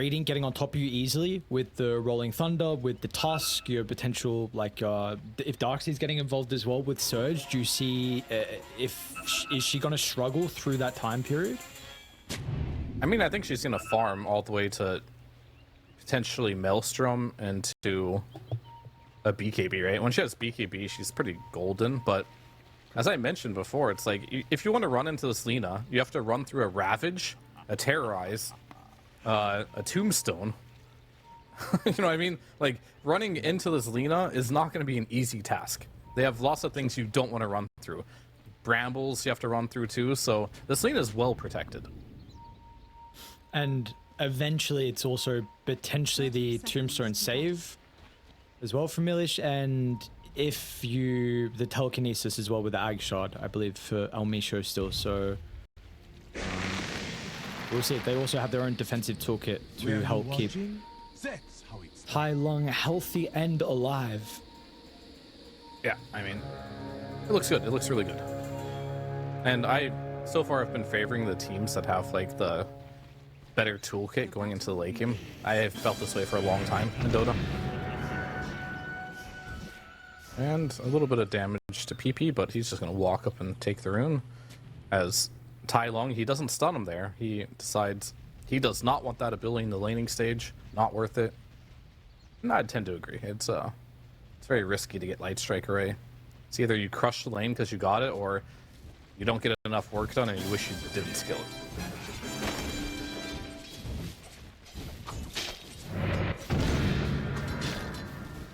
Radiant getting on top of you easily with the Rolling Thunder, with the Tusk, your potential, like, if Darkseid's getting involved as well with Surge, do you see is she going to struggle through that time period? I mean, I think she's going to farm all the way to potentially Maelstrom into a BKB, right? When she has BKB, she's pretty golden, but as I mentioned before, it's like, if you want to run into this Lina, you have to run through a Ravage, a Terrorize, a Tombstone. You know what I mean? Like, running into this Lina is not going to be an easy task. They have lots of things you don't want to run through. Brambles you have to run through too, so this Lina is well protected. And eventually it's also potentially the Tombstone save as well from Milish, and if you the telekinesis as well with the Ag Shard, I believe, for Almisho still, so we'll see. They also have their own defensive toolkit to help keep Tai Lung healthy and alive. Yeah, I mean, it looks good. It looks really good. And I so far have been favoring the teams that have like the better toolkit going into the late game. I have felt this way for a long time in Dota. And a little bit of damage to PP, but he's just going to walk up and take the rune. As Tai Lung, he doesn't stun him there. He decides he does not want that ability in the laning stage. Not worth it. And I tend to agree. It's very risky to get Light Strike Array. It's either you crush the lane because you got it, or you don't get enough work done and you wish you didn't skill it.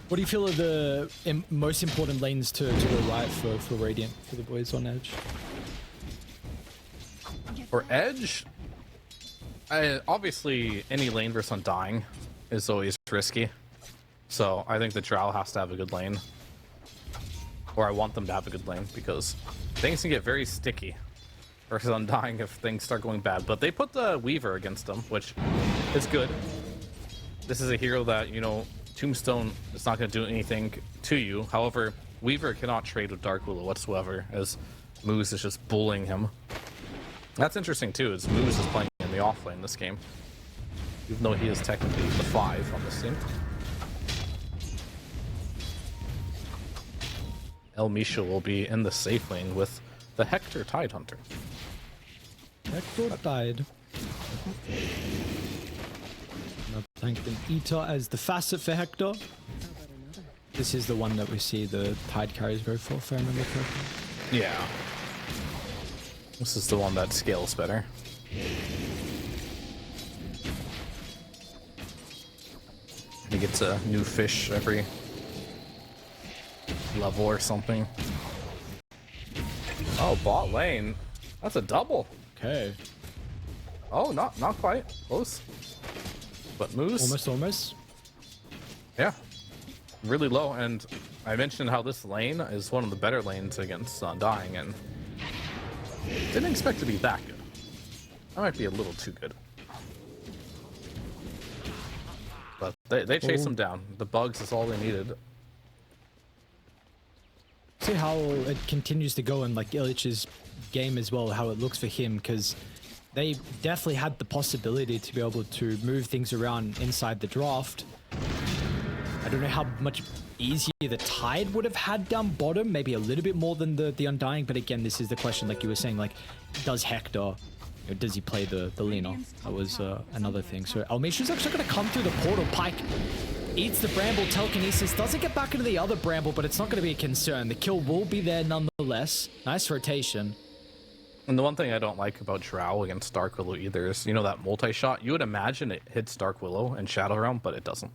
What do you feel are the most important lanes to go right for Radiant, for the boys on Edge? For Edge, obviously any lane versus Undying is always risky. So I think the Drow has to have a good lane. Or I want them to have a good lane, because things can get very sticky versus Undying if things start going bad. But they put the Weaver against them, which is good. This is a hero that, you know, Tombstone is not going to do anything to you. However, Weaver cannot trade with Dark Willow whatsoever, as Moose is just bullying him. That's interesting too, as Moose is playing in the offlane this game, even though he is technically the 5 on this team. El Misha will be in the safe lane with the Hector Tidehunter. Hector died. Plankton Eater as the facet for Hector. This is the one that we see the Tide carries go for, if I remember correctly. Yeah. This is the one that scales better. He gets a new fish every level or something. Oh, bot lane. That's a double. Okay. Oh, not quite. Close. But Moose. Almost. Yeah. Really low. And I mentioned how this lane is one of the better lanes against Undying, and didn't expect to be that good. That might be a little too good. But they chase him down. The bugs is all they needed. See how it continues to go in like Illich's game as well, how it looks for him, because they definitely had the possibility to be able to move things around inside the draft. I don't know how much easier the Tide would have had down bottom, maybe a little bit more than the Undying, but again, this is the question, like you were saying, like, does Hector, or does he play the Lina? That was another thing. So Almisha's actually going to come through the portal. Pyke eats the Bramble, telekinesis, doesn't get back into the other Bramble, but it's not going to be a concern. The kill will be there nonetheless. Nice rotation. And the one thing I don't like about Drow against Dark Willow either is, you know, that multi-shot? You would imagine it hits Dark Willow and Shadow Realm, but it doesn't.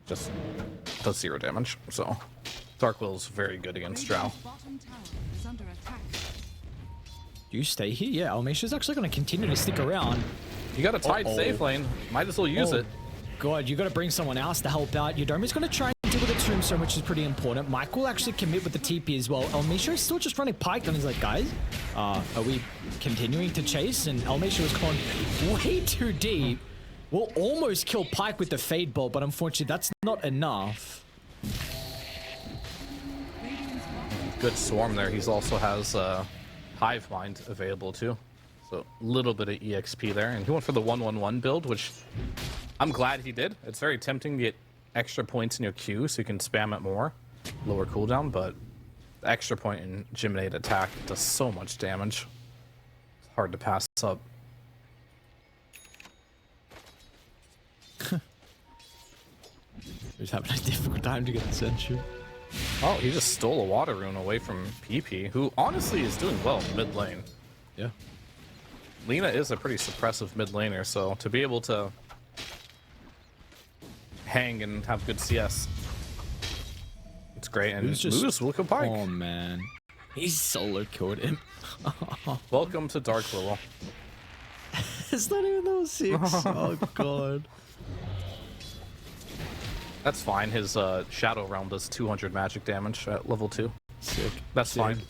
Just does 0 damage. So Dark Willow's very good against Drow. You stay here? Yeah, Almisha's actually going to continue to stick around. You got a Tide safe lane. Might as well use it. God, you got to bring someone else to help out. Yodomi's going to try and deal with the Tombstone, which is pretty important. Mike will actually commit with the TP as well. Almisha is still just running Pyke, and he's like, guys, are we continuing to chase? And Almisha was gone way too deep. We'll almost kill Pyke with the Fade Bolt, but unfortunately, that's not enough. Good Swarm there. He also has Hive Mind available too. So a little bit of EXP there. And he went for the 1-1-1 build, which I'm glad he did. It's very tempting to get extra points in your Q so you can spam it more, lower cooldown, but the extra point in Geminate attack does so much damage. It's hard to pass up. He's having a difficult time to get the Senshu. Oh, he just stole a water rune away from PP, who honestly is doing well mid lane. Yeah. Lina is a pretty suppressive mid laner, so to be able to hang and have good CS, it's great. And lose Wilco Pike. Oh man, he's solo killed him. Welcome to Dark Willow. It's not even level 6. Oh god. That's fine. His Shadow Realm does 200 magic damage at level 2. Sick. That's Sick. fine.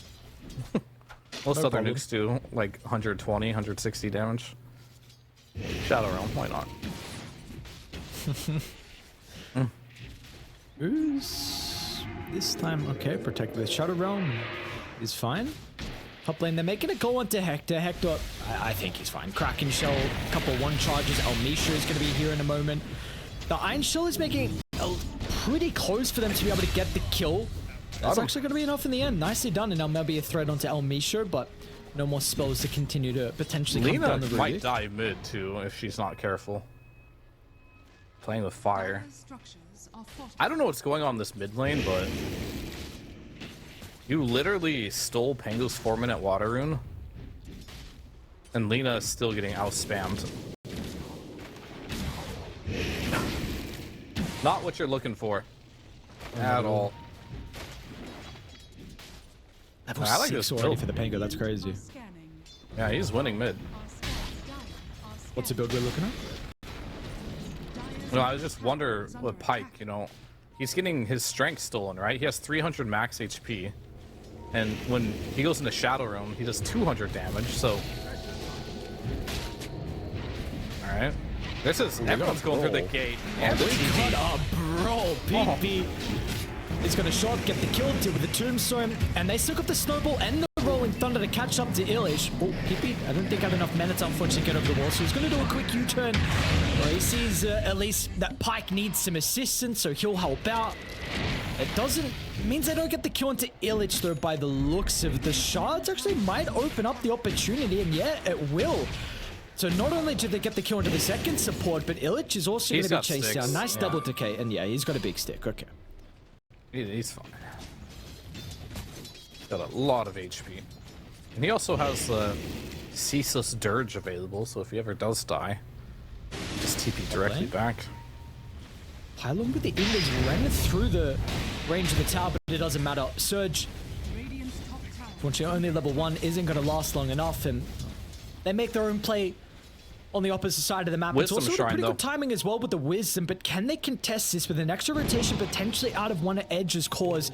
Most No other problem. nukes do like 120, 160 damage. Shadow Realm, why not? Who's this time? Okay, protect the Shadow Realm is fine. Top lane, they're making a go onto Hector. Hector, I think he's fine. Kraken Shell, a couple one charges. Elmisha is going to be here in a moment. The Iron Shell is making pretty close for them to be able to get the kill. That's actually going to be enough in the end. Nicely done, and now maybe a threat onto Elmisha, but no more spells to continue to potentially come down the Lina road. might die mid too if she's not careful. Playing with fire. I don't know what's going on in this mid lane, but you literally stole Pango's 4-minute water rune, and Lina is still getting out-spammed. Not what you're looking for at all. Level I like 6 this already build. for the Pango. That's crazy. Yeah, he's winning mid. What's the build we're looking at? No, I just wonder with Pike, you know, he's getting his strength stolen, right? He has 300 max HP, and when he goes into Shadow Realm, he does 200 damage. So, all right, this is everyone's going through the gate. And the TP. Bro, PP is going to shot, get the kill, deal with the tombstone, and they still got the snowball and the rolling thunder to catch up to Illish. Oh, PP, I don't think I have enough mana to unfortunately get over the wall, so he's going to do a quick U-turn. Where he sees at least that Pike needs some assistance, so he'll help out. It means they don't get the kill into Illich though. By the looks of the shards, actually might open up the opportunity, and yeah, it will. So not only do they get the kill into the second support, but Illich is also going to be chased down. Nice double decay, and yeah, he's got a big stick. Okay. He's fine. Got a lot of HP. And he also has the Ceaseless Dirge available, so if he ever does die, just TP directly back. Pylon with the Invis ran through the range of the tower, but it doesn't matter. Surge, unfortunately, only level 1 isn't going to last long enough, and they make their own play on the opposite side of the map. Wisdom it's also Shrine, pretty though. good timing as well with the Wisdom, but can they contest this with an extra rotation potentially out of one of Edge's cores?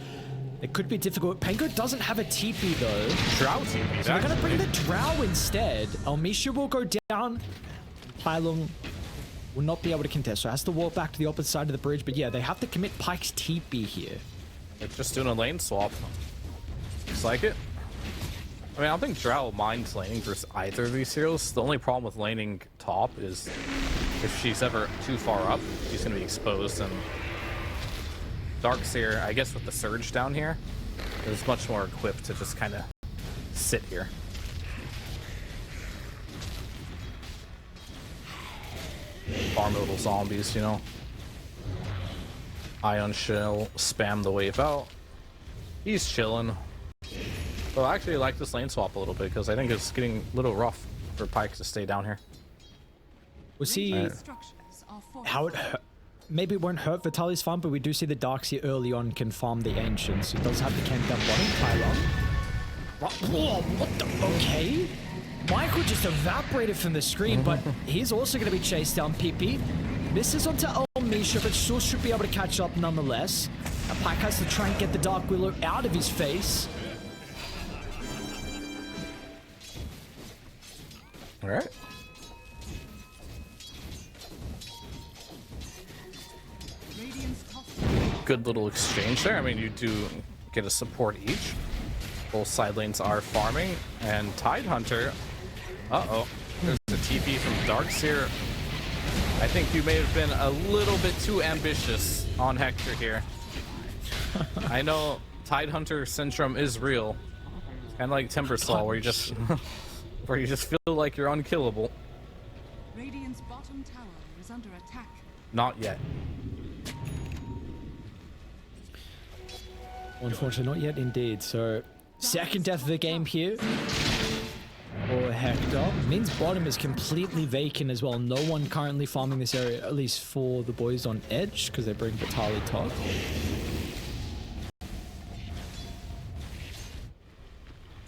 It could be difficult. Pango doesn't have a TP though. Drow TP. So they're going to bring the Drow instead. Elmisha will go down. Pylon will not be able to contest, so has to walk back to the opposite side of the bridge. But yeah, they have to commit Pike's TP here. They're just doing a lane swap. Looks like it. I mean, I don't think Drow minds laning versus either of these heroes. The only problem with laning top is if she's ever too far up, she's going to be exposed. And Darkseer, I guess with the Surge down here, is much more equipped to just kind of sit here. Farm little zombies, you know. Ion Shell, spam the wave out. He's chilling. Well, I actually like this lane swap a little bit because I think it's getting a little rough for Pike to stay down here. We'll see how it maybe it won't hurt Vitaly's farm, but we do see the Darkseer early on can farm the Ancients. He does have the camp down bottom. Pylon. Whoa, what the? Okay. Michael just evaporated from the screen, but he's also going to be chased down. PP misses onto Elmisha, but still should be able to catch up nonetheless. And Pike has to try and get the Dark Willow out of his face. All right. Good little exchange there. I mean, you do get a support each. Both side lanes are farming, and Tidehunter. Uh-oh. There's a TP from Darkseer. I think you may have been a little bit too ambitious on Hector here. I know Tidehunter syndrome is real. Kind of like Timbersaw, where you just where you just feel like you're unkillable. Radiant's bottom tower is under attack. Not yet. Unfortunately, not yet indeed. So, second death of the game here for Hector. Means bottom is completely vacant as well. No one currently farming this area, at least for the boys on edge, because they bring Vitali top.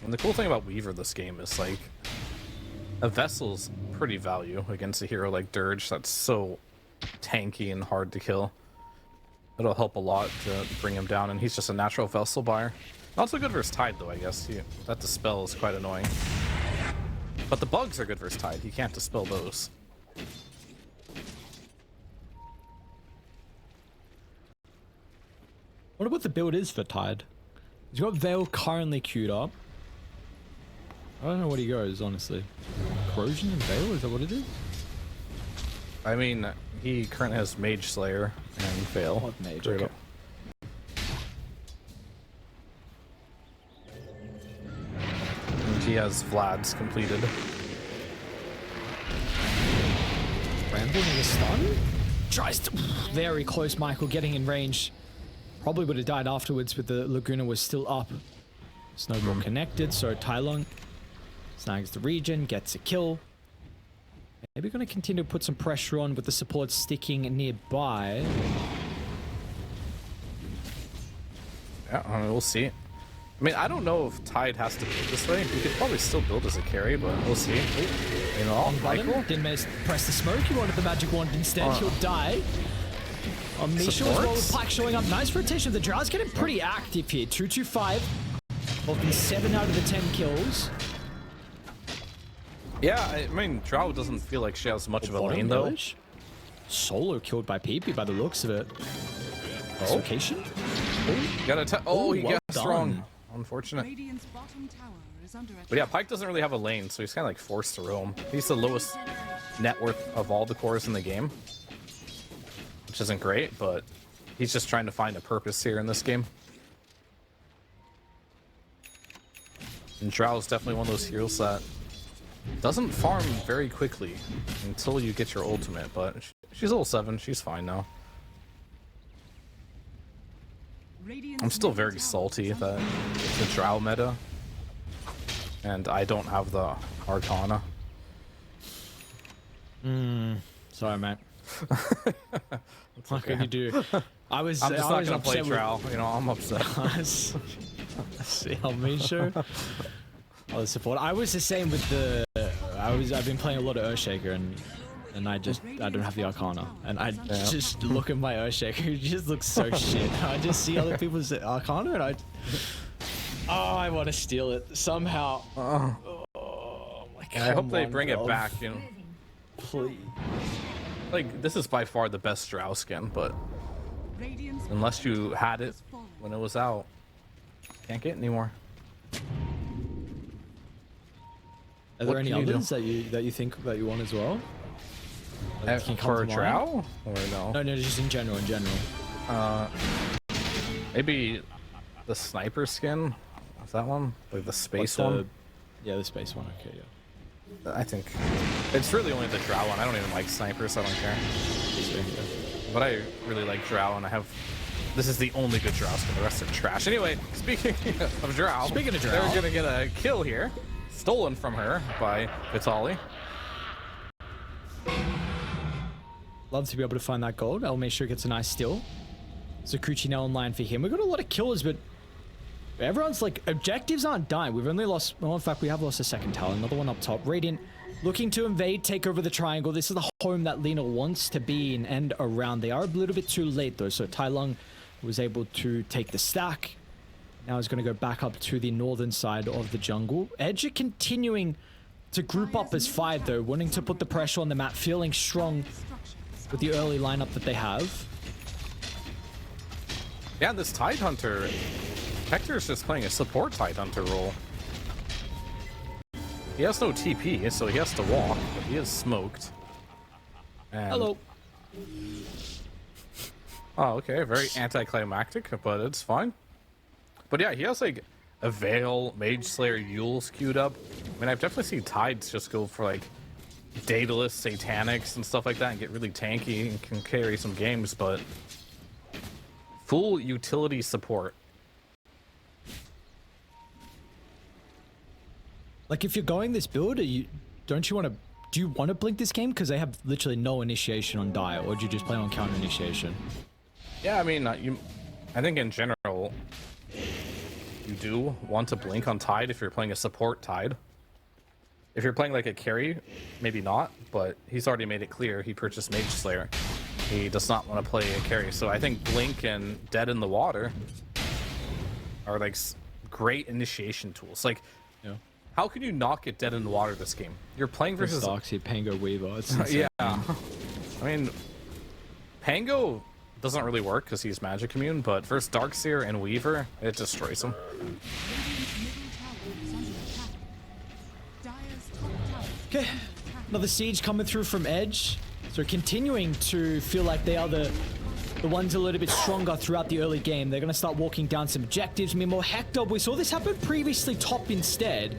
And the cool thing about Weaver this game is, like, a Vessel's pretty value against a hero like Dirge that's so tanky and hard to kill. It'll help a lot to bring him down, and he's just a natural Vessel buyer. Not so good versus Tide, though, I guess. That dispel is quite annoying. But the bugs are good versus Tide. He can't dispel those. What about the build is for Tide? He's got Veil currently queued up. I don't know what he goes, honestly. Corrosion and Veil, is that what it is? I mean, he currently has Mage Slayer and Veil. What Mage? Okay. And he has Vlad's completed. Rambling in the stun? Tries to... Very close, Michael, getting in range. Probably would have died afterwards, but the Laguna was still up. Snowball connected, so Tylung snags the region, gets a kill. Maybe going to continue to put some pressure on with the support sticking nearby. Yeah, I mean, we'll see. I mean, I don't know if Tide has to build this way. We could probably still build as a carry, but we'll see. You know, Michael didn't press the smoke. He wanted the magic wand instead. He'll die. Misha as well with Pack showing up. Nice rotation. The Drow's getting pretty active here. 225 of the 7 out of the 10 kills. Yeah, I mean, Drow doesn't feel like she has much of a lane, though. Solo killed by PP by the looks of it. Location? He got he well got strong. Unfortunate. Radiant's bottom tower is under attack. But yeah, Pyke doesn't really have a lane, so he's kind of like forced to roam. He's the lowest net worth of all the cores in the game, which isn't great, but he's just trying to find a purpose here in this game. And Drow is definitely one of those heroes that doesn't farm very quickly until you get your ultimate, but she's level 7. She's fine now. I'm still very salty that it's a Drow meta, and I don't have the Arcana. Sorry, mate. What can you do? I'm just not gonna play Drow. You know, I'm upset. See, I'll make sure. I'll support. I was the same with the. I've been playing a lot of Earthshaker, and I don't have the Arcana, and I just look at my Earthshaker. It just looks so shit. I just see other people's Arcana, and I want to steal it somehow. Oh my God! I hope they bring it back. You know, please. Like, this is by far the best Drow skin, but unless you had it when it was out, can't get it anymore. Are there any others that you think that you want as well? For a Drow? Or no? No, just in general. Maybe the sniper skin. Is that one? Like the space one? Yeah, the space one. Okay, yeah. I think it's really only the Drow one. I don't even like snipers, so I don't care. But I really like Drow, and this is the only good Drow skin. The rest are trash. Anyway, speaking of Drow, they're gonna get a kill here, stolen from her by Vitali. Love to be able to find that gold. I'll make sure it gets a nice steal. Zakuchi now online for him. We've got a lot of killers, but everyone's like, objectives aren't dying. We've only lost, well, in fact, we have lost a second tower. Another one up top. Radiant looking to invade, take over the triangle. This is the home that Lina wants to be in and around. They are a little bit too late, though. So Tylung was able to take the stack. Now he's going to go back up to the northern side of the jungle. Edge are continuing to group up as 5, though, wanting to put the pressure on the map, feeling strong with the early lineup that they have. Yeah, this Tidehunter, Hector's just playing a support Tidehunter role. He has no TP, so he has to walk, but he is smoked. And Hello. Oh, okay. Very anticlimactic, but it's fine. But yeah, he has like a Veil, Mage Slayer, Yules queued up. I mean, I've definitely seen Tides just go for like Daedalus, Satanics, and stuff like that and get really tanky and can carry some games, but full utility support. Like, if you're going this build, do you want to blink this game? Because they have literally no initiation on Dire, or do you just play on counter initiation? Yeah, I mean, I think in general, you do want to blink on Tide if you're playing a support Tide. If you're playing like a carry, maybe not, but he's already made it clear he purchased Mage Slayer. He does not want to play a carry, so I think Blink and Dead in the Water are like great initiation tools. Like, Yeah. how can you not get Dead in the Water this game? You're playing versus Darkseid, Pango, Weaver. It's yeah. I mean, Pango doesn't really work because he's magic immune, but versus Darkseer and Weaver, it destroys him. Okay, another siege coming through from Edge. So continuing to feel like they are the ones a little bit stronger throughout the early game. They're going to start walking down some objectives. Meanwhile, Hector, we saw this happen previously top instead,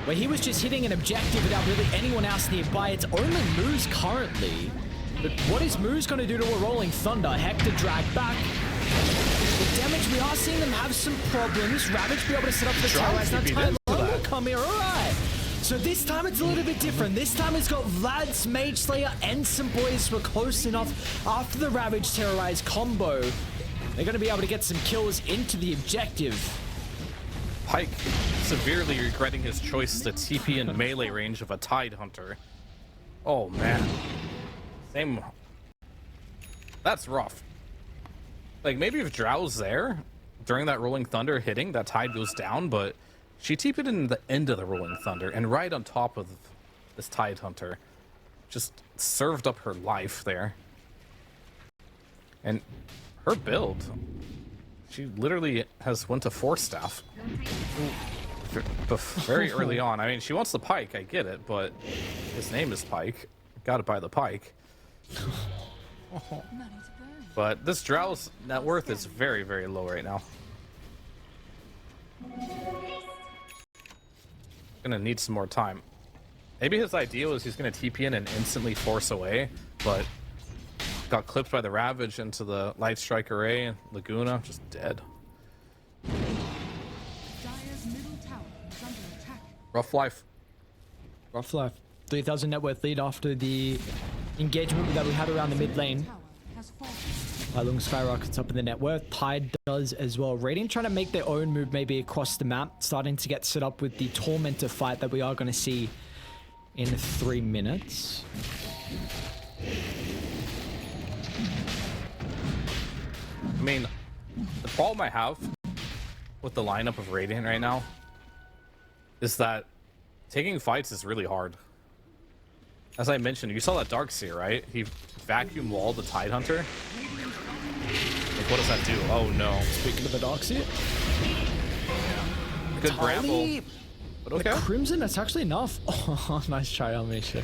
where he was just hitting an objective without really anyone else nearby. It's only Moose currently. But what is Moose going to do to a Rolling Thunder? Hector dragged back. The damage, we are seeing them have some problems. Ravage be able to set up the towers. Now Tyler will come here. All right. So this time it's a little bit different. This time it's got Vlad's Mage Slayer and some boys who are close enough after the Ravage Terrorize combo. They're going to be able to get some kills into the objective. Pike severely regretting his choice to TP in melee range of a Tide Hunter. Oh man. Same. That's rough. Like, maybe if Drow's there during that Rolling Thunder hitting, that Tide goes down, but she TP'd in the end of the Rolling Thunder and right on top of this Tide Hunter. Just served up her life there. And her build, she literally has went to Force Staff very early on. I mean, she wants the Pike, I get it, but his name is Pike. Gotta buy the Pike. But this Drow's net worth is very, very low right now. Gonna need some more time. Maybe his idea was he's gonna TP in and instantly force away, but got clipped by the Ravage into the Light Strike Array and Laguna, just dead. Rough life. Rough life. 3,000 net worth lead after the engagement that we had around the mid lane. Lung skyrockets up in the net worth. Tide does as well. Radiant trying to make their own move maybe across the map. Starting to get set up with the Tormentor fight that we are going to see in 3 minutes. I mean, the problem I have with the lineup of Radiant right now is that taking fights is really hard. As I mentioned, you saw that Darkseer, right? He vacuum walled the Tide Hunter. Like, what does that do? Oh no. Speaking of the Darkseer. Good bramble. But okay. The Crimson, that's actually enough. Oh, nice try, Almisha.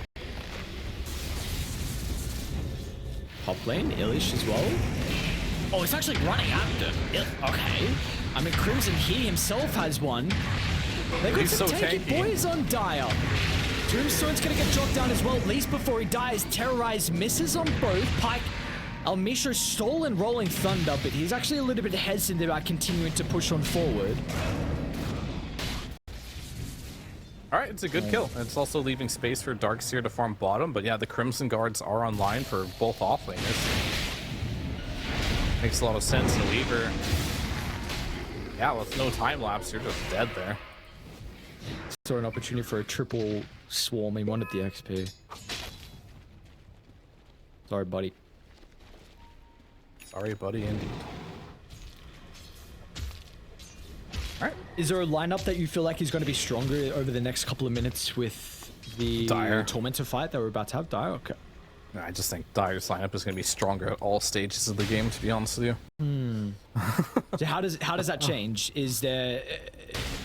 Top lane, Illish as well. Oh, it's actually running after. Okay. I mean, Crimson, he himself has one. They got some tanky boys on Dire. Tombstone's gonna get dropped down as well, at least before he dies. Terrorize misses on both. Pike, Almisha stolen Rolling Thunder, but he's actually a little bit hesitant about continuing to push on forward. Alright, it's a good kill. It's also leaving space for Darkseer to farm bottom, but yeah, the Crimson Guards are online for both offlaners. Makes a lot of sense. The Weaver, yeah, with no time lapse, you're just dead there. Saw an opportunity for a triple swarm. He wanted the XP. Sorry, buddy. Sorry, buddy, indeed. Alright. Is there a lineup that you feel like is going to be stronger over the next couple of minutes with the Tormentor fight that we're about to have? Dire? Okay. I just think Dire's lineup is going to be stronger at all stages of the game, to be honest with you. So how does that change? Is there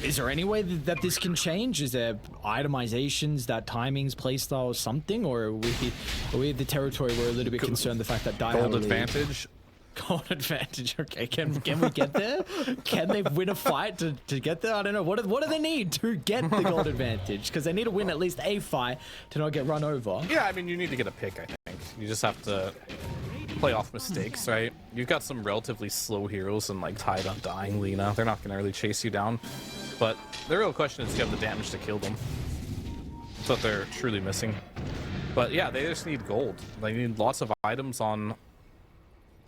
Is there any way that this can change? Is there itemizations, that timings, playstyle, something? Or are we at the territory where we're a little bit concerned the fact that Die Gold advantage. Gold advantage. Okay, can we get there? Can they win a fight to get there? I don't know. What do they need to get the gold advantage? Because they need to win at least a fight to not get run over. Yeah, I mean, you need to get a pick, I think. You just have to play off mistakes, right? You've got some relatively slow heroes and like Tide Undying, Lina. They're not going to really chase you down. But the real question is, do you have the damage to kill them? That's what they're truly missing. But yeah, they just need gold. They need lots of items on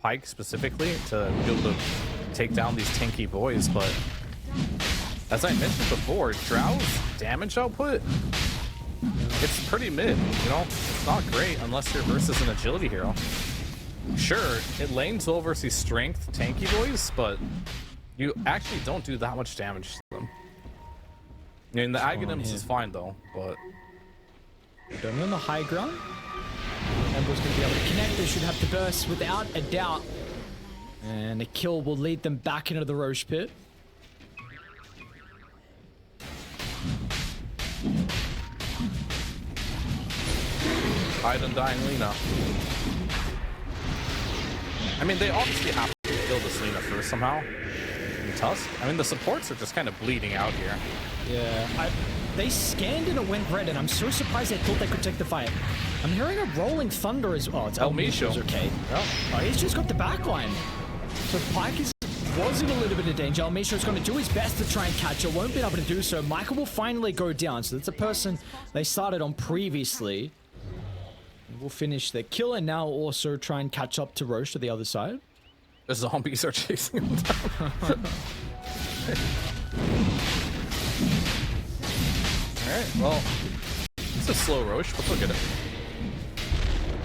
Pyke specifically to be able to take down these tanky boys. But as I mentioned before, Drow's damage output, it's pretty mid, you know? It's not great unless you're versus an agility hero. Sure, it lanes well versus strength tanky boys, but you actually don't do that much damage to them. I mean, the Aghanims is fine though, but... Don't on the high ground. Ember's going to be able to connect. They should have the burst without a doubt. And a kill will lead them back into the Roche pit. Tide Undying Lina. I mean, they obviously have to kill this Lina first somehow. And Tusk. I mean, the supports are just kind of bleeding out here. Yeah, they scanned and it went red, and I'm so surprised they thought they could take the fight. I'm hearing a rolling thunder as well. It's Elmisho's okay. Yeah. Oh, he's just got the backline. So Pyke was in a little bit of danger. Elmisho's going to do his best to try and catch her. Won't be able to do so. Michael will finally go down. So that's a person they started on previously. We'll finish the kill and now also try and catch up to Roche to the other side. The zombies are chasing him down. Alright, well, it's a slow Roche, but look at it.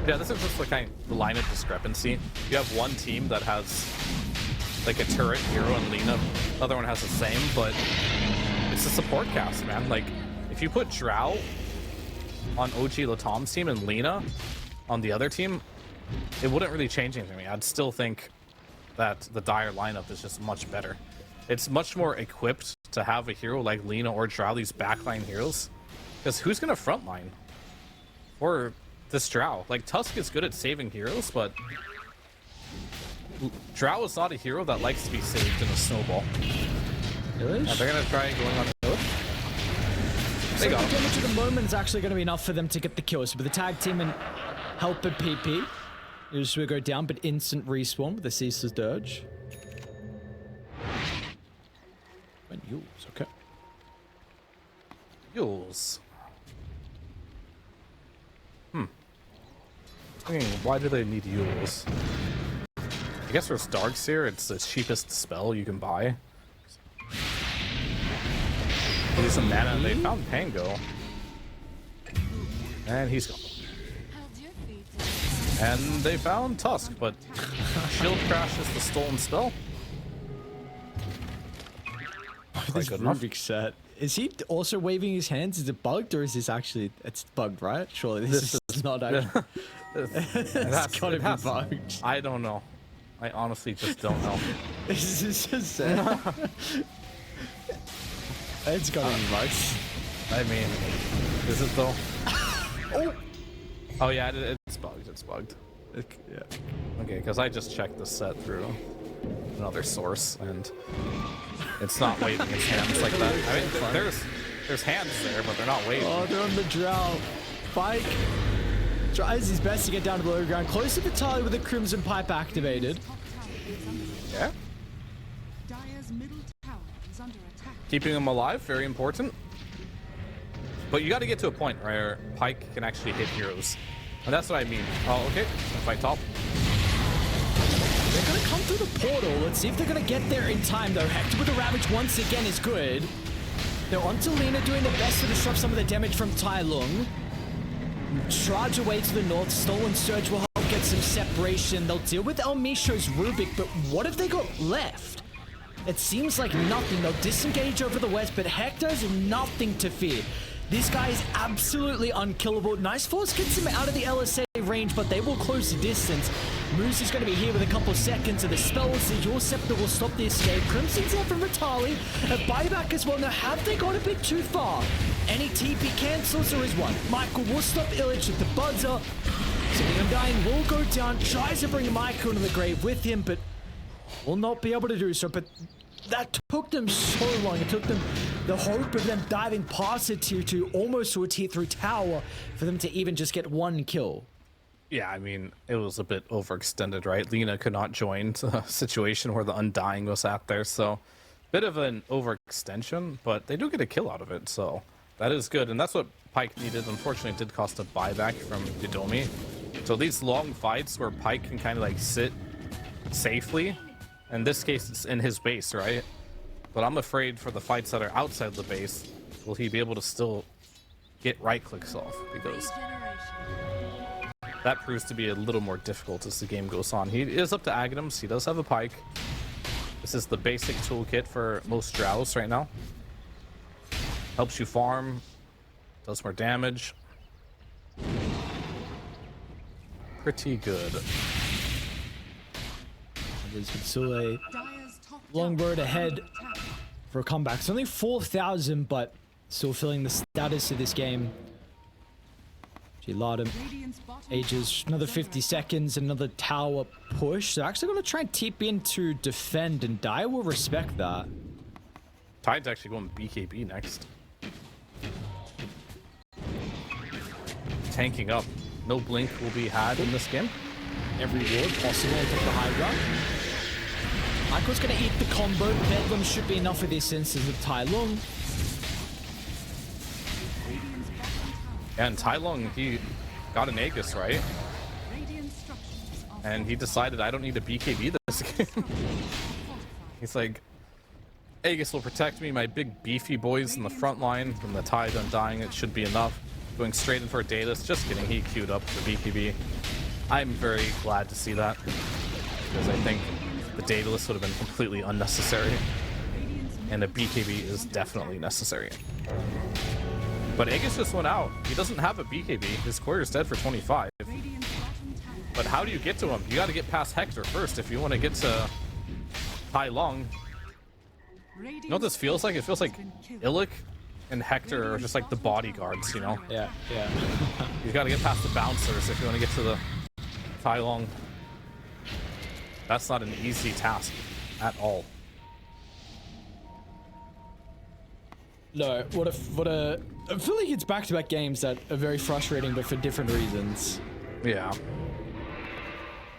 Yeah, this is just the line of discrepancy. You have one team that has like a turret hero and Lina, the other one has the same, but it's a support cast, man. Like, if you put Drow on OG.LATAM's team and Lina on the other team, it wouldn't really change anything to me. I'd still think that the Dire lineup is just much better. It's much more equipped to have a hero like Lina or Drow, these backline heroes. Because who's going to frontline? Or this Drow? Like, Tusk is good at saving heroes, but Drow is not a hero that likes to be saved in a snowball. Really? And they're going to try going on a They got the damage at the moment is actually going to be enough for them to get the kills. But the tag team and help at PP. Just will go down, but instant respawn with the Ceaseless Dirge. And Yules, okay. Yules. I mean, why do they need Yules? I guess there's Darkseer, it's the cheapest spell you can buy. Use some mana, and they found Pango. And he's gone. And they found Tusk, but Shield Crash is the stolen spell. This Good enough. Rubik set. Is he also waving his hands? Is it bugged or is this actually... It's bugged, right? Surely this is not actually... It's gotta be bugged. I don't know. I honestly just don't know. This is just sad. It's gotta be bugged. I mean, is it though? Oh yeah, it's bugged. It's bugged. Yeah. Okay, because I just checked the set through another source, and it's not waving its hands like that. I mean, there's hands there, but they're not waving. Oh, they're on the drought. Pyke tries his best to get down to below ground, close to the tally with the Crimson Pipe activated. Yeah. Dire's middle tower is under attack. Keeping them alive, very important. But you got to get to a point where Pyke can actually hit heroes. And that's what I mean. Oh, okay. Fight top. They're gonna come through the portal. Let's see if they're gonna get there in time, though. Hector with the Ravage once again is good. They're onto Lina, doing their best to disrupt some of the damage from Tai Lung. Charge away to the north. Stolen Surge will help get some separation. They'll deal with Elmisho's Rubik, but what have they got left? It seems like nothing. They'll disengage over the west, but Hector's nothing to fear. This guy is absolutely unkillable. Nice Force gets him out of the LSA range, but they will close the distance. Moose is going to be here with a couple of seconds of the spells. Your Scepter will stop the escape. Crimson's there from Vitali. A buyback as well. Now, have they gone a bit too far? Any TP cancels, there is one. Michael will stop Illich at the buzzer. Sitting Undying will go down. Tries to bring Michael into the grave with him, but will not be able to do so. But that took them so long. It took them the hope of them diving past a tier 2, almost to a tier 3 tower, for them to even just get one kill. Yeah, I mean, it was a bit overextended, right? Lina could not join the situation where the Undying was at there, so bit of an overextension, but they do get a kill out of it, so that is good. And that's what Pyke needed. Unfortunately, it did cost a buyback from Didomi. So these long fights where Pyke can kind of like sit safely, in this case, it's in his base, right? But I'm afraid for the fights that are outside the base, will he be able to still get right clicks off? Because that proves to be a little more difficult as the game goes on. He is up to Aghanims. He does have a Pyke. This is the basic toolkit for most Drows right now. Helps you farm, does more damage. Pretty good. There's still a long road ahead for a comeback. It's only 4,000, but still feeling the status of this game. OG.LATAM ages another 50 seconds, another tower push. They're actually going to try and tip in to defend, and Dire will respect that. Tide's actually going BKB next. Tanking up. No blink will be had in this game. Every ward possible to take the high ground. Michael's going to eat the combo. Bedlam should be enough for this instance of Tai Lung. And Tai Lung, he got an Aegis, right? And he decided, I don't need to BKB this game. He's like, Aegis will protect me, my big beefy boys in the front line. From the Tide Undying, it should be enough. Going straight in for a Daedalus. Just kidding, he queued up for BKB. I'm very glad to see that, because I think the Daedalus would have been completely unnecessary. And a BKB is definitely necessary. But Aegis just went out. He doesn't have a BKB. His quarter's dead for 25. But how do you get to him? You got to get past Hector first if you want to get to Tai Lung. You know what this feels like? It feels like Illich and Hector are just like the bodyguards, you know? Yeah. You got to get past the bouncers if you want to get to the Tai Lung. That's not an easy task at all. No, what a I feel like it's back-to-back games that are very frustrating, but for different reasons. Yeah.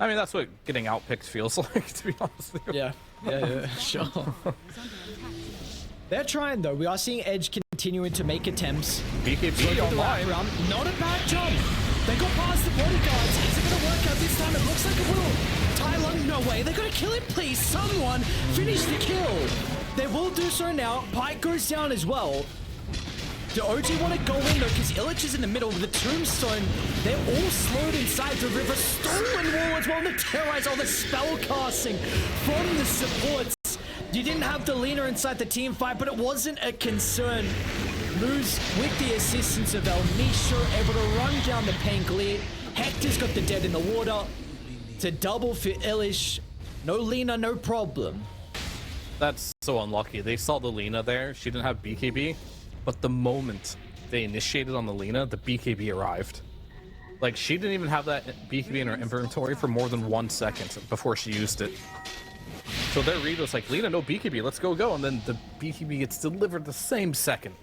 I mean, that's what getting outpicked feels like, to be honest with you. Yeah, sure. They're trying, though. We are seeing Edge continuing to make attempts. BKB online. Not a bad job. They got past the bodyguards. Is it going to work out this time? It looks like it will. Tai Lung, no way. They're going to kill him, please. Someone finish the kill. They will do so now. Pyke goes down as well. Do OG want to go in though? Because Illich is in the middle with the tombstone. They're all slowed inside the river. Stolen wall as well. And the terrorize all the spell casting from the supports. You didn't have the Lina inside the team fight, but it wasn't a concern. Moves with the assistance of El Nisho, able to run down the Pangolier. Hector's got the dead in the water. To double for Illich. No Lina, no problem. That's so unlucky. They saw the Lina there. She didn't have BKB. But the moment they initiated on the Lina, the BKB arrived. Like, she didn't even have that BKB in her inventory for more than 1 second before she used it. So their read was like, Lina, no BKB, let's go. And then the BKB gets delivered the same second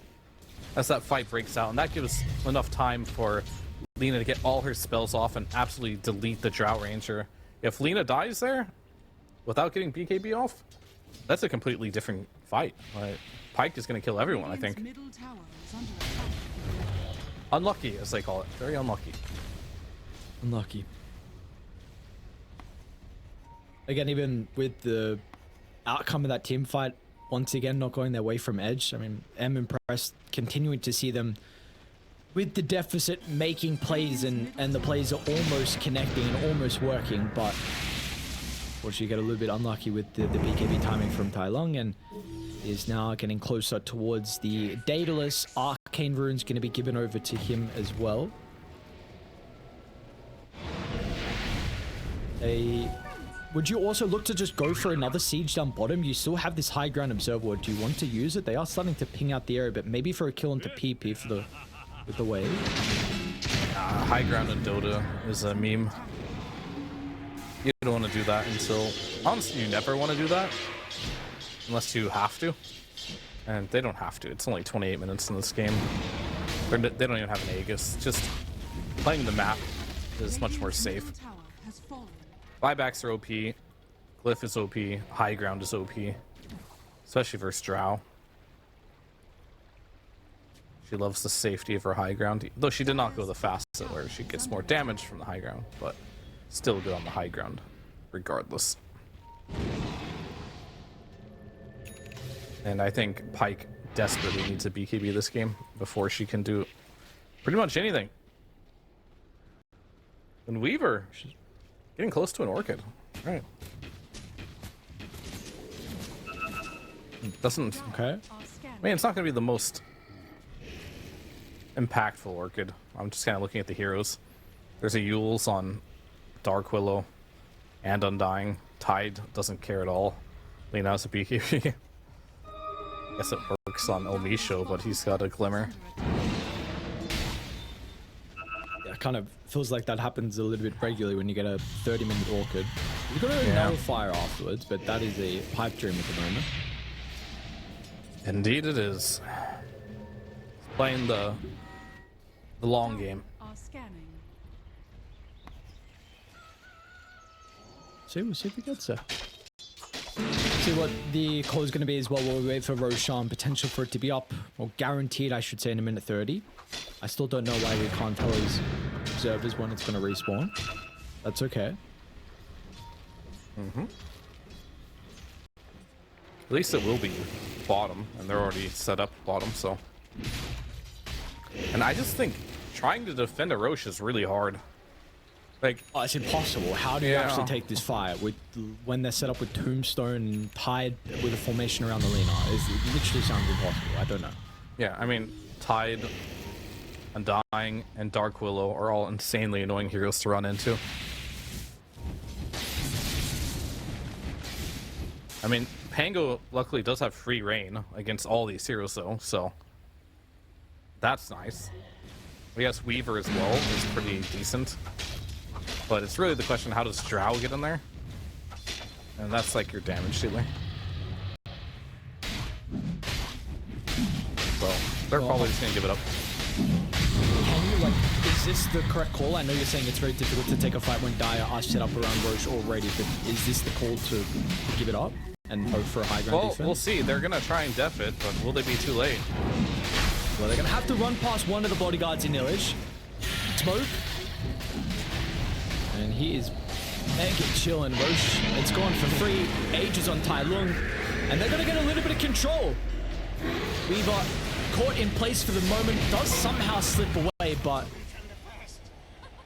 as that fight breaks out. And that gives enough time for Lina to get all her spells off and absolutely delete the Drought Ranger. If Lina dies there without getting BKB off, that's a completely different fight. Like, Pyke is going to kill everyone, I think. Unlucky, as they call it. Very unlucky. Unlucky. Again, even with the outcome of that team fight, once again, not going their way from Edge. I mean, I'm impressed continuing to see them with the deficit making plays, and the plays are almost connecting and almost working, but unfortunately get a little bit unlucky with the BKB timing from Tai Lung, and is now getting closer towards the Daedalus. Arcane Rune's going to be given over to him as well. Would you also look to just go for another siege down bottom? You still have this high ground observer. Do you want to use it? They are starting to ping out the area, but maybe for a kill into PP for the with the wave. High ground in Dota is a meme. You don't want to do that until... Honestly, you never want to do that. Unless you have to. And they don't have to. It's only 28 minutes in this game. They don't even have an Aegis. Just playing the map is much more safe. Buybacks are OP. Glyph is OP. High ground is OP. Especially versus Drow. She loves the safety of her high ground. Though she did not go the fastest where she gets more damage from the high ground. But still good on the high ground. Regardless. And I think Pyke desperately needs a BKB this game before she can do pretty much anything. And Weaver, she's getting close to an Orchid. All right. Doesn't... Okay. I mean, it's not going to be the most impactful Orchid. I'm just kind of looking at the heroes. There's a Yules on Dark Willow and Undying. Tide doesn't care at all. Lina has a BKB. Guess it works on Elmisho, but he's got a Glimmer. Yeah, it kind of feels like that happens a little bit regularly when you get a 30-minute Orchid. You've got a Nullifier afterwards, but that is a pipe dream at the moment. Indeed it is. Playing the long game. See, we'll see if he gets there. See what the call is going to be as well while we wait for Roshan. Potential for it to be up, or guaranteed, I should say, in a minute 30. I still don't know why we can't tell his observers when it's going to respawn. That's okay. Mm-hmm. At least it will be bottom, and they're already set up bottom, so. And I just think trying to defend a Roche is really hard. Like, oh, it's impossible. How do you actually take this fight with when they're set up with Tombstone and Tide with a formation around the Lina? It literally sounds impossible. I don't know. Yeah, I mean, Tide, Undying, and Dark Willow are all insanely annoying heroes to run into. I mean, Pango luckily does have free reign against all these heroes though, so that's nice. I guess Weaver as well is pretty decent. But it's really the question, how does Drow get in there? And that's like your damage dealer. So they're probably just gonna give it up. Can you, like, is this the correct call? I know you're saying it's very difficult to take a fight when Dire are set up around Roche already, but is this the call to give it up and hope for a high ground defense? We'll see. They're gonna try and def it, but will they be too late? Well, they're gonna have to run past one of the bodyguards in Illage. Smoke. And he is mega chilling. Roche, it's gone for free. Ages on Tai Lung. And they're going to get a little bit of control. Weaver caught in place for the moment. Does somehow slip away, but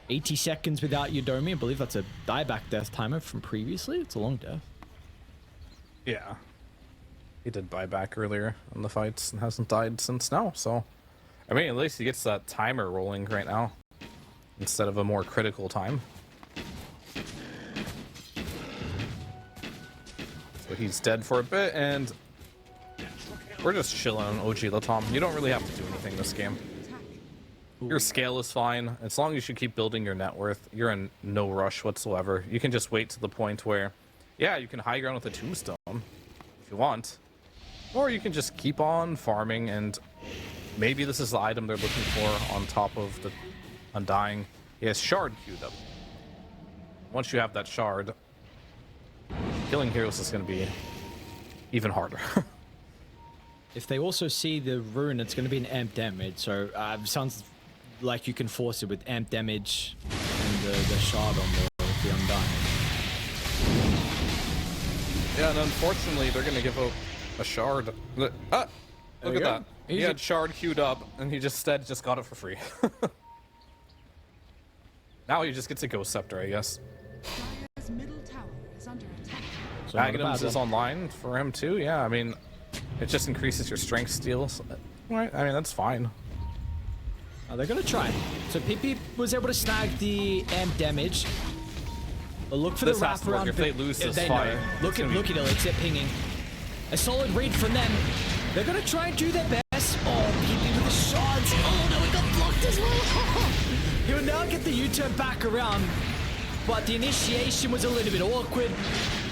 80 seconds without Yudomi. I believe that's a dieback death timer from previously. It's a long death. Yeah. He did buyback earlier in the fights and hasn't died since now, so. I mean, at least he gets that timer rolling right now. Instead of a more critical time. So he's dead for a bit, and we're just chilling on OG.LATAM. You don't really have to do anything this game. Your scale is fine. As long as you keep building your net worth, you're in no rush whatsoever. You can just wait to the point where, yeah, you can high ground with a tombstone if you want. Or you can just keep on farming, and maybe this is the item they're looking for on top of the Undying. He has Shard queued up. Once you have that Shard, killing heroes is going to be even harder. If they also see the rune, it's going to be an amp damage. So sounds like you can force it with amp damage and the shard on the Undying. Yeah, and unfortunately, they're going to give a shard. Look at that. He had shard queued up, and he just got it for free. Now he just gets a Ghost Scepter, I guess. Dire's middle tower is under attack. So Magnums is online for him too. Yeah, I mean, it just increases your strength steals. Right? I mean, that's fine. They're gonna try. So PP was able to snag the amp damage. But look for This the has to work. wraparound. If they lose this they fight, know. it's Look at gonna be- Elite, they're pinging. A solid read from them. They're gonna try and do their best. Oh, PP with the shots. Oh no, he got blocked as well. He'll now get the U-turn back around. But the initiation was a little bit awkward.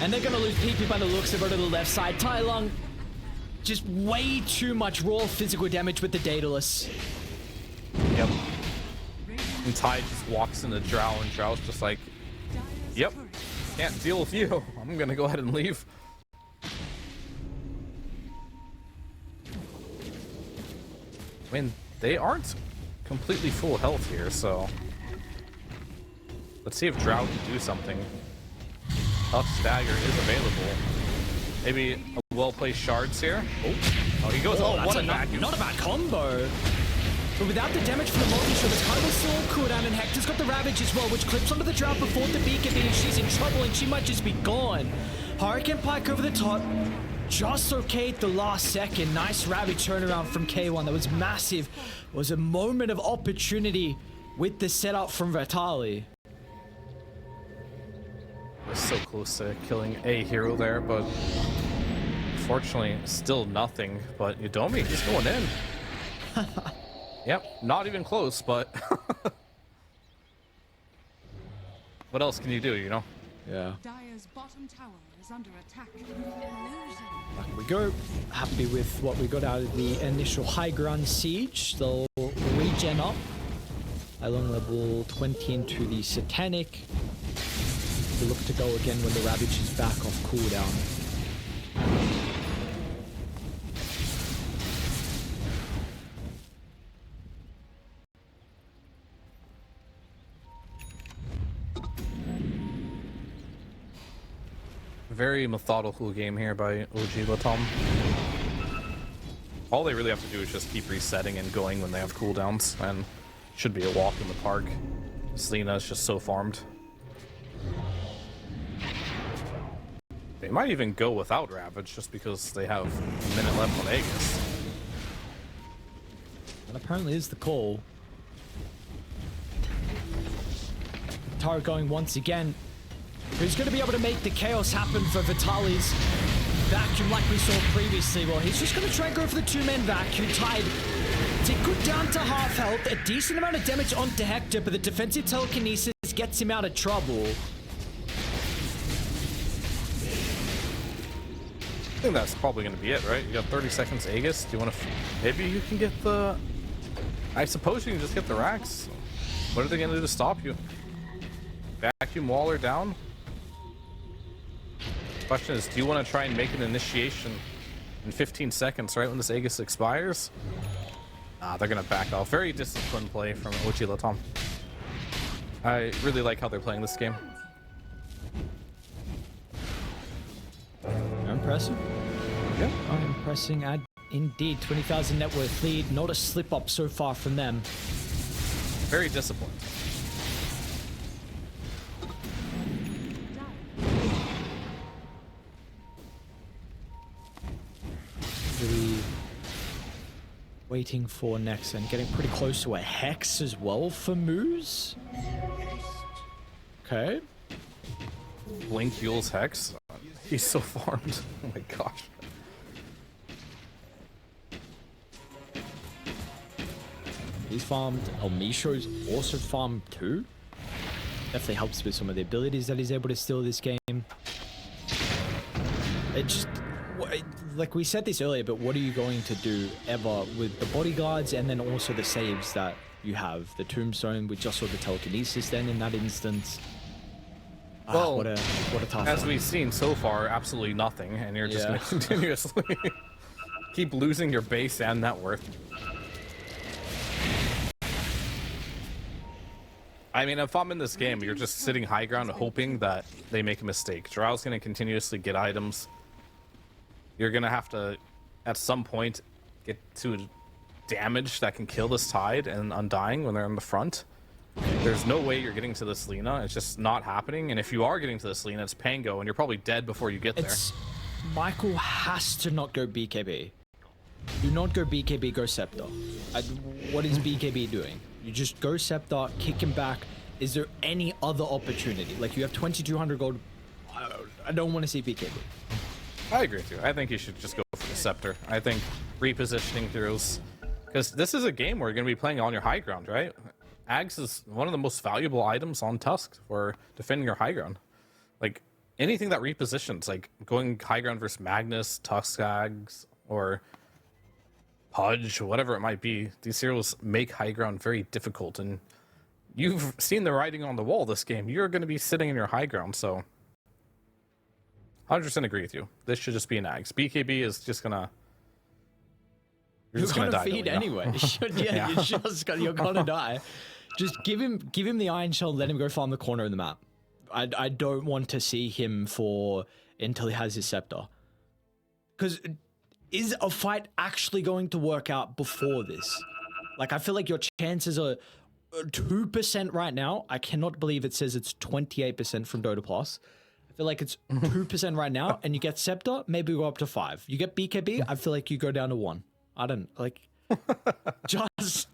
And they're gonna lose PP by the looks of it to the left side. Tai Lung, just way too much raw physical damage with the Daedalus. Yep. And Ty just walks into Drow, and Drow's just like, yep, can't deal with you. I'm gonna go ahead and leave. I mean, they aren't completely full health here, so let's see if Drow can do something. Tough Stagger is available. Maybe a well-placed Shards here. Oh, he goes, oh, what a vacuum. Not a bad combo. But without the damage from the multi-shot, it's kind of a slow cooldown, and Hector's got the Ravage as well, which clips onto the Drow before the beacon, and she's in trouble, and she might just be gone. Hurricane Pike over the top. Just okay at the last second. Nice Ravage turnaround from K1. That was massive. It was a moment of opportunity with the setup from Vitali. We're so close to killing a hero there, but unfortunately, still nothing. But Yudomi, he's going in. Yep, not even close, but what else can you do, you know? Yeah. Dire's bottom tower is under attack. Back we go. Happy with what we got out of the initial high ground siege. They'll regen up. Along level 20 into the Satanic. We look to go again when the Ravage is back off cooldown. Very methodical game here by OG.LATAM. All they really have to do is just keep resetting and going when they have cooldowns, and should be a walk in the park. Selena is just so farmed. They might even go without Ravage just because they have a minute left on Aegis. And apparently is the call. Tara going once again. Who's going to be able to make the chaos happen for Vitali's vacuum like we saw previously? Well, he's just going to try and go for the two-man vacuum. Tide good down to half health. A decent amount of damage onto Hector, but the defensive telekinesis gets him out of trouble. I think that's probably going to be it, right? You got 30 seconds Aegis. Do you want to... Maybe you can get the... I suppose you can just get the racks. What are they going to do to stop you? Vacuum Waller down? Question is, do you want to try and make an initiation in 15 seconds, right when this Aegis expires? They're going to back off. Very disciplined play from OG.LATAM. I really like how they're playing this game. Impressive. Yeah. Impressing. Indeed, 20,000 net worth lead. Not a slip up so far from them. Very disciplined. Really waiting for next and getting pretty close to a Hex as well for Moose. Okay. Blink Yule's Hex. He's so farmed. Oh my gosh. He's farmed. El Misho's also farmed too. Definitely helps with some of the abilities that he's able to steal this game. It just... Like we said this earlier, but what are you going to do ever with the bodyguards and then also the saves that you have? The Tombstone with just sort of the telekinesis then in that instance. Well, what a tough as one. we've seen so far, absolutely nothing, and you're just going to continuously keep losing your base and net worth. I mean, if I'm in this game, you're just sitting high ground hoping that they make a mistake. Drow's going to continuously get items. You're going to have to, at some point, get to damage that can kill this Tide and Undying when they're in the front. There's no way you're getting to this Lina. It's just not happening. And if you are getting to this Lina, it's Pango, and you're probably dead before you get there. Michael has to not go BKB. Do not go BKB, go Scepter. What is BKB doing? You just go Scepter, kick him back. Is there any other opportunity? Like, you have 2,200 gold. I don't want to see BKB. I agree with you. I think you should just go for the scepter. I think repositioning throws, because this is a game where you're going to be playing on your high ground, right? Ags is one of the most valuable items on Tusk for defending your high ground. Like, anything that repositions, like going high ground versus Magnus, Tusk Ags, or Pudge, whatever it might be, these heroes make high ground very difficult, and you've seen the writing on the wall this game. You're going to be sitting in your high ground, so 100% agree with you. This should just be an Ags. BKB is just gonna... You're just gonna die, feed anyway. Yeah, you're gonna die. Just give him the Iron Shell and let him go farm the corner of the map. I don't want to see him until he has his scepter. Because is a fight actually going to work out before this? Like, I feel like your chances are 2% right now. I cannot believe it says it's 28% from Dota Plus. I feel like it's 2% right now, and you get scepter, maybe go up to 5. You get BKB, I feel like you go down to 1. I don't like. Just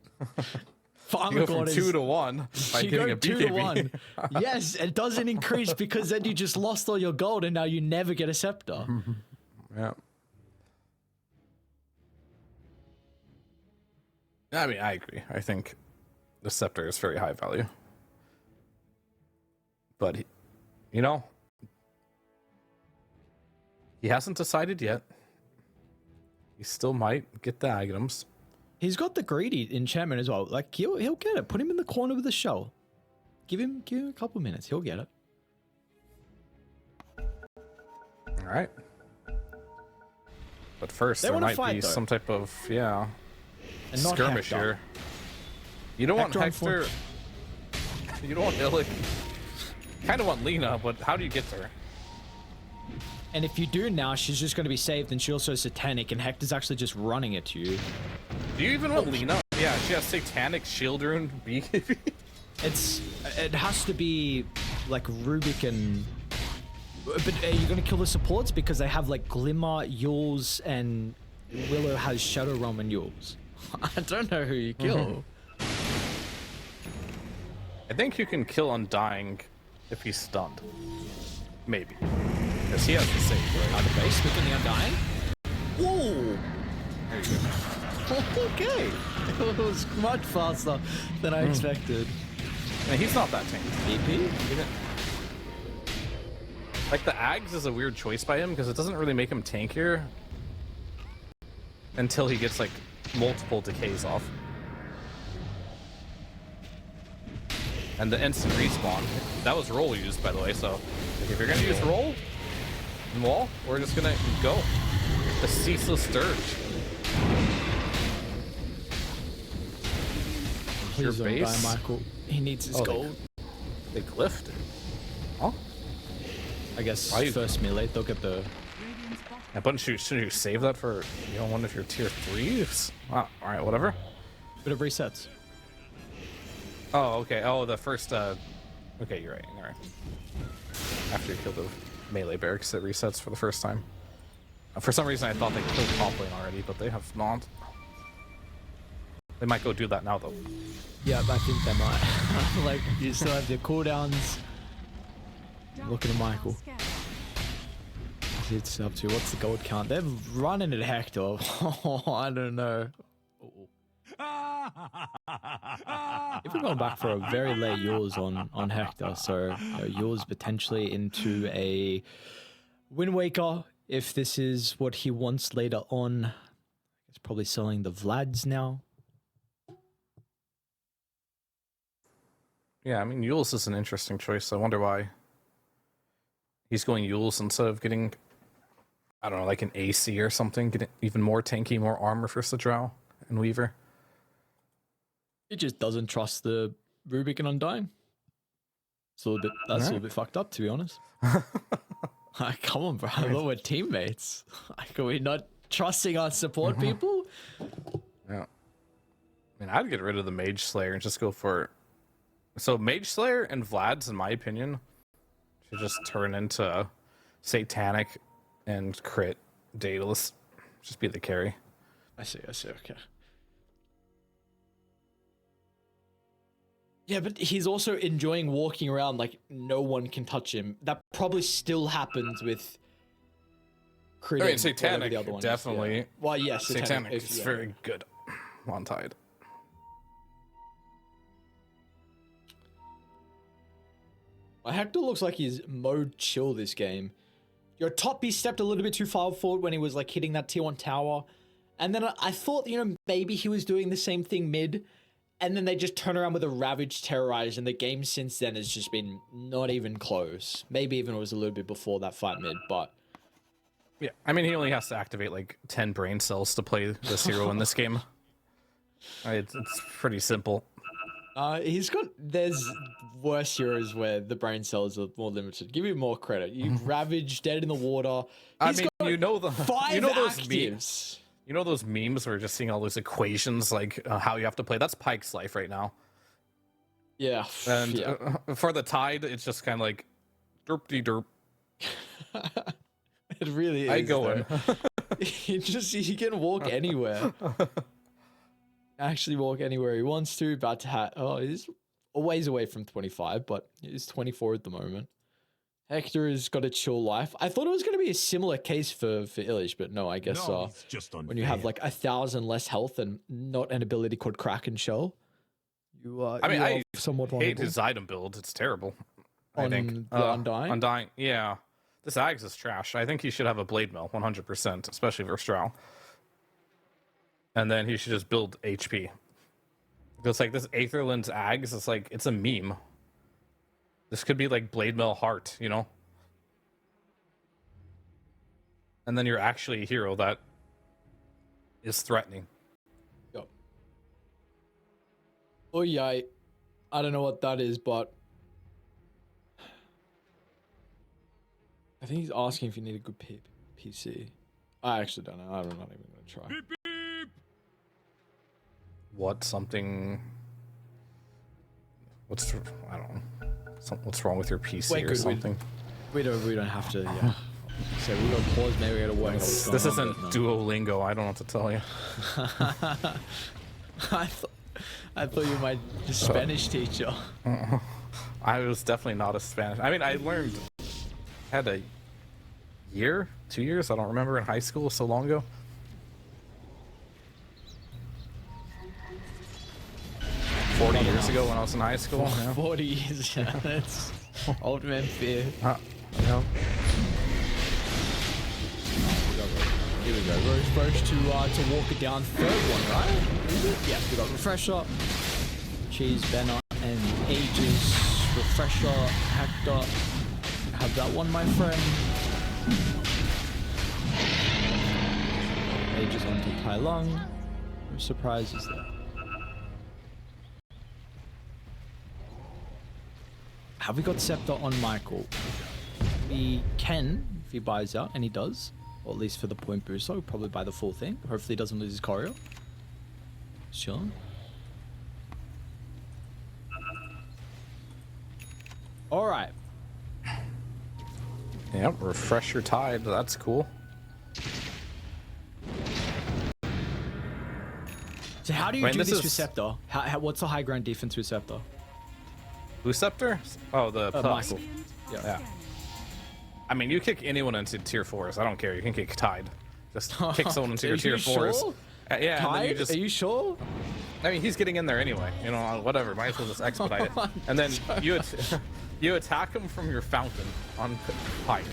farm you go from 2 to 1 by getting a BKB. 2 to 1. Yes, it doesn't increase because then you just lost all your gold, and now you never get a scepter. Yeah. I mean, I agree. I think the scepter is very high value, but you know, he hasn't decided yet. He still might get the items. He's got the greedy enchantment as well. Like, he'll get it. Put him in the corner with the shell. Give him a couple minutes. He'll get it. All right. But first, there might be some type of and skirmish here. You don't want Hector. You don't want Illic. Kind of want Lena, but how do you get there? And if you do now, she's just going to be saved, and she also has Satanic, and Hector's actually just running at you. Do you even want Lena? Yeah, she has Satanic, Shield Rune, BKB. It has to be like Rubik and... But are you going to kill the supports? Because they have like Glimmer, Yules, and Willow has Shadow Realm and Yules. I don't know who you kill. I think you can kill Undying if he's stunned. Maybe. Because he has the save, right? The base within the Undying? Whoa! There you go. Okay. It was much faster than I expected. And he's not that tanky. BP? Like, the Ags is a weird choice by him because it doesn't really make him tankier until he gets, like, multiple decays off. And the instant respawn. That was roll used, by the way, so if you're gonna use roll and wall, we're just gonna go. The ceaseless dirge. Please don't die, Michael. He needs his gold. They glyphed it. Huh? I guess first melee, they'll get the... Yeah, but shouldn't you save that for, you know, one of your tier 3s? Wow, alright, whatever. But it resets. Oh, okay. Oh, the first, okay, you're right, alright. After you kill the melee barracks, it resets for the first time. For some reason, I thought they killed top lane already, but they have not. They might go do that now, though. Yeah, I think they might. Like, you still have your cooldowns. Looking at Michael. It's up to, what's the gold count? They're running at Hector. Oh, I don't know. If we're going back for a very late yours on Hector, so yours potentially into a Wind Waker if this is what he wants later on. He's probably selling the Vlads now. Yeah, I mean, Yules is an interesting choice. I wonder why he's going Yules instead of getting, I don't know, like an AC or something, get even more tanky, more armor for Drow and Weaver. He just doesn't trust the Rubik and Undying. It's a little bit, that's a little bit fucked up, to be honest. Like, come on, bro. We're teammates. Like, are we not trusting our support people? Yeah. I mean, I'd get rid of the Mage Slayer and just go for... So, Mage Slayer and Vlad's, in my opinion, should just turn into Satanic and crit Daedalus. Just be the carry. I see, okay. Yeah, but he's also enjoying walking around like no one can touch him. That probably still happens with critting. I mean, Satanic, the other one is, definitely. yeah. Well, yes, Satanic if- is yeah. very good on Tide. Hector looks like he's mode chill this game. Your top, he stepped a little bit too far forward when he was like hitting that tier 1 tower. And then I thought, you know, maybe he was doing the same thing mid. And then they just turn around with a Ravage Terrorize, and the game since then has just been not even close. Maybe even it was a little bit before that fight mid, but... Yeah, I mean, he only has to activate like 10 brain cells to play this hero in this game. It's pretty simple. There's worse heroes where the brain cells are more limited. Give me more credit. You Ravage, Dead in the Water. I mean, you know those actives. memes. You know those memes where we're just seeing all those equations, like how you have to play. That's Pike's life right now. Yeah. And yeah. For the Tide, it's just kind of like derp-de-derp. It really is. I go in. He can walk anywhere. Actually walk anywhere he wants to. About to he's a ways away from 25, but he's 24 at the moment. Hector has got a chill life. I thought it was going to be a similar case for Illich, but no, I guess it's just when you have like 1,000 less health and not an ability called Kraken Shell, I somewhat hate vulnerable. his item build. It's terrible. I On think the Undying? Undying, yeah. This Ags is trash. I think he should have a Blade Mill, 100%, especially versus Drow. And then he should just build HP. Because like this Aetherland's Ags, it's like it's a meme. This could be like Blade Mill Heart, you know? And then you're actually a hero that is threatening. Yep. Oh yeah, I don't know what that is, but I think he's asking if you need a good PC. I actually don't know. I'm not even gonna try. Beep, beep. What? Something? I don't know. What's wrong with your PC Wait, or good, something? We don't have to. Yeah. So we gotta pause. Maybe we gotta work. out what's This going on, isn't but no. Duolingo. I don't know what to tell you. I thought you were my Spanish teacher. I was definitely not a Spanish. I mean, I had a year, 2 years, I don't remember, in high school so long ago. $40 years ago when I was in high school. Yeah. 40 years. Yeah, that's old man fear. Yeah. Here we go. We're supposed to walk it down. Third one, right? Yeah, we got Refresher, Cheese, Banner, and Aegis. Refresher, Hector. Have that one, my friend. Aegis onto Tai Lung. No surprises there. Have we got Scepter on Michael? We can, if he buys out, and he does. Or at least for the point boost, so probably buy the full thing. Hopefully he doesn't lose his choreo. Sure. Alright. Yep, refresh your Tide. That's cool. So how do you Wait, do this this is- with Scepter? What's the high ground defense with Scepter? Who's Scepter? Oh, the plus. Michael. Yeah. Yeah. I mean, you kick anyone into tier 4s. I don't care. You can kick Tide. Just kick someone into your tier 4s. Sure? Yeah, and then you Tide? just... Are you sure? I mean, he's getting in there anyway. You know, whatever. Might as well just expedite it. And then you attack him from your fountain on Pike.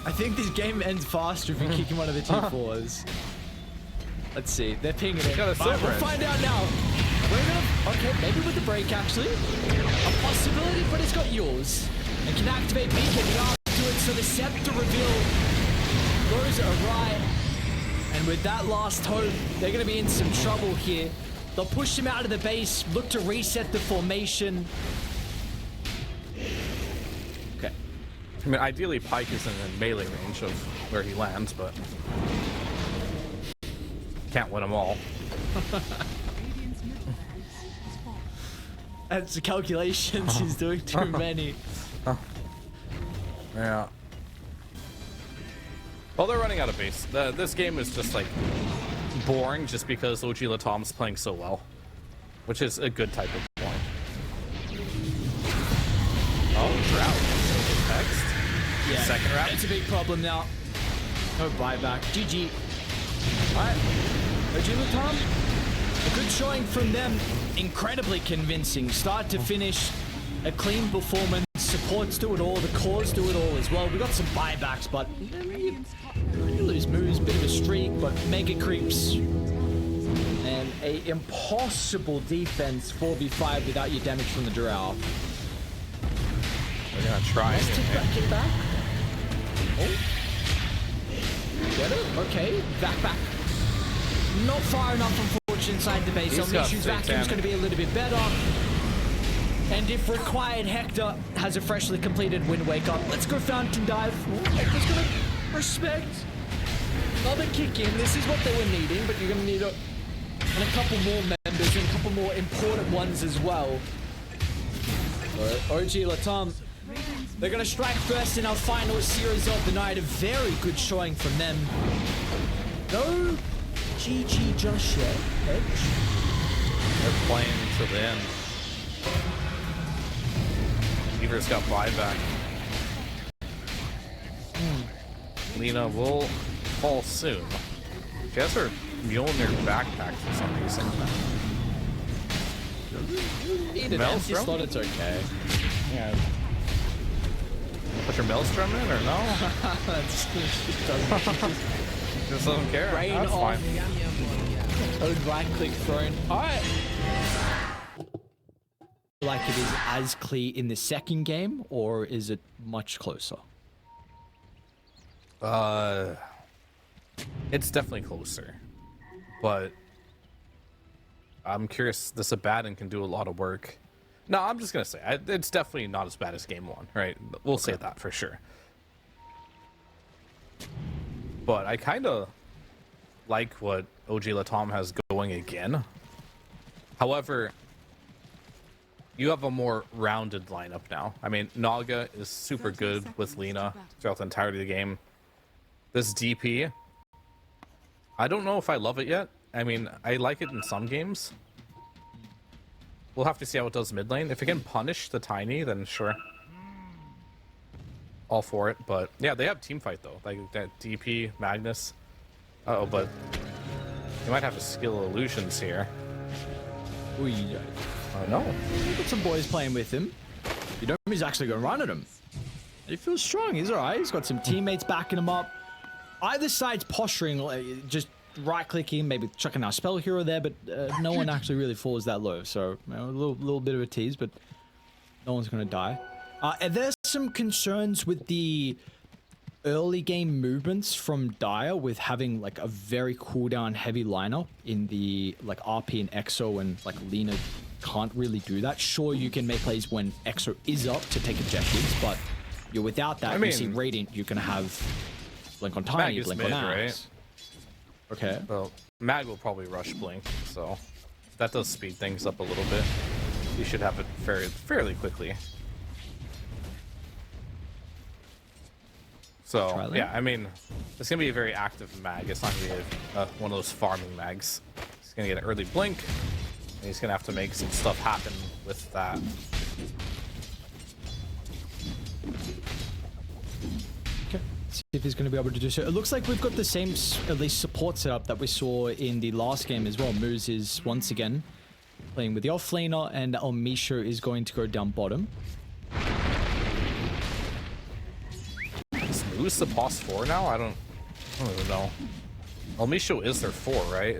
I think this game ends faster if you kick him one of the tier 4s. Let's see. They're pinging it. got a Alright, silver we'll edge. find out now. We're gonna... Okay, maybe with the break, actually. A possibility, but it's got yours. And can activate Beacon afterwards, so the Scepter reveal goes awry. And with that last hope, they're gonna be in some trouble here. They'll push him out of the base, look to reset the formation. Okay. I mean, ideally, Pike isn't in melee range of where he lands, but... Can't win them all. Radiant's middle barracks has fallen. That's the calculations. He's doing too many. Yeah. Well, they're running out of base. This game is just like boring just because OG.LATAM's playing so well. which is a good type of point. Oh, Drought. Next. Yeah, Second round. It's a big problem now. No buyback. GG. Alright. OG.LATAM. A good showing from them. Incredibly convincing. Start to finish. A clean performance. Supports do it all. The cores do it all as well. We got some buybacks, but you lose moves. Bit of a streak, but mega creeps. And a impossible defense 4v5 without your damage from the Drow. We're gonna try Let's it. take that kick back. Oh. Get it? Okay. Back. Not far enough, unfortunately, inside the base. He's got Elmishu's big vacuum's going to damage. be a little bit better. And if required, Hector has a freshly completed Wind Wake Up. Let's go Fountain Dive. Ooh, Hector's going to respect. Another kick in. This is what they were needing, but you're going to need and a couple more members and a couple more important ones as well. OG.LATAM. They're going to strike first in our final series of the night. A very good showing from them. No GG just yet. Edge. They're playing to the end. Beaver's got buyback. Lena will fall soon. She has her Mjolnir backpack for some reason. Eat an empty Maelstrom? slot, it's okay. Yeah. Put your Maelstrom in or no? Just doesn't care. Brain That's off. fine. Code right click thrown. Alright. Like it is as clear in the second game, or is it much closer? It's definitely closer, but I'm curious. This Abaddon can do a lot of work. No, I'm just gonna say it's definitely not as bad as game one, right? We'll say that for sure. But I kind of like what OG.LATAM has going again. However, you have a more rounded lineup now. I mean, Naga is super good with Lena throughout the entirety of the game. This DP, I don't know if I love it yet. I mean, I like it in some games. We'll have to see how it does mid lane. If it can punish the Tiny, then sure. All for it. But yeah, they have team fight though. Like that DP, Magnus. Uh-oh, but you might have to skill illusions here. Ooh, Oh no. got some boys playing with him. You know he's actually going to run at him. He feels strong. He's all right. He's got some teammates backing him up. Either side's posturing, like, just right-clicking, maybe chucking our spell hero there, but no one actually really falls that low. So you know, a little bit of a tease, but no one's going to die. And there's some concerns with the early game movements from Dire with having like a very cooldown heavy lineup in the like RP and EXO, and like Lena can't really do that. Sure, you can make plays when EXO is up to take objectives, but you're without that. I mean, you see Radiant, you're gonna have Blink on Tiny, Mag is Blink mid, on right? Axe. Okay. Well, Mag will probably rush Blink, so that does speed things up a little bit. You should have it fairly quickly. So yeah, I mean, it's gonna be a very active Mag. It's not gonna be one of those farming Mags. He's gonna get an early Blink, and he's gonna have to make some stuff happen with that. See if he's going to be able to do so. It looks like we've got the same, at least, support setup that we saw in the last game as well. Moose is once again playing with the offlaner, and Elmisho is going to go down bottom. Is Moose the boss 4 now? I don't even know. Elmisho is their 4, right?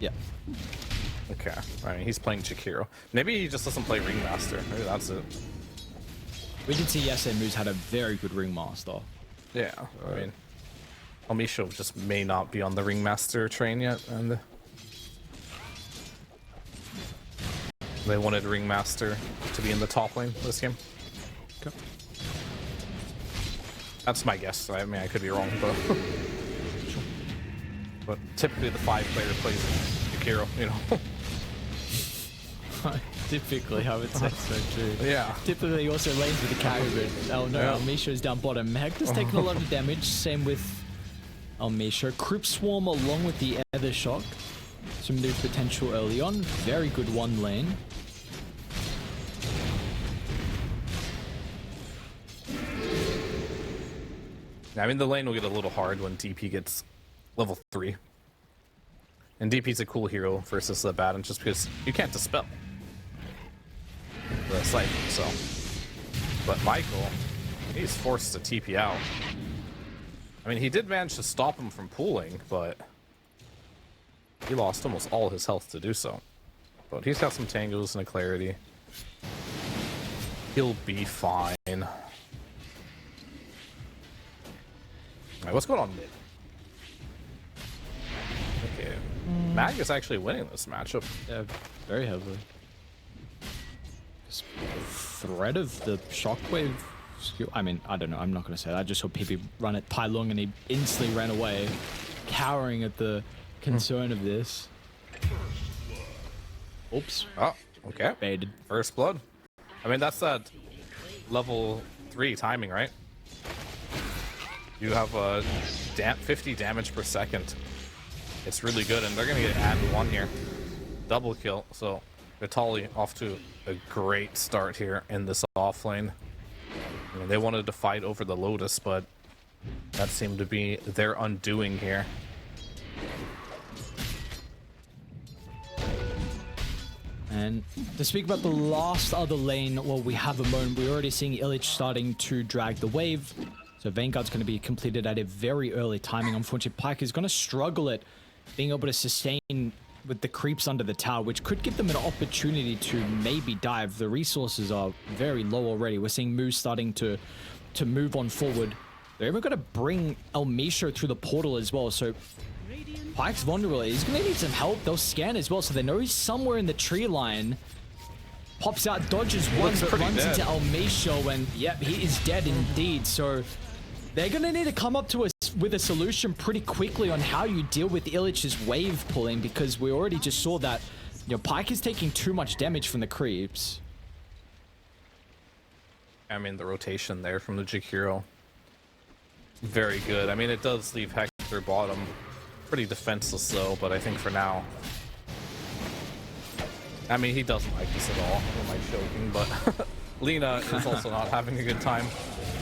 Yeah. Okay. I mean, he's playing Chikiro. Maybe he just doesn't play Ringmaster. Maybe that's it. We did see yesterday Moose had a very good ringmaster. Yeah, I mean, Elmisho just may not be on the Ringmaster train yet, and they wanted Ringmaster to be in the top lane this game. Okay. That's my guess. I mean, I could be wrong, but but typically the 5-player plays Akiro, you know. Typically, I would say so too. Yeah. Typically, he also lanes with the carry, but oh no, Yeah. Elmisho's down bottom. Hector's taking a lot of damage. Same with Elmisho. Crypt Swarm along with the Ether Shock. some new potential early on. Very good one lane. I mean, the lane will get a little hard when DP gets level 3. And DP's a cool hero versus the Baton just because you can't dispel the Cypher, so. But Michael, he's forced to TP out. I mean, he did manage to stop him from pooling, but he lost almost all his health to do so. But he's got some tangos and a clarity. He'll be fine. Alright, what's going on mid? Okay. Mag is actually winning this matchup. Yeah, very heavily. This threat of the shockwave skill. I mean, I don't know. I'm not going to say that. I just saw PP run at Tai Lung and he instantly ran away, cowering at the concern of this. Oops. Oh, okay. Baited. First blood. I mean, that's that level 3 timing, right? You have a 50 damage per second. It's really good, and they're gonna get add 1 here. Double kill, so Vitali off to a great start here in this off lane. I mean, they wanted to fight over the Lotus, but that seemed to be their undoing here. And to speak about the last other lane, well, we have a moment. We're already seeing Illich starting to drag the wave. So Vanguard's going to be completed at a very early timing. Unfortunately, Pyke is going to struggle at being able to sustain with the creeps under the tower, which could give them an opportunity to maybe dive. The resources are very low already. We're seeing moves starting to move on forward. They're even going to bring El Misho through the portal as well. So Pyke's vulnerable. He's going to need some help. They'll scan as well, so they know he's somewhere in the tree line. Pops out, dodges once, but runs into El Misho, and yep, he is dead indeed. So they're going to need to come up to us with a solution pretty quickly on how you deal with Illich's wave pulling, because we already just saw that, you know, Pyke is taking too much damage from the creeps. I mean, the rotation there from the Jakiro, very good. I mean, it does leave Hector bottom pretty defenseless though, but I think for now, I mean, he doesn't like this at all. Who am I joking? But Lina is also not having a good time.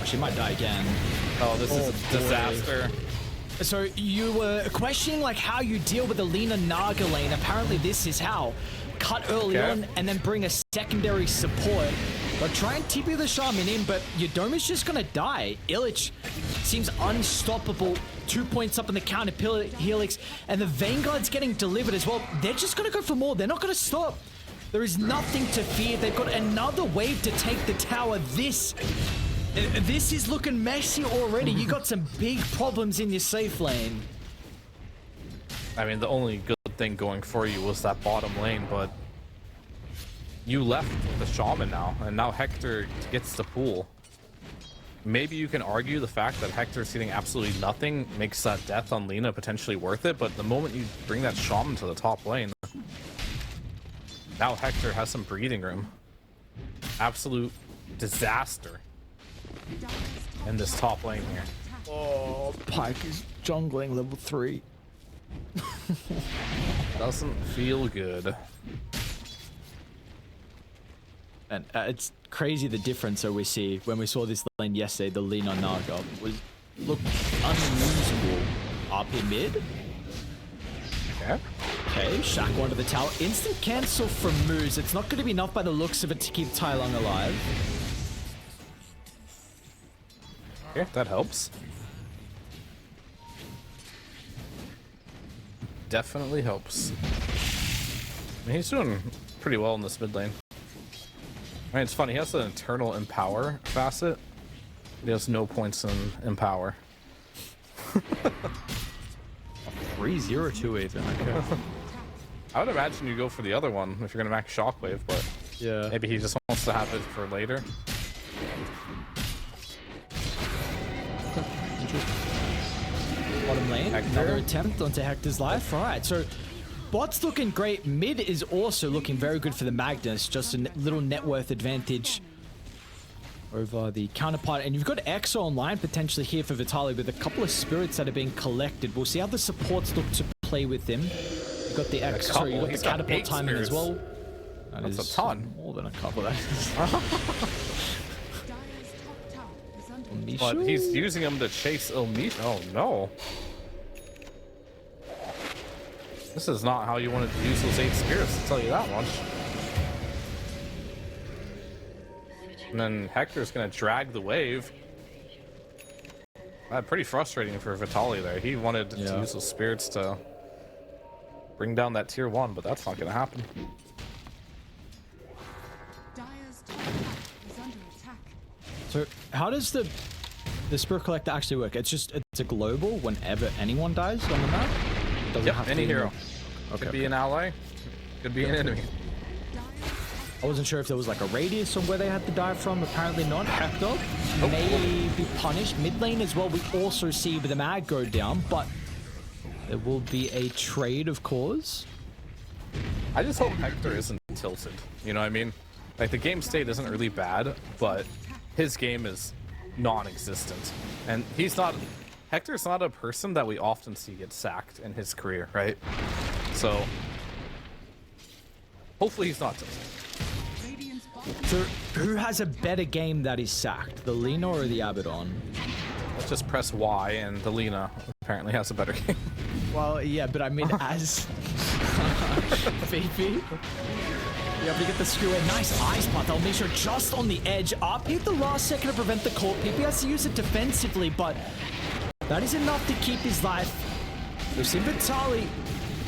She might die again. Oh, this is a disaster. So you were questioning like how you deal with the Lina Naga lane. Apparently this is how. Cut early on and then bring a secondary support. But try and TP the Shaman in, but your Dome is just gonna die. Illich seems unstoppable. 2 points up in the counter helix, and the Vanguard's getting delivered as well. They're just gonna go for more. They're not gonna stop. There is nothing to fear. They've got another wave to take the tower. This is looking messy already. You got some big problems in your safe lane. I mean, the only good thing going for you was that bottom lane, but you left the Shaman now, and now Hector gets the pool. Maybe you can argue the fact that Hector's hitting absolutely nothing makes that death on Lina potentially worth it, but the moment you bring that Shaman to the top lane, now Hector has some breathing room. Absolute disaster in this top lane here. Oh, Pyke is jungling level 3. Doesn't feel good. And it's crazy the difference that we see when we saw this lane yesterday. The Lina Naga looked unusable up in mid. Okay, Shaco onto the tower. Instant cancel from moves. It's not going to be enough by the looks of it to keep Tai Lung alive. Okay, that helps. Definitely helps. I mean, he's doing pretty well in this mid lane. I mean, it's funny, he has an Eternal Empower facet. He has no points in Empower. 3-0-2 even, okay. I would imagine you go for the other one if you're going to max Shockwave, but Yeah. maybe he just wants to have it for later. Bottom lane, Hector. another attempt onto Hector's life. Alright, so bot's looking great. Mid is also looking very good for the Magnus. Just a little net worth advantage over the counterpart. And you've got Exo online potentially here for Vitali with a couple of spirits that are being collected. We'll see how the supports look to play with him. got the X, couple. sorry, you got the He's got catapult 8 timing as spears. well. That That's is a ton. more than a couple. That is. Dire's top tower is under attack. But he's using them to chase Elimination. Oh no. This is not how you wanted to use those 8 spears, I'll tell you that much. And then Hector's gonna drag the wave. Pretty frustrating for Vitaly there. He wanted to use those spirits to bring down that tier 1, but that's not gonna happen. Dire's top tower is under attack. So how does the Spirit Collector actually work? It's a global whenever anyone dies on the map? It doesn't have to Any be- hero. Okay. Could be an ally, could be an enemy. I wasn't sure if there was like a radius on where they had to die from. Apparently not. Hector may be punished. Mid lane as well, we also see the mag go down, but there will be a trade, of course. I just hope Hector isn't tilted. You know what I mean? Like, the game state isn't really bad, but his game is non-existent. And Hector's not a person that we often see get sacked in his career, right? So, hopefully he's not tilted. Radiant's bottom So who has a better game that is sacked? The Lina or the Abaddon? Let's just press Y, and the Lina apparently has a better game. Well, yeah, but I mean as Fifi. Yeah, we get the screw in. Nice ice path. I'll make sure just on the edge. Up hit the last second to prevent the call. Fifi has to use it defensively, but that is enough to keep his life. We've seen Vitaly.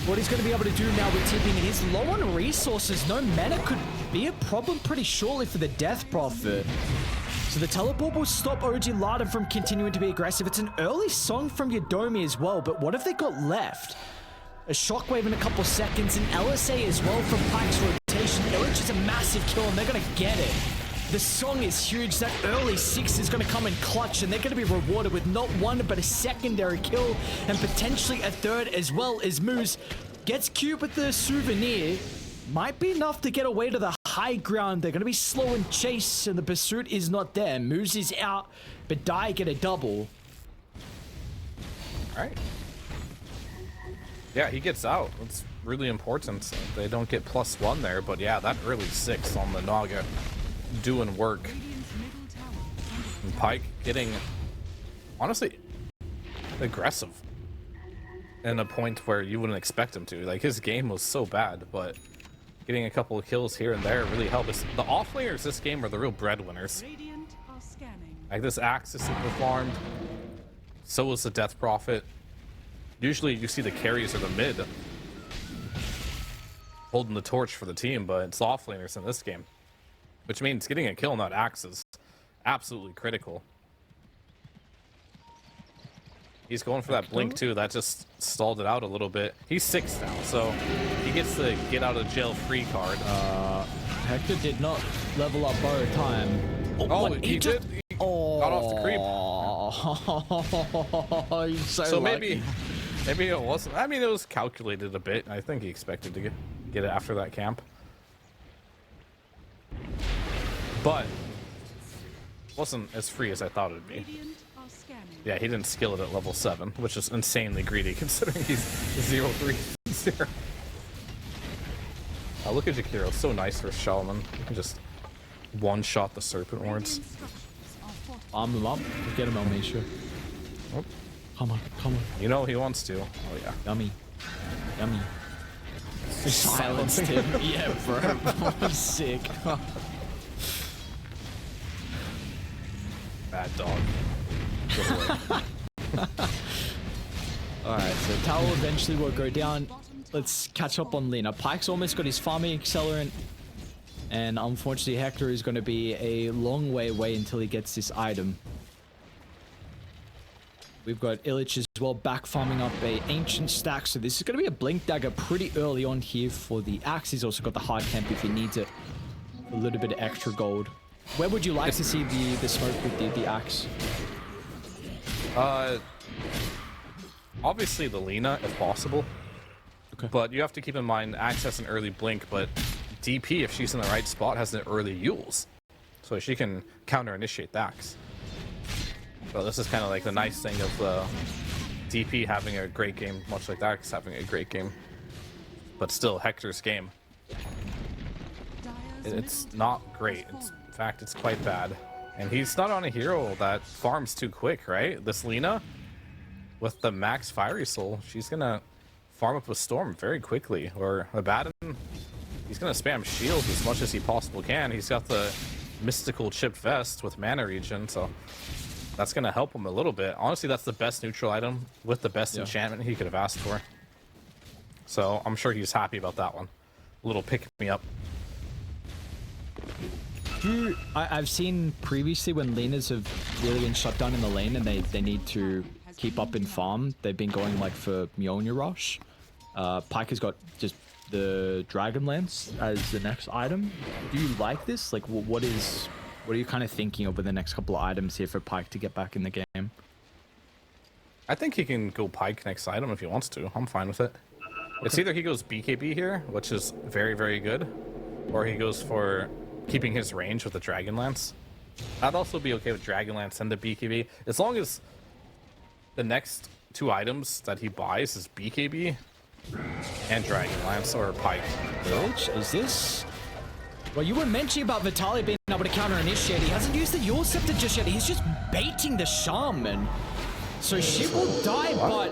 What he's going to be able to do now with tipping, and he's low on resources. No mana could be a problem pretty shortly for the Death Prophet. So the teleport will stop OG.LATAM from continuing to be aggressive. It's an early song from Yodomi as well, but what have they got left? A shockwave in a couple seconds, and LSA as well from Pike's rotation. Illich is a massive kill, and they're going to get it. The song is huge. That early 6 is going to come in clutch, and they're going to be rewarded with not one, but a secondary kill, and potentially a third as well, as Moose gets cute with the souvenir. Might be enough to get away to the high ground. They're going to be slow in chase, and the pursuit is not there. Moose is out, but Die get a double. All right. Yeah, he gets out. That's really important. They don't get +1 there, but yeah, that early 6 on the Naga doing work. Radiant's middle tower is under And Pike getting, honestly, aggressive in a point where you wouldn't expect him to. Like, his game was so bad, but getting a couple of kills here and there really helped us. The off-laners this game are the real breadwinners. Radiant are scanning. Like, this Axe is super farmed. So was the Death Prophet. Usually you see the carries or the mid holding the torch for the team, but it's the off-laners in this game. Which means getting a kill on that Axe is absolutely critical. He's going for that blink too. That just stalled it out a little bit. He's 6 now, so he gets the get out of jail free card. Hector did not level up borrow time. Oh, he did. He got off the creep. Oh, he's So lucky. maybe it wasn't. I mean, it was calculated a bit. I think he expected to get it after that camp. But wasn't as free as I thought it'd be. Radiant are scanning. Yeah, he didn't skill it at level 7, which is insanely greedy considering he's 0-3-0. Look at Jakiro, so nice for Shaman. You can just one-shot the Serpent Wards. Radiant structures are fortified. Arm them up. Get him, Elmisha. Oh, Come on, come on. you know he wants to. Oh yeah. Yummy. Yummy. Silenced him. Yeah, bro. Sick. Bad dog. Get away. Alright, so tower eventually will go down. Let's catch up on Lina. Pike's almost got his farming accelerant. And unfortunately, Hector is going to be a long way away until he gets this item. We've got Illich as well back farming up a ancient stack. So this is going to be a blink dagger pretty early on here for the axe. He's also got the hard camp if he needs it. A little bit of extra gold. Where would you like to see the smoke with the axe? Obviously the Lina, if possible. Okay. But you have to keep in mind, Axe has an early blink, but DP, if she's in the right spot, has an early Yules. So she can counter-initiate the Axe. So this is kind of like the nice thing of DP having a great game, much like the Axe having a great game. but still, Hector's game. Dire's It's middle not tower great. has fallen. In fact, it's quite bad. And he's not on a hero that farms too quick, right? This Lina, with the max Fiery Soul, she's gonna farm up a Storm very quickly. Or Abaddon, he's gonna spam shields as much as he possibly can. He's got the mystical chipped vest with mana regen, so that's gonna help him a little bit. Honestly, that's the best neutral item with the best enchantment he could have asked for. So I'm sure he's happy about that one. A little pick me up. I've seen previously when laners have really been shut down in the lane and they need to keep up in farm, they've been going like for Mjolnir Rush. Pyke has got just the Dragon Lance as the next item. Do you like this? Like, what are you kind of thinking over the next couple of items here for Pyke to get back in the game? I think he can go Pyke next item if he wants to. I'm fine with it. It's either he goes BKB here, which is very, very good, or he goes for keeping his range with the Dragon Lance. I'd also be okay with Dragon Lance and the BKB, as long as the next two items that he buys is BKB and Dragon Lance or Pyke. Village, is this? Well, you were mentioning about Vitaly being able to counter initiate. He hasn't used the Yule Scepter just yet. He's just baiting the Shaman. So she will die, but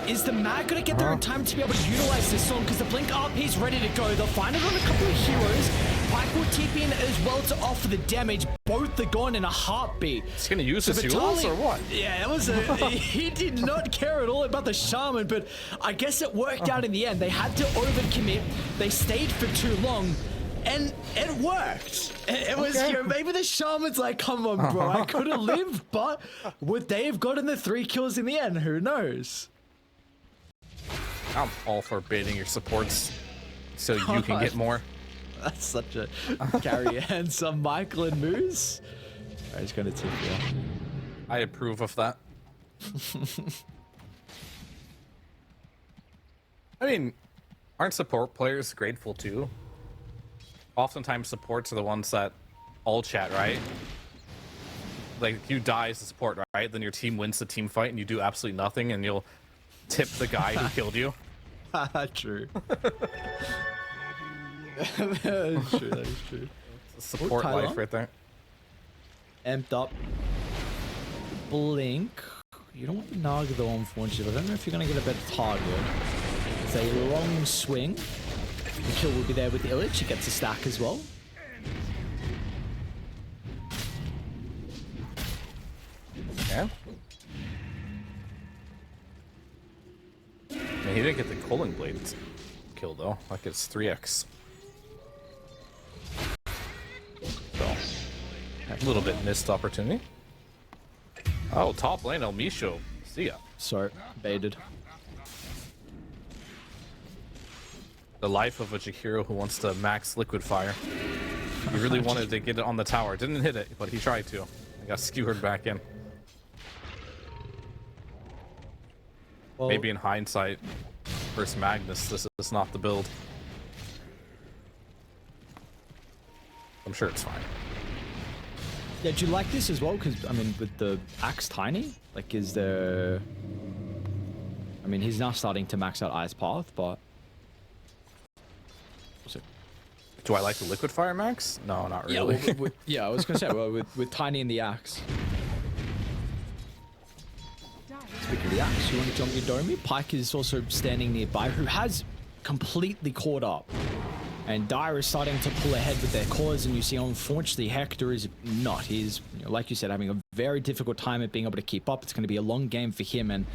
is the Mag going to get there in time to be able to utilize this song? Because the Blink RP's ready to go. They'll find it on a couple of heroes. Pyke will TP in as well to offer the damage. Both are gone in a heartbeat. He's going to use his Yules or what? Yeah, it was he did not care at all about the Shaman, but I guess it worked out in the end. They had to overcommit. They stayed for too long. And it worked. It was, you know, maybe the Shaman's like, come on, bro, I could have lived, but would they have gotten the 3 kills in the end? Who knows? I'm all for baiting your supports so you can get more. That's such a carry handsome Michael and Moose. Alright, he's gonna tip you. I approve of that. I mean, aren't support players grateful too? Oftentimes supports are the ones that all chat, right? Like, you die as a support, right? Then your team wins the team fight and you do absolutely nothing and you'll tip the guy who killed you. True. That is true, that is true. It's a support life right there. Amped up. Blink. You don't want the Naga though, unfortunately. I don't know if you're going to get a better target. It's a long swing. The kill will be there with Illich. He gets a stack as well. Yeah. Man, he didn't get the Culling Blade kill though. Like, it's 3x. So, a little bit missed opportunity. Oh, top lane El Misho. See ya. Sorry, baited. The life of a Jakiro who wants to max Liquid Fire. He really wanted to get it on the tower. Didn't hit it, but he tried to. He got skewered back in. Well, Maybe in hindsight, versus Magnus, this is not the build. I'm sure it's fine. yeah, do you like this as well? Because, I mean, with the Axe Tiny, like, is there... I mean, he's now starting to max out Ice Path, but... Do I like the Liquid Fire max? No, not really. Yeah, yeah, I was gonna say, well, with Tiny and the Axe. Speaking of the Axe, you want to jump your Domi? Pyke is also standing nearby, who has completely caught up. And Dire is starting to pull ahead with their cores, and you see, unfortunately, Hector is not. He's, you know, like you said, having a very difficult time at being able to keep up. It's going to be a long game for him, and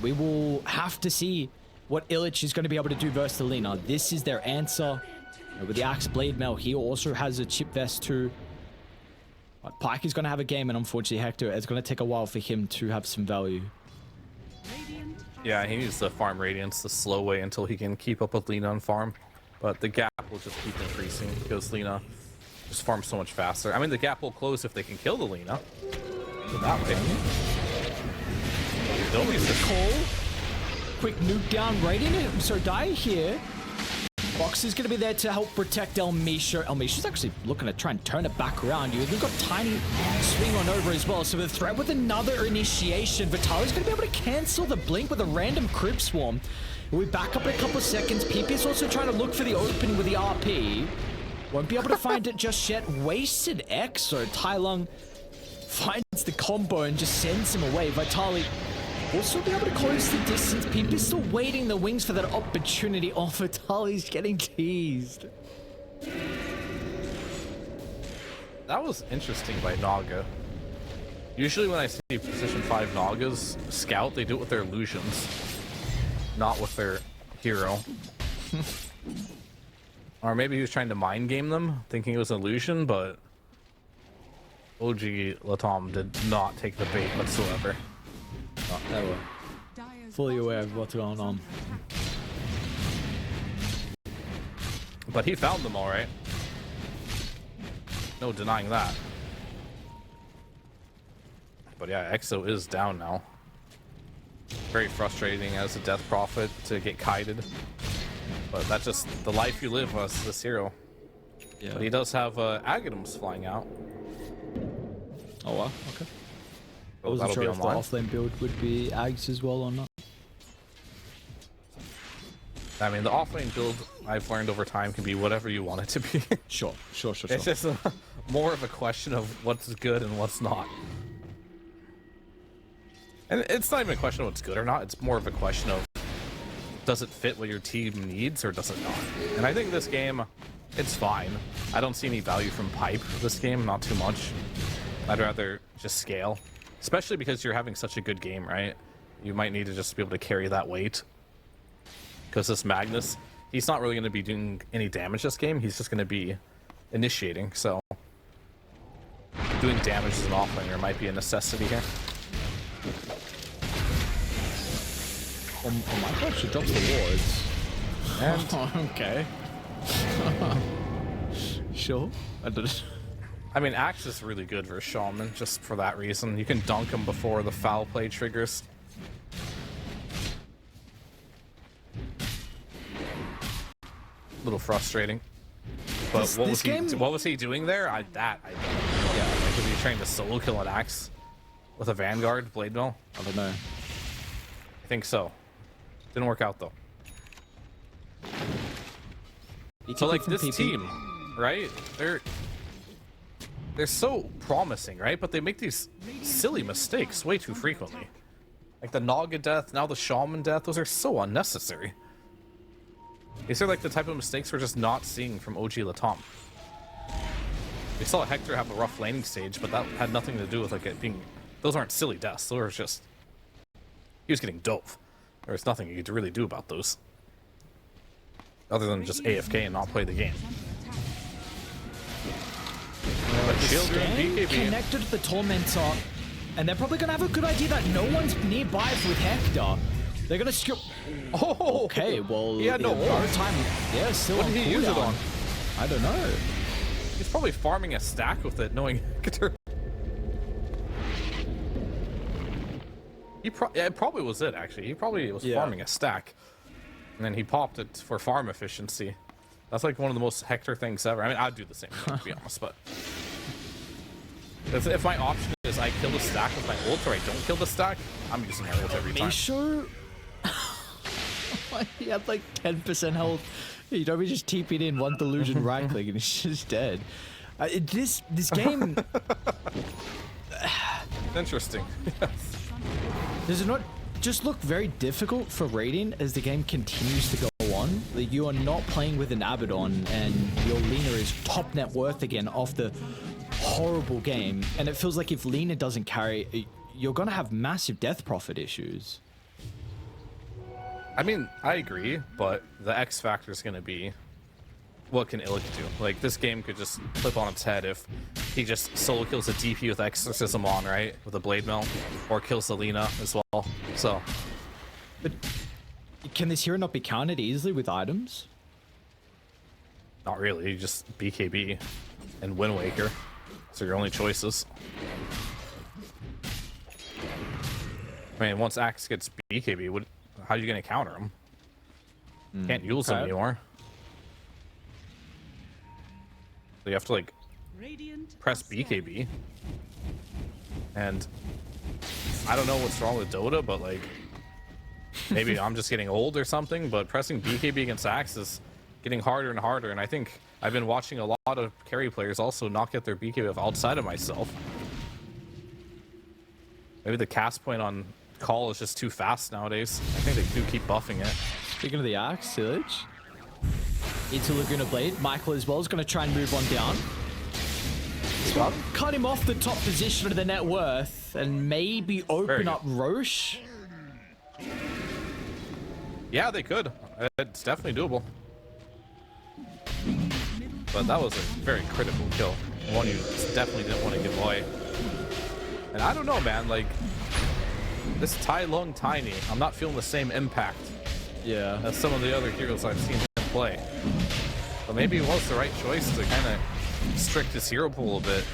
we will have to see what Illich is going to be able to do versus the Lina. This is their answer. With the Axe Blade Mail, he also has a chip vest too. But Pyke is going to have a game, and unfortunately Hector, it's going to take a while for him to have some value. Yeah, he needs to farm Radiance the slow way until he can keep up with Lina on farm. But the gap will just keep increasing because Lina just farms so much faster. I mean, the gap will close if they can kill the Lina. So that way. Nobody's the Cole, quick nuke down, Radiant. So Die here. Box is going to be there to help protect El Misho. El Misho's actually looking to try and turn it back around. You've got Tiny swing on over as well. So the threat with another initiation. Vitaly's going to be able to cancel the blink with a random Crib Swarm. We'll be back up in a couple of seconds. PP's also trying to look for the opening with the RP. Won't be able to find it just yet. Wasted X, so Tai Lung finds the combo and just sends him away. Vitali will still be able to close the distance. PP's still waiting the wings for that opportunity. Oh, Vitali's getting teased. That was interesting by Naga. Usually when I see position 5 Nagas scout, they do it with their illusions, not with their hero. Or maybe he was trying to mind game them, thinking it was an illusion, but OG.LATAM did not take the bait whatsoever. Oh, they were fully aware of what's going on. But he found them all right. No denying that. But yeah, EXO is down now. Very frustrating as a Death Prophet to get kited. But that's just the life you live as this hero. Yeah. But he does have Aghanim's flying out. Oh wow, okay. I So wasn't that'll sure be if the online. offlane build would be Ags as well or not. I mean, the offlane build I've learned over time can be whatever you want it to be. Sure. It's just more of a question of what's good and what's not. And it's not even a question of what's good or not. It's more of a question of, does it fit what your team needs or does it not? And I think this game, it's fine. I don't see any value from pipe this game, not too much. I'd rather just scale, especially because you're having such a good game, right? You might need to just be able to carry that weight. Because this Magnus, he's not really going to be doing any damage this game. He's just going to be initiating, so doing damage as an offlaner might be a necessity here. On my part, she drops the wards. And Okay. Sure. I mean, Axe is really good versus Shaman, just for that reason. You can dunk him before the foul play triggers. A little frustrating. But what was he doing there? I don't know. Yeah, like, was he trying to solo kill an Axe with a Vanguard Blade Mill? I don't know. I think so. Didn't work out though. So like this team, right? They're so promising, right? But they make these silly mistakes way too frequently. Like the Naga death, now the Shaman death, those are so unnecessary. These are like the type of mistakes we're just not seeing from OG.LATAM. We saw Hector have a rough laning stage, but that had nothing to do with like it being... Those aren't silly deaths, those are just... He was getting dove. There was nothing you could really do about those. Other than just AFK and not play the game. But Children, BKB... Connected to the Tormentor, and they're probably gonna have a good idea that no one's nearby with Hector. They're gonna skip. Oh, okay. Well, he had no ult. time. Yeah, still What on did he use it cooldown. on? I don't know. He's probably farming a stack with it, knowing Hector. Yeah, it probably was it, actually. He probably was farming a stack. And then he popped it for farm efficiency. That's like one of the most Hector things ever. I mean, I'd do the same thing, to be honest, but... If my option is I kill the stack with my ult or I don't kill the stack, I'm using my ult every time. Misho? He had like 10% health. You don't be just TP'd in one delusion right click and he's just dead. This game... Interesting. Does it not just look very difficult for raiding as the game continues to go on? Like, you are not playing with an Abaddon and your Lina is top net worth again off the horrible game, and it feels like if Lina doesn't carry, you're gonna have massive death profit issues. I mean, I agree, but the X factor is going to be what can Illic do? Like, this game could just flip on its head if he just solo kills a DP with Exorcism on, right? With a Blade Mill, or kills Selena as well. So, But can this hero not be countered easily with items? not really. You just BKB and Wind Waker. So your only choices. I mean, once Axe gets BKB, how are you going to counter him? Can't use him anymore. So you have to, like, press BKB. And I don't know what's wrong with Dota, but, like, maybe I'm just getting old or something, but pressing BKB against Axe is getting harder and harder, and I think I've been watching a lot of carry players also not get their BKB off outside of myself. Maybe the cast point on Call is just too fast nowadays. I think they do keep buffing it. Speaking of the Axe, Sillage. Into Laguna Blade. Michael as well is going to try and move on down. Cut him off the top position of the net worth and maybe open up Roche. Yeah, they could. It's definitely doable. But that was a very critical kill. One you definitely didn't want to give away. And I don't know, man. Like, this Tai Lung Tiny, I'm not feeling the same impact as some of the other heroes I've seen him play. But maybe it was the right choice to kind of strict his hero pool a bit.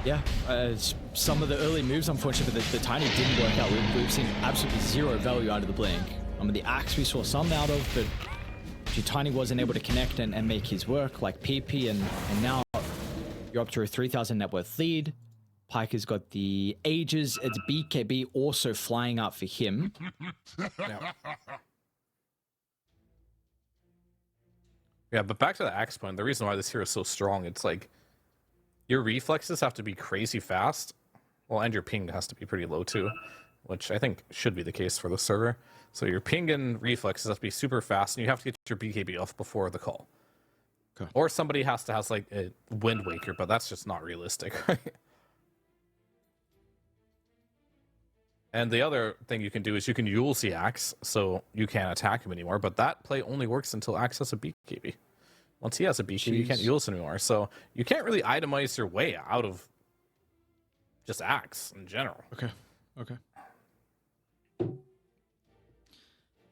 Yeah, some of the early moves, unfortunately, the Tiny didn't work out. We've seen absolutely zero value out of the Blink. I mean, the Axe we saw some out of, but Tiny wasn't able to connect and make his work like PP, and now you're up to a 3,000 net worth lead. Pike has got the Ages. It's BKB also flying out for him. Yeah, but back to the Axe point, the reason why this hero is so strong, it's like your reflexes have to be crazy fast. Well, and your ping has to be pretty low too, which I think should be the case for the server. So your ping and reflexes have to be super fast, and you have to get your BKB off before the call. Okay. Or somebody has to have like a Wind Waker, but that's just not realistic, right? And the other thing you can do is you can Eul's the Axe, so you can't attack him anymore, but that play only works until Axe has a BKB. Once he has a BKB, you can't Eul's anymore, so you can't really itemize your way out of just Axe in general. Okay.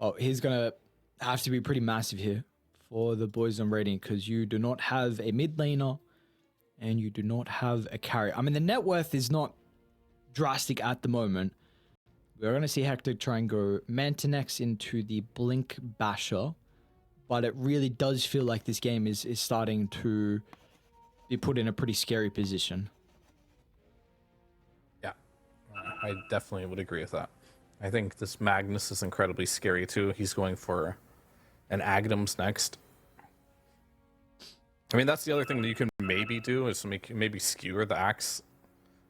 Oh, he's gonna have to be pretty massive here for the boys on rating, because you do not have a mid laner and you do not have a carry. I mean, the net worth is not drastic at the moment. We're going to see Hector try and go Mantinex into the Blink Basher, but it really does feel like this game is starting to be put in a pretty scary position. Yeah, I definitely would agree with that. I think this Magnus is incredibly scary too. He's going for an Aghanim's next. I mean, that's the other thing that you can maybe do is maybe skewer the Axe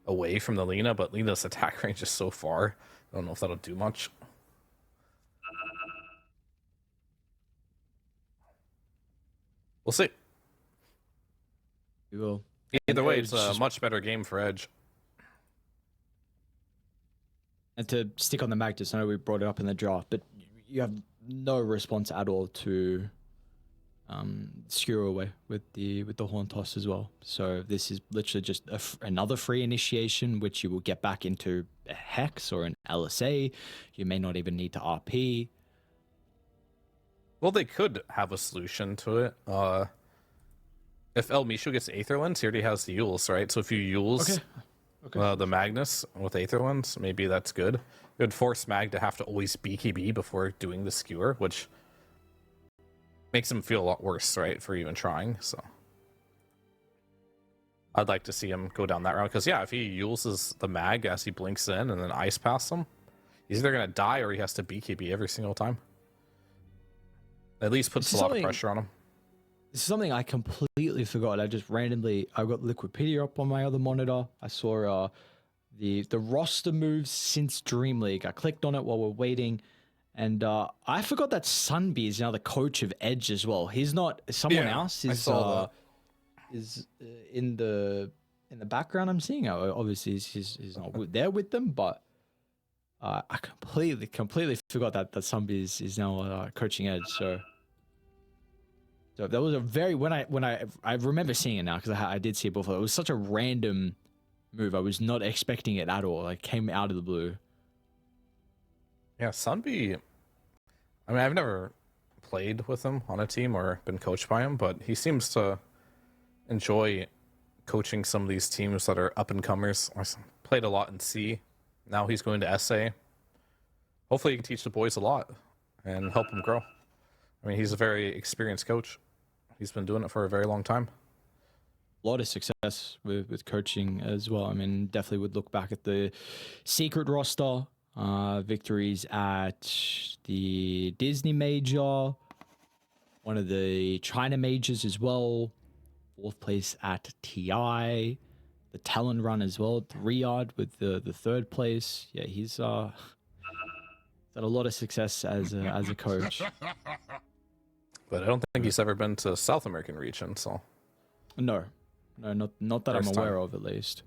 away from the Lina, but Lina's attack range is so far. I don't know if that'll do much. We'll see. We will. Either way, it's a much better game for Edge. And to stick on the Magnus, I know we brought it up in the draft, but you have no response at all to skewer away with the Horn Toss as well. So this is literally just another free initiation, which you will get back into a Hex or an LSA. You may not even need to RP. Well, they could have a solution to it. If El Mishu gets Aether Lens, he already has the Euls, right? So if you Euls the Magnus with Aether Lens, maybe that's good. It would force Mag to have to always BKB before doing the skewer, which makes him feel a lot worse, right, for even trying. So I'd like to see him go down that route, because yeah, if he uses the Mag as he blinks in and then ice past him, he's either gonna die or he has to BKB every single time. At least puts a lot of pressure on him. This is something I completely forgot. I got Liquipedia up on my other monitor. I saw the roster moves since Dream League. I clicked on it while we're waiting. And I forgot that Sunbee is now the coach of Edge as well. He's not someone else. Is in the background. I'm seeing. Obviously, he's not there with them. But I completely forgot that Sunbee is now coaching Edge. So that was a very when I remember seeing it now, because I did see it before. It was such a random move. I was not expecting it at all. Like, came out of the blue. Yeah, Sunbee, I mean, I've never played with him on a team or been coached by him, but he seems to enjoy coaching some of these teams that are up-and-comers. I played a lot in C. Now he's going to SA. Hopefully he can teach the boys a lot and help them grow. I mean, he's a very experienced coach. He's been doing it for a very long time. lot of success with coaching as well. I mean, definitely would look back at the secret roster, victories at the Disney Major, one of the China Majors as well, 4th place at TI, the Talon run as well, at Riyadh with the 3rd place. Yeah, he's had a lot of success as a coach. But I don't think he's ever been to South American region, so. No, not that I'm First aware time. of, at least.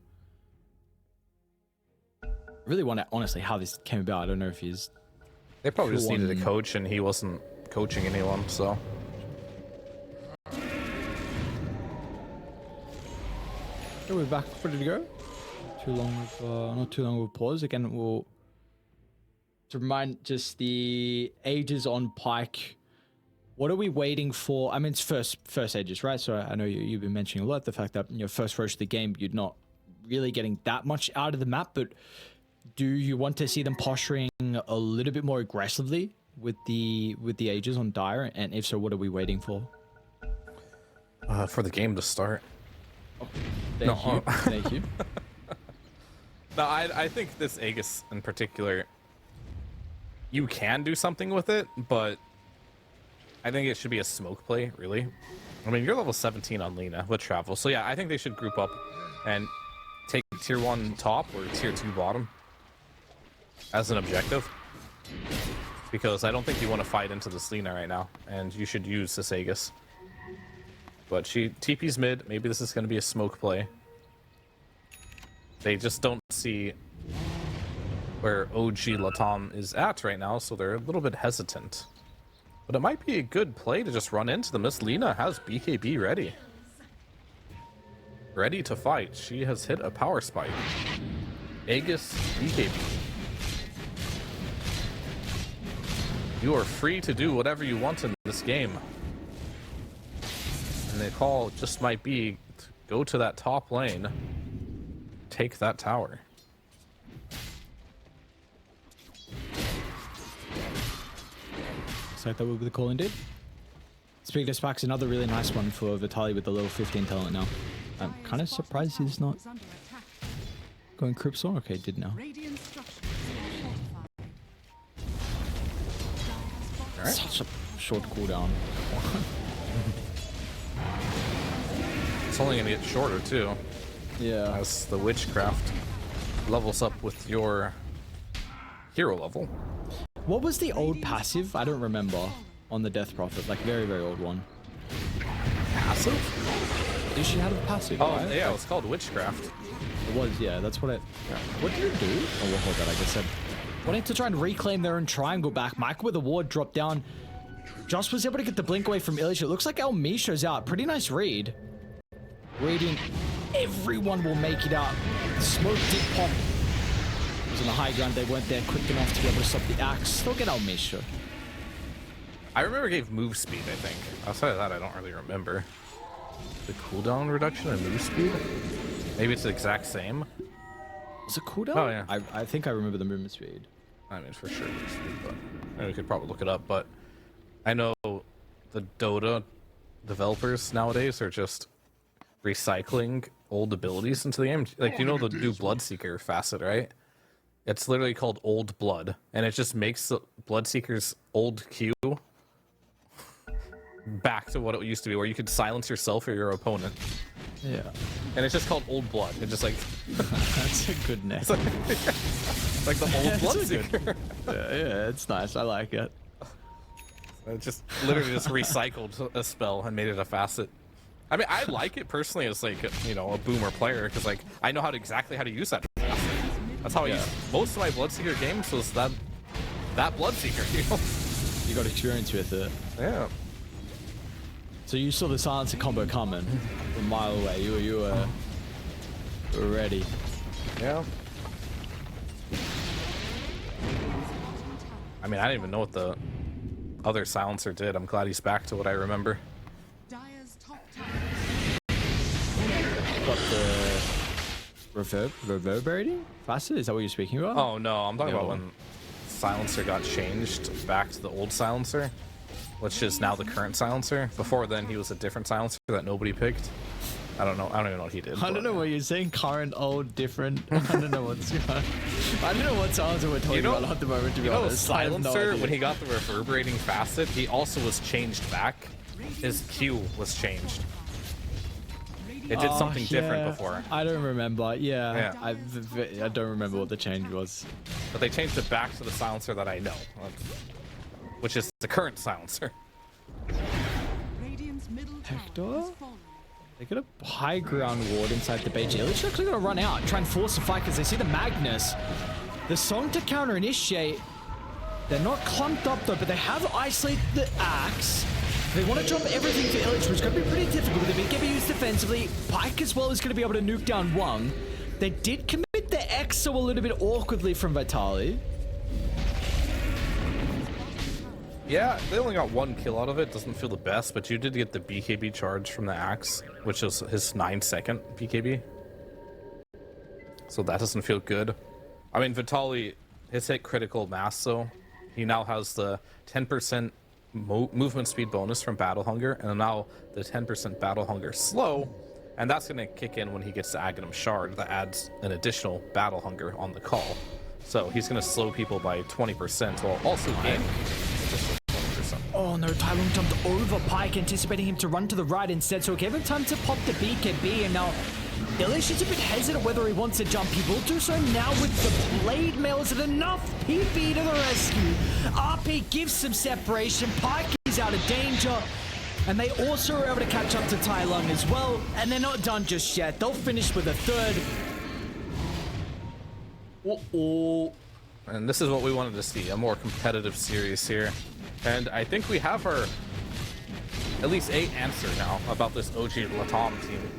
I really wonder, honestly, how this came about. I don't know if he's... They probably just needed a One- coach, and he wasn't coaching anyone, so. Okay, we're back, ready to go. Not too long of a pause. Again, we'll... To remind just the ages on Pike, what are we waiting for? I mean, it's first ages, right? So I know you've been mentioning a lot the fact that your first rush of the game, you're not really getting that much out of the map, but do you want to see them posturing a little bit more aggressively with the ages on Dire? And if so, what are we waiting for? For the game to start. Thank you. No. Thank you. No, I think this Aegis in particular, you can do something with it, but I think it should be a smoke play, really. I mean, you're level 17 on Lena with travel, so yeah, I think they should group up and take tier 1 top or tier 2 bottom as an objective. Because I don't think you want to fight into this Lena right now, and you should use this Aegis. But she TP's mid, maybe this is going to be a smoke play. They just don't see where OG.LATAM is at right now, so they're a little bit hesitant. But it might be a good play to just run into them. Miss Lena has BKB ready. Ready to fight. She has hit a power spike. Aegis BKB. You are free to do whatever you want in this game. And the call just might be to go to that top lane, take that tower. So that will be the call indeed. Speaking of Sparks, another really nice one for Vitaly with the level 15 talent now. I'm kind of surprised he's not Is under attack. going Cryptstorm. Okay, did now. Radiant structures are fortified. Alright. Such a short cooldown. It's only gonna get shorter too, Yeah. as the witchcraft levels up with your hero level. What was the old passive? I don't remember. On the Death Prophet, like very, very old one. Passive? Did she have a passive? Oh right? yeah, it was called witchcraft. It was, yeah, that's what it... What did it do? Oh, well, hold that, like I said. Wanting to try and reclaim their own triangle back. Michael with a ward dropped down. Josh was able to get the blink away from Illich. It looks like El Misho's out. Pretty nice read. Reading. Everyone will make it out. Smoke did pop. It was on the high ground. They weren't there quick enough to be able to stop the axe. Still get El Misho. I remember it gave move speed, I think. Outside of that, I don't really remember. The cooldown reduction and move speed? Maybe it's the exact same. Was it cooldown? Oh, yeah. I think I remember the movement speed. I mean, for sure move speed, but maybe we could probably look it up. But I know the Dota developers nowadays are just recycling old abilities into the game. Like, you know the new Bloodseeker facet, right? It's literally called Old Blood, and it just makes the Bloodseeker's old Q back to what it used to be, where you could silence yourself or your opponent. Yeah. And it's just called Old Blood. It's just like That's a good name. like the old It's a Bloodseeker. Yeah, it's nice. I like it. It just literally just recycled a spell and made it a facet. I mean, I like it personally as like, you know, a boomer player, because like I know exactly how to use that facet. That's how I use most of my Bloodseeker games, was that Bloodseeker, you know? You got experience with it. Yeah. So you saw the silencer combo coming from a mile away. You were ready. Yeah. I mean, I didn't even know what the other silencer did. I'm glad he's back to what I remember. Dire's top tower. What the reverberating facet? Is that what you're speaking about? Oh no, I'm talking Yeah. about when silencer got changed back to the old silencer, which is now the current silencer. Before then, he was a different silencer that nobody picked. I don't know. I don't even know what he did. I don't know what you're saying. Current, old, different. I don't know what's going on. I don't know what silencer we're talking about at the moment, to be honest. I have no Silencer, idea. when he got the reverberating facet, he also was changed back. His Q was changed. It did something different before. I don't remember. Yeah. Yeah. I don't remember what the change was. But they changed it back to the silencer that I know, which is the current silencer. Radiant's middle tower Hector? has fallen. They got a high ground ward inside the base. They're actually going to run out, try and force a fight because they see the Magnus. The song to counter initiate. They're not clumped up though, but they have isolated the axe. They want to jump everything to Illich, which is going to be pretty difficult. They're going to be used defensively. Pike as well is going to be able to nuke down Wang. They did commit the EXO a little bit awkwardly from Vitali. Yeah, they only got 1 kill out of it. Doesn't feel the best, but you did get the BKB charge from the axe, which is his 9-second BKB. So that doesn't feel good. I mean, Vitali has hit critical mass, though. He now has the 10% movement speed bonus from Battle Hunger, and now the 10% Battle Hunger slow, and that's going to kick in when he gets to Aghanim Shard. That adds an additional Battle Hunger on the call. So he's going to slow people by 20% while also gaining additional 20%. Oh no, Tai Lung jumped over Pike, anticipating him to run to the right instead, so it gave him time to pop the BKB, and now Illich is a bit hesitant whether he wants to jump. He will do so now with the Blade Mail. Is it enough? PP to the rescue. RP gives some separation. Pike is out of danger. And they also are able to catch up to Tai Lung as well. And they're not done just yet. They'll finish with a third. Uh-oh. And this is what we wanted to see, a more competitive series here. And I think we have our at least a answer now about this OG.LATAM team.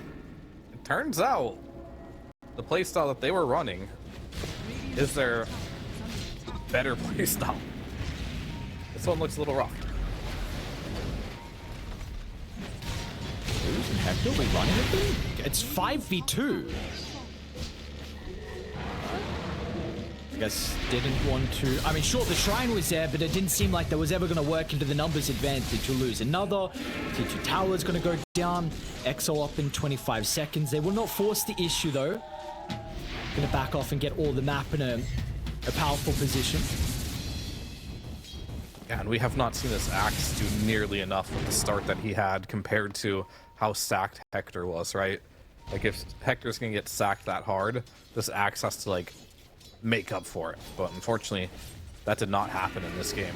It turns out the playstyle that they were running is their better playstyle. This one looks a little rough. Hector, we running with them? It's 5v2. I guess didn't want to. I mean, sure, the shrine was there, but it didn't seem like that was ever going to work into the numbers advantage. You'll lose another. T2 tower is going to go down. EXO up in 25 seconds. They will not force the issue, though. Going to back off and get all the map in a powerful position. Yeah, and we have not seen this Axe do nearly enough with the start that he had compared to how sacked Hector was, right? Like, if Hector's going to get sacked that hard, this Axe has to, like, make up for it. But unfortunately, that did not happen in this game.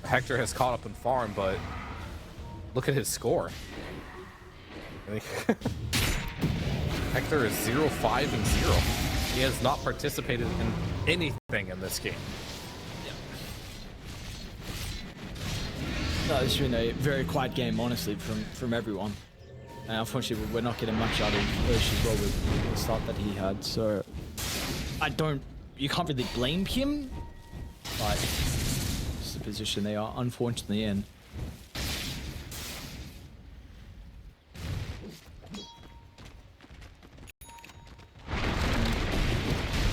Hector has caught up in farm, but look at his score. Hector is 0-5 and 0. He has not participated in anything in this game. No, it's been a very quiet game, honestly, from everyone. And unfortunately, we're not getting much out of Ursh as well with the start that he had. So, you can't really blame him, but it's the position they are unfortunately in.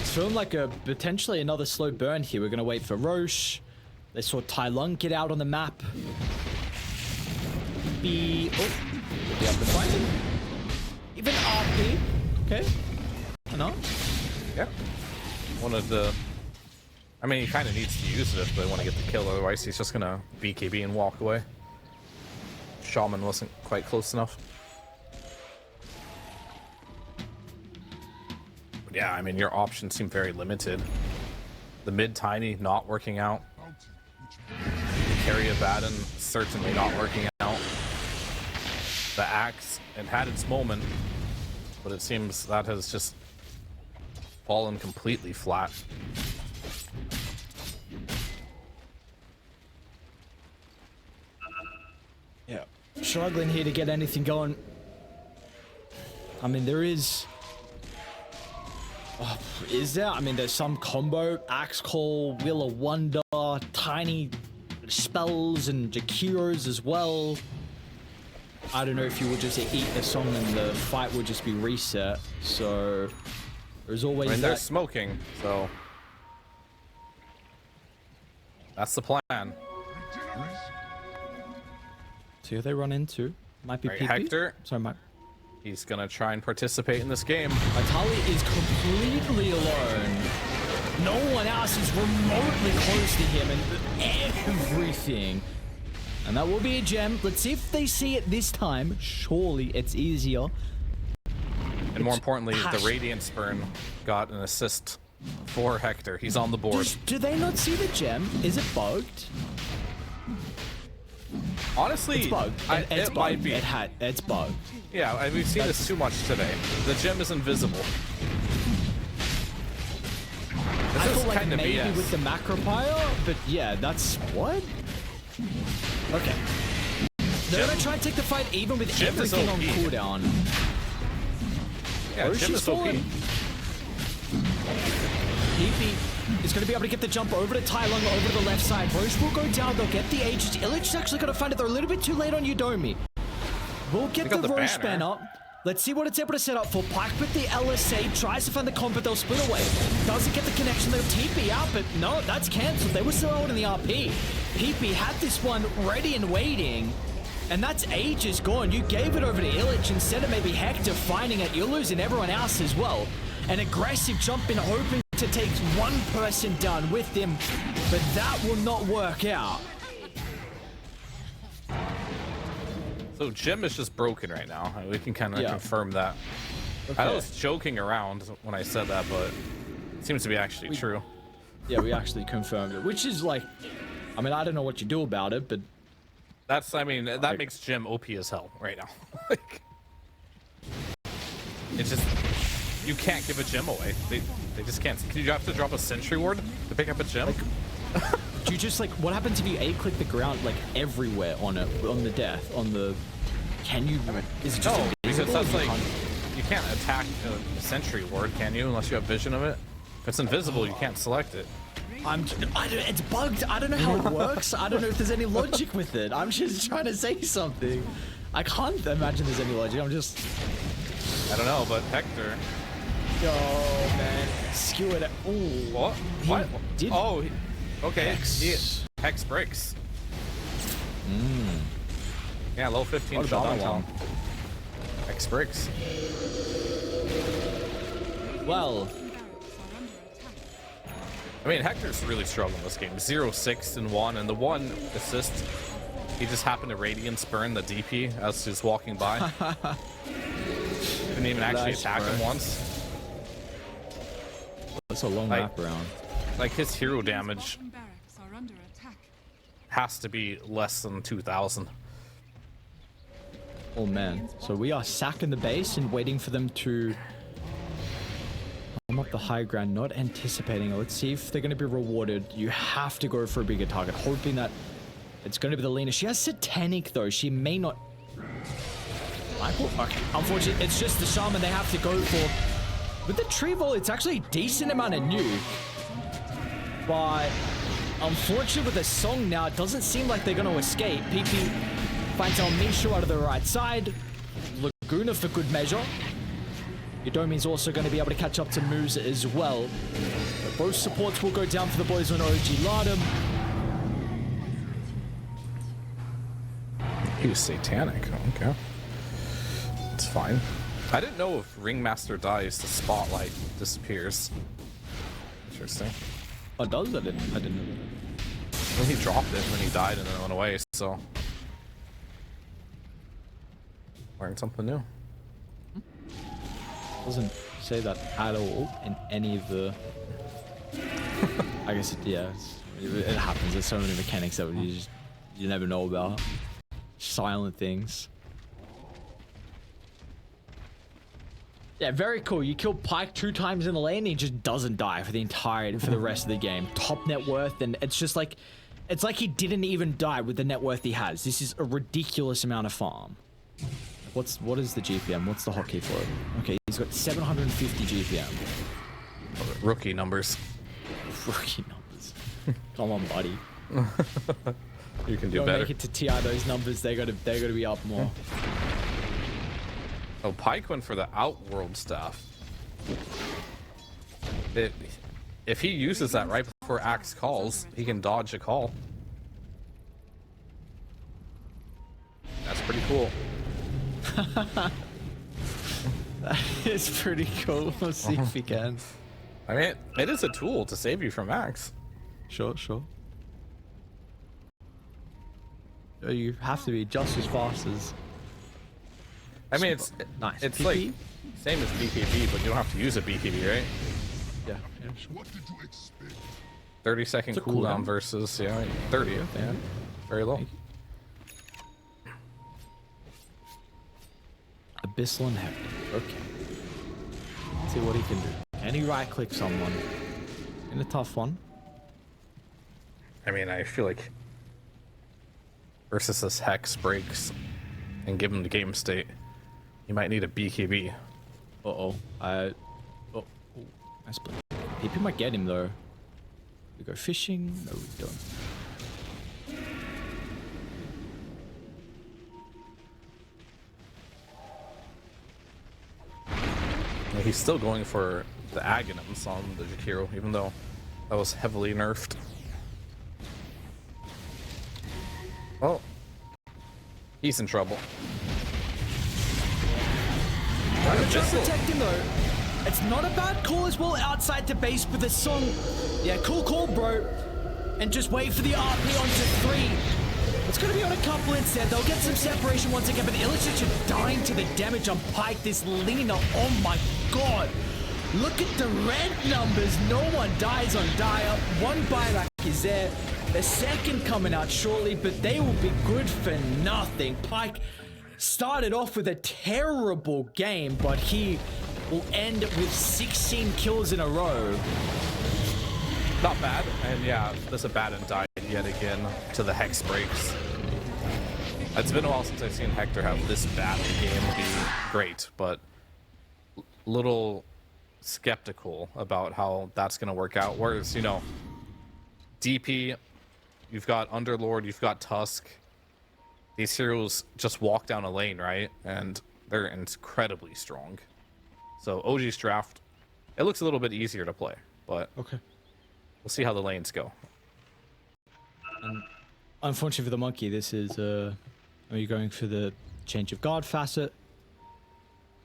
It's feeling like a potentially another slow burn here. We're gonna wait for Roche. They saw Tai Lung get out on the map. Be able to find him. Even RP. Okay. Why not? Yeah. I mean, he kind of needs to use it if they want to get the kill, otherwise he's just gonna BKB and walk away. Shaman wasn't quite close enough. But yeah, I mean, your options seem very limited. The mid tiny not working out. Carry Abaddon certainly not working out. The Axe, it had its moment, but it seems that has just fallen completely flat. Yeah. Struggling here to get anything going. I mean, there is... Oh, is there? I mean, there's some combo. Axe Call, Wheel of Wonder, tiny spells and Jakiros as well. I don't know if you would just eat the song and the fight would just be reset. So there's always I mean, that. they're smoking, so that's the plan. So who they run into? Might be Right, PP? Hector. Sorry, Mike. He's gonna try and participate in this game. Vitali is completely alone. No one else is remotely close to him and everything. And that will be a gem. Let's see if they see it this time. Surely it's easier. And more importantly, the Radiant Spurn got an assist for Hector. He's on the board. Do they not see the gem? Is it bugged? Honestly, It's bugged. it might be. It's bugged. Yeah, we've seen this too much today. The gem is invisible. This I is thought like kind of maybe BS. with the Macropile, but yeah, that's what? Okay. They're gonna try and take the fight even with Gem is everything on OP. cooldown. Yeah, Oh, gem she's is OP. fallen. PP is going to be able to get the jump over to Tai Lung over to the left side. Roche will go down. They'll get the Aegis. Illich is actually going to find it. They're a little bit too late on Udomi. We'll get the got the Roche banner. banner. Let's see what it's able to set up for. Pike with the LSA tries to find the comp, but they'll split away. Doesn't get the connection. They'll TP out, but no, that's cancelled. They were still holding the RP. PP had this one ready and waiting. And that's ages gone. You gave it over to Illich instead of maybe Hector finding it. You're losing everyone else as well. An aggressive jump in, hoping to take one person down with them, but that will not work out. So gem is just broken right now. We can kind of Yeah. confirm that. Okay. I was joking around when I said that, but it seems to be actually true. Yeah, we actually confirmed it, which is like, I mean, I don't know what you do about it, but That's, I mean, that makes gem OP as hell right now. Like, it's just, you can't give a gem away. They just can't. Can you have to drop a sentry ward to pick up a gem? do you just like, what happens if you A-click the ground like everywhere on it, on the death, on the, can you, is it just No, because invisible? that's like, you can't attack a sentry ward, can you? Unless you have vision of it. If it's invisible, you can't select it. It's bugged. I don't know how it works. I don't know if there's any logic with it. I'm just trying to say something. I can't imagine there's any logic. I'm just, I don't know, but Hector. yo, man, skew it. Ooh. What? He What? did Oh, okay. Hex. Hex breaks. Yeah, low 15 What about Shaman that one? Town. Hex breaks. Well, I mean, Hector's really struggling this game. 0-6 in one, and the one assist, he just happened to Radiant Spurn the DP as he was walking by. Didn't even actually Nice attack him burn. once. that's a long Like- wrap around. Like, his hero damage barracks are under attack. has to be less than 2,000. Oh man. So we are sacking the base and waiting for them to come up the high ground, not anticipating it. Let's see if they're going to be rewarded. You have to go for a bigger target, hoping that it's going to be the Lena. She has Satanic though. She may not. Okay. Unfortunately, it's just the Shaman they have to go for. With the Treevol, it's actually a decent amount of nuke. But unfortunately, with the Song now, it doesn't seem like they're going to escape. PP finds El Mishu out of the right side. Laguna for good measure. Udomi's also going to be able to catch up to Moose as well. But both supports will go down for the boys on OG.LATAM. He was satanic. Okay. It's fine. I didn't know if Ringmaster dies, the spotlight disappears. Interesting. Oh, does it? I didn't know that. Well, he dropped it when he died and then it went away, so. Learned something new. Doesn't say that at all in any of the. I guess it happens. There's so many mechanics that you never know about. Silent things. Yeah, very cool. You kill Pike 2 times in the lane and he just doesn't die for the rest of the game. Top net worth, and it's just like, it's like he didn't even die with the net worth he has. This is a ridiculous amount of farm. What is the GPM? What's the hotkey for it? Okay, he's got 750 GPM. Rookie numbers. Rookie numbers. Come on, buddy. You can do Don't better. make it to TI those numbers. They gotta be up more. Oh, Pike went for the Outworld staff. If he uses that right before Axe calls, he can dodge a call. That's pretty cool. It's pretty cool. We'll see if he can. I mean, it is a tool to save you from Max. Sure. You have to be just as fast as. I mean, it's Nice. It's PP? like same as BKB, but you don't have to use a BKB, right? Yeah, sure. 30-second It's a cooldown cooldown. versus 30. Yeah, very low. Abyssal and Hector. Okay. Let's see what he can do. Can he right click someone? In a tough one. I mean, I feel like versus this Hex breaks and give him the game state, you might need a BKB. Oh, nice play. PP might get him though. We go fishing. No, we don't. Yeah, he's still going for the Aghanims on the Jakiro, even though that was heavily nerfed. Oh, he's in trouble. Just protecting though. It's not a bad call as well outside the base with the song. Yeah, cool call, bro. And just wait for the RP onto 3. It's going to be on a couple instead. They'll get some separation once again, but Illich is dying to the damage on Pike. This Lina, oh my god. Look at the red numbers. No one dies on Dire. One buyback is there. The second coming out shortly, but they will be good for nothing. Pike started off with a terrible game, but he will end with 16 kills in a row. Not bad, and yeah, this Abaddon died yet again to the Hex breaks. It's been a while since I've seen Hector have this bad a game be great, but little skeptical about how that's going to work out. Whereas, you know, DP, you've got Underlord, you've got Tusk. These heroes just walk down a lane, right? And they're incredibly strong. So OG's draft, it looks a little bit easier to play, but Okay. we'll see how the lanes go. Unfortunately for the monkey, this is are you going for the change of guard facet?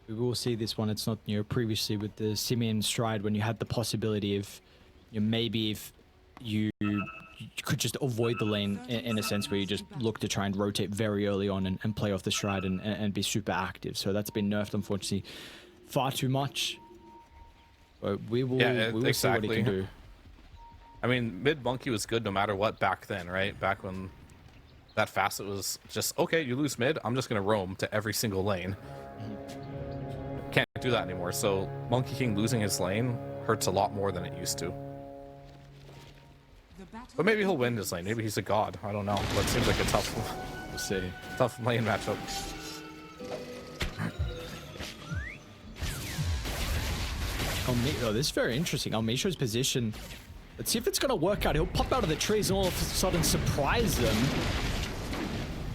We will see this one. It's not, you know, previously with the Simeon stride when you had the possibility of, you know, maybe if you could just avoid the lane in a sense where you just look to try and rotate very early on and play off the stride and be super active. So that's been nerfed, unfortunately, far too much. But we will, we will see what he can do. I mean, mid monkey was good no matter what back then, right? Back when that facet was just, okay, you lose mid, I'm just going to roam to every single lane. Can't do that anymore. So Monkey King losing his lane hurts a lot more than it used to. But maybe he'll win his lane. Maybe he's a god. I don't know. But it seems like a tough, We'll see. tough lane matchup. Oh, this is very interesting. Almisho's position. Let's see if it's going to work out. He'll pop out of the trees and all of a sudden surprise them.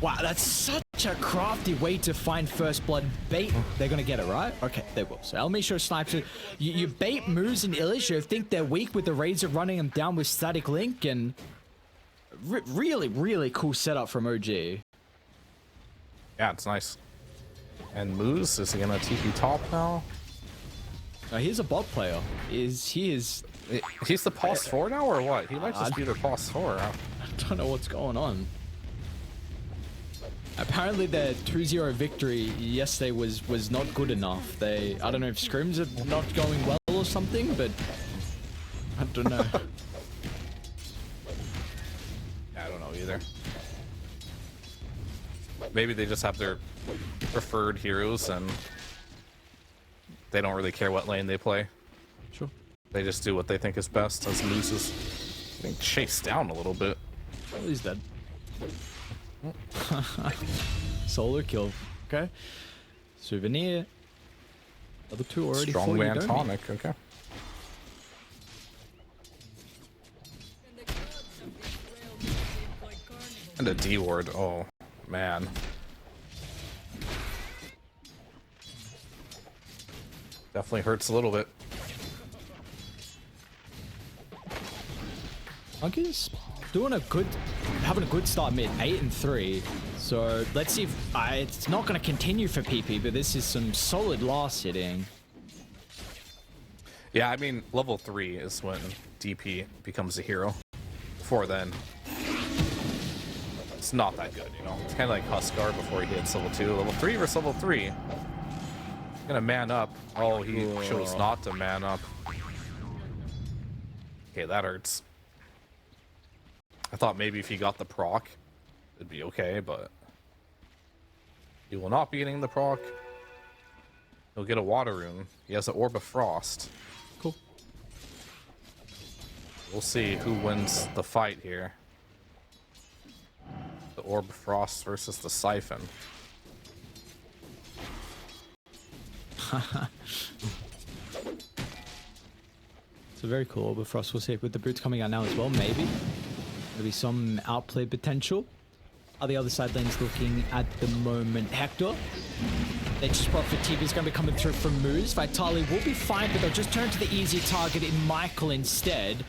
Wow, that's such a crafty way to find first blood. Bait, they're going to get it, right? Okay, they will. So Almisho snipes it. You bait Moose and Illich, think they're weak with the Razor running them down with Static Link, and really, really cool setup from OG. Yeah, it's nice. And Moose, is he going to TP top now? He's a bot player. He is... He's the pos 4 now or what? He might just be the pos 4. I don't know what's going on. Apparently their 2-0 victory yesterday was not good enough. I don't know if scrims are not going well or something, but I don't know. I don't know either. Maybe they just have their preferred heroes and they don't really care what lane they play. Sure. They just do what they think is best. As Moose is getting chased down a little bit. Oh, he's dead. Solo kill. Okay. Souvenir. Other two already Strong man don't tonic. Okay. And a D ward. Oh man. Definitely hurts a little bit. Monkey's doing having a good start mid, 8 and 3. So let's see if it's not going to continue for PP, but this is some solid last hitting. Yeah, I mean, level 3 is when DP becomes a hero. Before then, it's not that good, you know? It's kind of like Huskar before he hits level 2. Level 3 versus level 3. Gonna man up. Oh, he chose not to man up. Okay, that hurts. I thought maybe if he got the proc, it'd be okay, but he will not be getting the proc. He'll get a water rune. He has an Orb of Frost. Cool. We'll see who wins the fight here. The Orb of Frost versus the Siphon. So very cool, but Frost will see with the boots coming out now as well, maybe. Maybe some outplay potential. How the other side lane's looking at the moment. Hector. They just brought for TV is going to be coming through from Moose. Vitali will be fine, but they'll just turn to the easier target in Michael instead.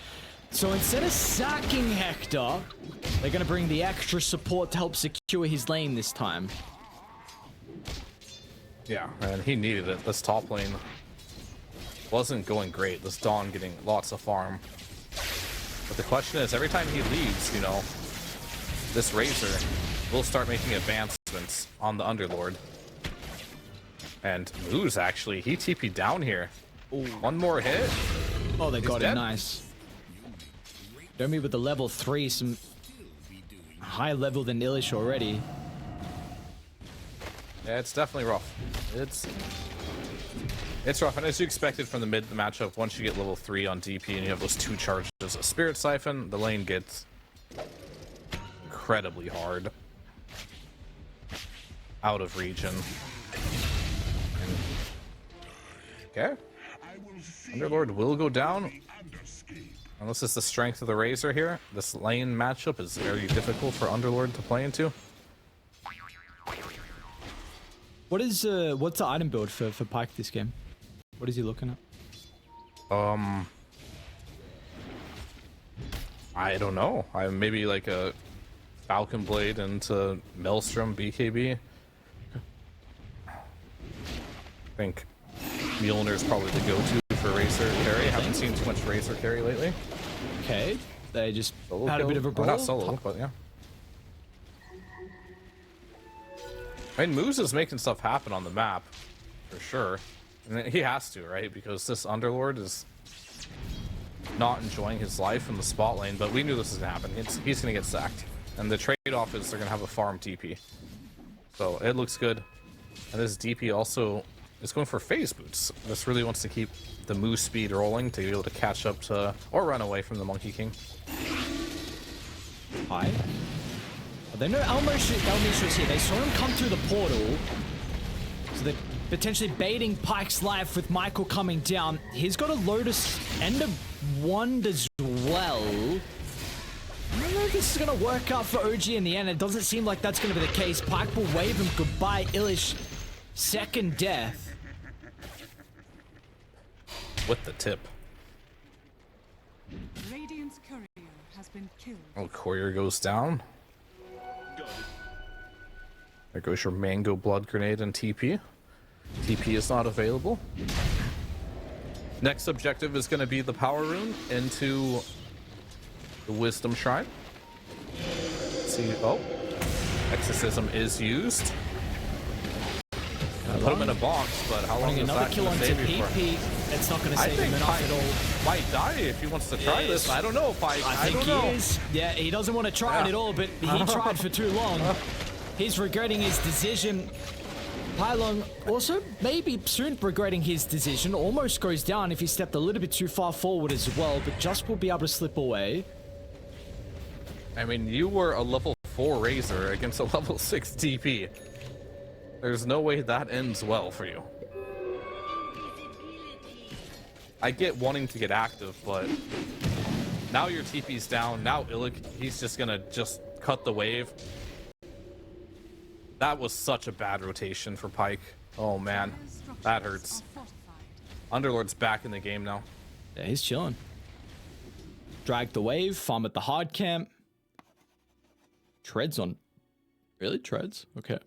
So instead of sacking Hector, they're going to bring the extra support to help secure his lane this time. Yeah, and he needed it. This top lane wasn't going great. This Dawn getting lots of farm. But the question is, every time he leaves, you know, this Razor will start making advancements on the Underlord. And Moose, actually, he TP'd down here. Ooh. One more hit. Oh, they got it. Dead. Nice. Domi with the level 3, some higher level than Ilish already. Yeah, it's definitely rough. It's rough, and as you expected from the mid matchup, once you get level 3 on DP and you have those 2 charges of Spirit Siphon, the lane gets incredibly hard. Out of region. Okay. Underlord will go down. Unless it's the strength of the Razor here. This lane matchup is very difficult for Underlord to play into. What's the item build for Pyke this game? What is he looking at? I don't know. Maybe like a Falcon Blade into Maelstrom BKB. I think Mjolnir's probably the go-to for Razor carry. I haven't seen too much Razor carry lately. Okay, they just Solo had kill? a bit of a brawl. Not solo, but yeah. I mean, Moose is making stuff happen on the map, for sure. And he has to, right? Because this Underlord is not enjoying his life in the spot lane, but we knew this was going to happen. He's going to get sacked. And the trade-off is they're going to have a farm DP. So it looks good. And this DP also is going for phase boots. This really wants to keep the Moose speed rolling to be able to catch up to, or run away from the Monkey King. Hi. They know Elmish was here. They saw him come through the portal. So they're potentially baiting Pyke's life with Michael coming down. He's got a Lotus End of Wand as well. I don't know if this is going to work out for OG in the end. It doesn't seem like that's going to be the case. Pyke will wave him goodbye. Ilish, second death. With the tip. Radiant's courier has been killed. Oh, Courier goes down. There goes your Mango Blood Grenade and TP. TP is not available. Next objective is going to be the Power Rune into the Wisdom Shrine. Let's see. Oh, Exorcism is used. Put him in a box, but how long is Another that kill going on to save you for? TP. It's not going to I save him think enough at all. Pyke might die if he wants to try this. I don't know, Pyke. I think don't know. he is. Yeah, he doesn't want to try it at all, but he tried for too long. He's regretting his decision. Pylon also maybe soon regretting his decision. Almost goes down if he stepped a little bit too far forward as well, but just will be able to slip away. I mean, you were a level 4 Razor against a level 6 TP. There's no way that ends well for you. I get wanting to get active, but now your TP's down. Now Illic, he's just gonna cut the wave. That was such a bad rotation for Pyke. Oh man, that hurts. Underlord's back in the game now. Yeah, he's chilling. Drag the wave, farm at the hard camp. Treads on Really? Treads? Okay.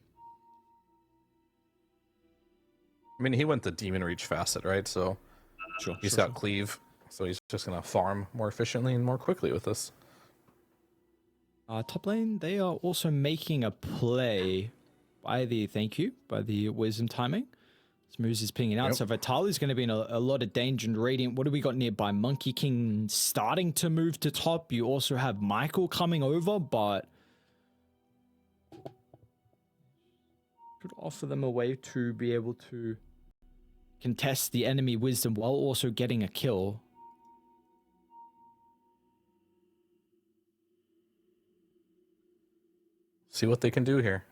I mean, he went the Demon Reach facet, right? So Sure. he's got Cleave, so he's just gonna farm more efficiently and more quickly with this. Top lane, they are also making a play by the Wisdom timing. Smooth is pinging out, Yep. so Vitali's going to be in a lot of danger. And Radiant, what do we got nearby? Monkey King starting to move to top. You also have Michael coming over, but could offer them a way to be able to contest the enemy Wisdom while also getting a kill. See what they can do here.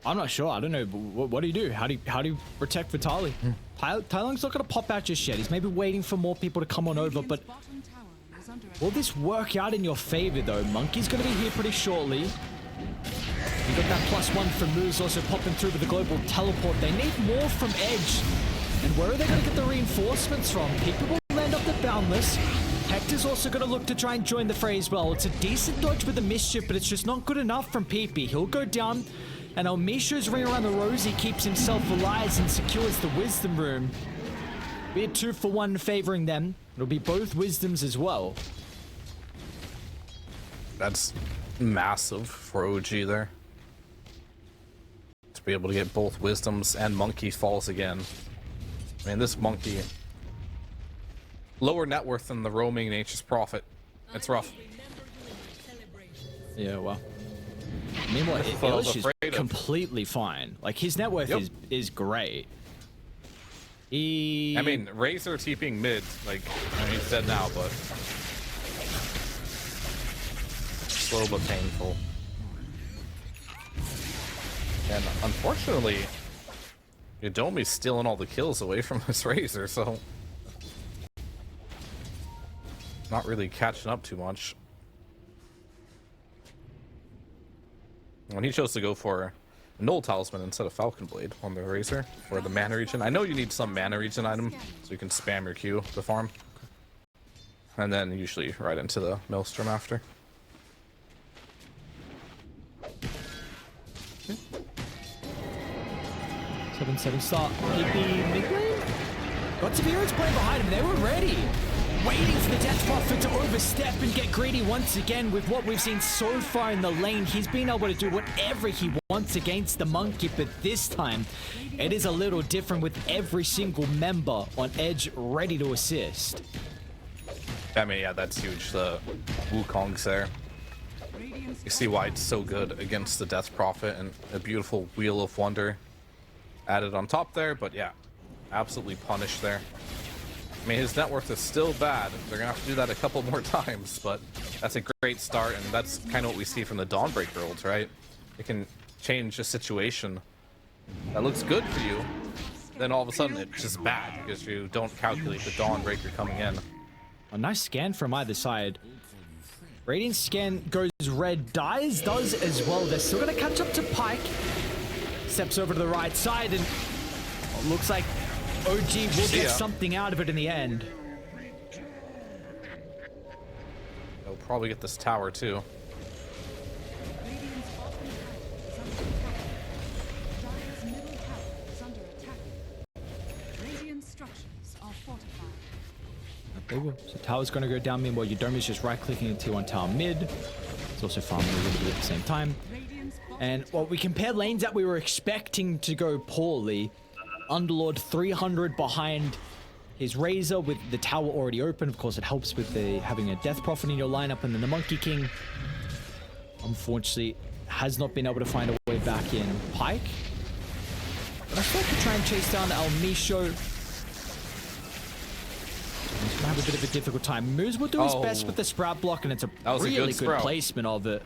I'm not sure. I don't know. What do you do? How do you protect Vitali? Tylong's not going to pop out just yet. He's maybe waiting for more people to come on over, but Bottom tower is under will this work out in your favor, though? Monkey's going to be here pretty shortly. You got that +1 from Moose also popping through with the global teleport. They need more from Edge. And where are they going to get the reinforcements from? People will land up the Boundless. Hector's also going to look to try and join the fray as well. It's a decent dodge with the Mischief, but it's just not good enough from PP. He'll go down. And Misho's ring around the rosy keeps himself alive and secures the Wisdom Room. Be a 2-for-1 favoring them. It'll be both Wisdoms as well. That's massive for OG there. To be able to get both Wisdoms and Monkey falls again. I mean, this Monkey... lower net worth than the roaming Nature's Prophet. It's rough. Yeah, well. Meanwhile, That's what I was Elish is afraid of. completely fine. Like, his net worth is great. I mean, Razor TPing mid, like, I mean, he's dead now, but... slow but painful. And unfortunately, Yodomi's stealing all the kills away from this Razor, so... not really catching up too much. When he chose to go for Null Talisman instead of Falcon Blade on the Razor for the mana regen. I know you need some mana regen item so you can spam your Q to farm. And then usually right into the Maelstrom after. 7-7 start. PP mid lane? Got some heroes playing behind him. They were ready. Waiting for the Death Prophet to overstep and get greedy once again with what we've seen so far in the lane. He's been able to do whatever he wants against the Monkey, but this time it is a little different with every single member on Edge ready to assist. I mean, yeah, that's huge. The Wukong's there. You see why it's so good against the Death Prophet, and a beautiful Wheel of Wonder added on top there, but yeah, absolutely punished there. I mean, his net worth is still bad. They're gonna have to do that a couple more times, but that's a great start, and that's kind of what we see from the Dawnbreaker ults, right? It can change a situation that looks good for you, then all of a sudden it's just bad because you don't calculate the Dawnbreaker coming in. A nice scan from either side. Radiant scan goes red, dies does as well. They're still gonna catch up to Pyke. Steps over to the right side, and looks like OG will get something out of it in the end. They'll probably get this tower too. Radiant's bottom tower is under attack. Dire's middle tower is under attack. Radiant structures are fortified. So tower's gonna go down. Meanwhile, Yodomi's just right-clicking a T1 tower mid. It's also farming a little bit at the same time. Radiant's bottom And well, we compared lanes that we were expecting to go poorly. Underlord 300 behind his Razor with the tower already open. Of course, it helps with the having a Death Prophet in your lineup, and then the Monkey King, unfortunately, has not been able to find a way back in Pyke. But I still could try and chase down Misho. He's gonna have a bit of a difficult time. Moose will do his best with the Sprout block, and it's a was a really good good Sprout. placement of it.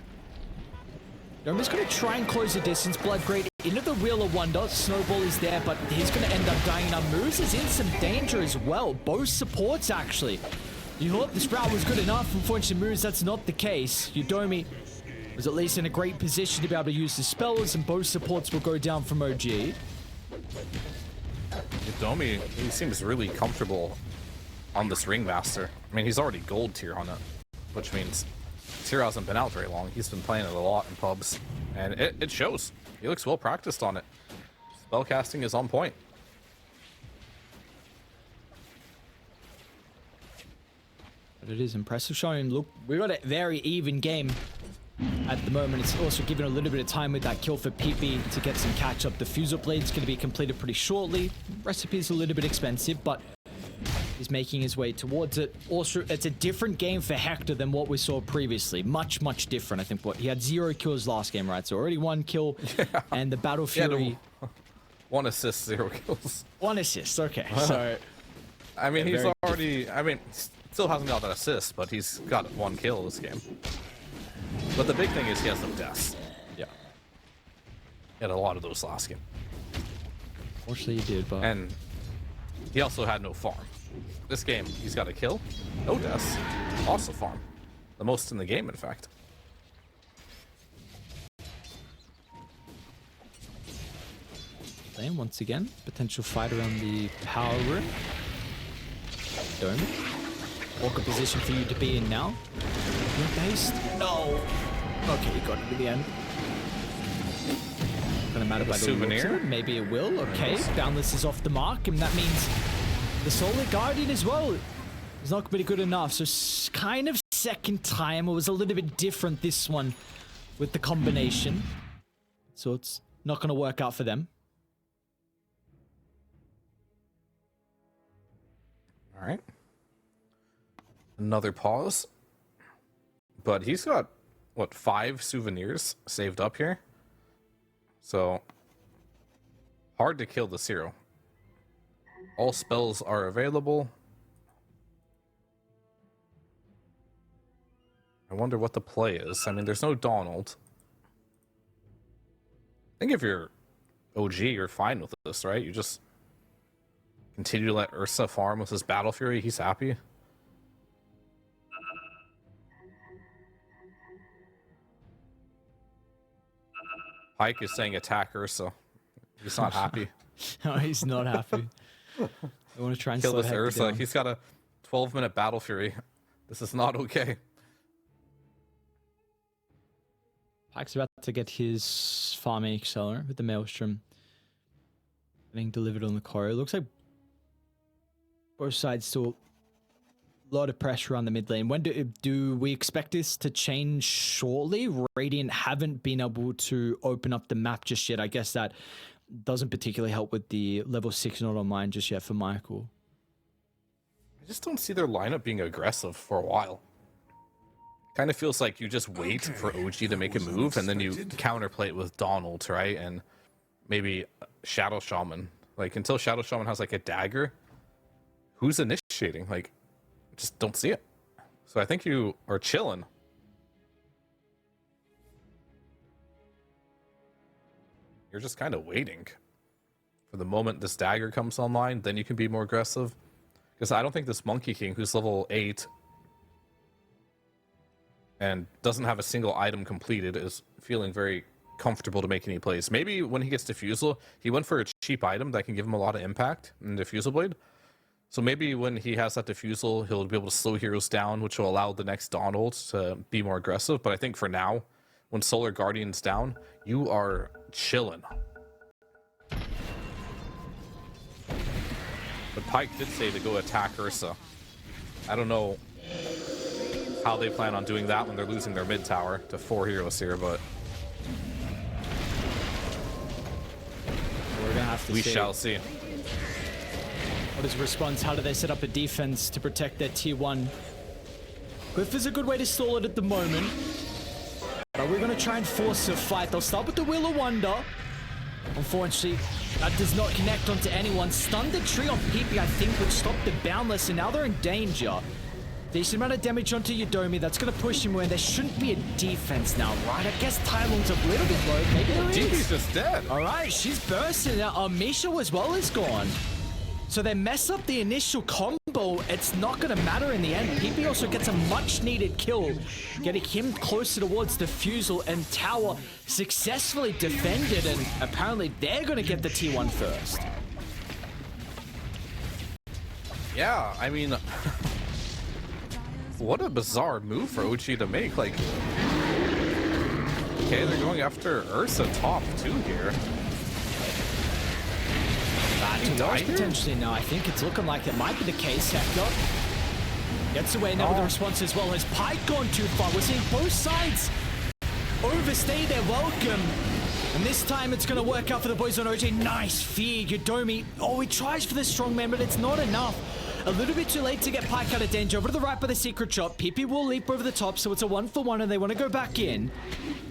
Yodomi's gonna try and close the distance. Blood Great into the Wheel of Wonder. Snowball is there, but he's gonna end up dying. Now Moose is in some danger as well. Both supports actually. You thought the Sprout was good enough. Unfortunately, Moose, that's not the case. Yodomi was at least in a great position to be able to use the spells, and both supports will go down from OG. Yodomi, he seems really comfortable on this Ringmaster. I mean, he's already gold tier on it. which means Zero hasn't been out very long. He's been playing it a lot in pubs, and it shows. He looks well practiced on it. Spellcasting is on point. But it is impressive showing. Look, we got a very even game at the moment. It's also given a little bit of time with that kill for PP to get some catch up. The Fusel Blade's going to be completed pretty shortly. Recipe's a little bit expensive, but he's making his way towards it. Also, it's a different game for Hector than what we saw previously. Much, much different. I think he had 0 kills last game, right? So already 1 kill, and the Battle Fury... 1 assist, 0 kills. 1 assist, okay. So, I mean, he's very already... I mean, still hasn't got that assist, but he's got 1 kill this game. But the big thing is he has no deaths. yeah. He had a lot of those last game. Fortunately, he did, but... And he also had no farm. This game, he's got a kill, no deaths, also farm. The most in the game, in fact. Lane once again. Potential fight around the power room. Dome. Awkward position for you to be in now. Haste. No. Okay, you got it at the end. Gonna matter by the souvenir. looks of it. Maybe it will. Okay, Boundless is off the mark, and that means the Solar Guardian as well is not going to be good enough. So kind of second time. It was a little bit different this one with the combination. So it's not going to work out for them. All right. Another pause. But he's got, what, 5 souvenirs saved up here? So, hard to kill the Zero. All spells are available. I wonder what the play is. I mean, there's no Donald. I think if you're OG, you're fine with this, right? You just continue to let Ursa farm with his Battle Fury. He's happy. Pike is saying attack Ursa. He's not happy. No, he's not happy. I want to try and Kill slow this Hector Ursa. down. He's got a 12-minute Battle Fury. This is not okay. Pike's about to get his farming accelerator with the Maelstrom being delivered on the corridor. Looks like both sides still a lot of pressure on the mid lane. When do we expect this to change shortly? Radiant haven't been able to open up the map just yet. I guess that doesn't particularly help with the level 6 not online just yet for Michael. I just don't see their lineup being aggressive for a while. Kind of feels like you just wait for OG to make a move and then you counterplay it with Donald, right? And maybe Shadow Shaman. Like, until Shadow Shaman has like a dagger, who's initiating? Like, just don't see it. So I think you are chilling. You're just kind of waiting for the moment this dagger comes online, then you can be more aggressive. Because I don't think this Monkey King, who's level 8 and doesn't have a single item completed, is feeling very comfortable to make any plays. Maybe when he gets Diffusal, he went for a cheap item that can give him a lot of impact in Diffusal Blade. So maybe when he has that Diffusal, he'll be able to slow heroes down, which will allow the next Donald to be more aggressive. But I think for now, when Solar Guardian's down, you are chilling. But Pike did say to go attack Ursa. I don't know how they plan on doing that when they're losing their mid tower to 4 heroes here, but We're gonna have to we see. shall see. What is the response? How do they set up a defense to protect their tier 1? Glyph is a good way to stall it at the moment. But we're going to try and force a fight. They'll start with the Wheel of Wonder. Unfortunately, that does not connect onto anyone. Stunned the tree on PP, I think, which stopped the Boundless, and now they're in danger. Decent amount of damage onto Yudomi. That's going to push him away. There shouldn't be a defense now, right? I guess Tylon's a little bit low. Maybe there is. DP's just dead. All right, she's bursting. Now, Misha as well is gone. So they mess up the initial combo. It's not going to matter in the end. PP also gets a much-needed kill, getting him closer towards the Fusel, and Tower successfully defended, and apparently they're going to get the T1 first. Yeah, I mean, What a bizarre move for OG to make. Like, okay, they're going after Ursa top 2 here. He died potentially. No, I think it's looking like it might be the case. Hector gets away now with the response as well. Has Pike gone too far? We're seeing both sides overstay their welcome. And this time it's going to work out for the boys on OG. Nice feed, Yodomi. Oh, he tries for the strongman, but it's not enough. A little bit too late to get Pike out of danger. Over to the right by the secret shot. PP will leap over the top, so it's a 1-for-1 and they want to go back in.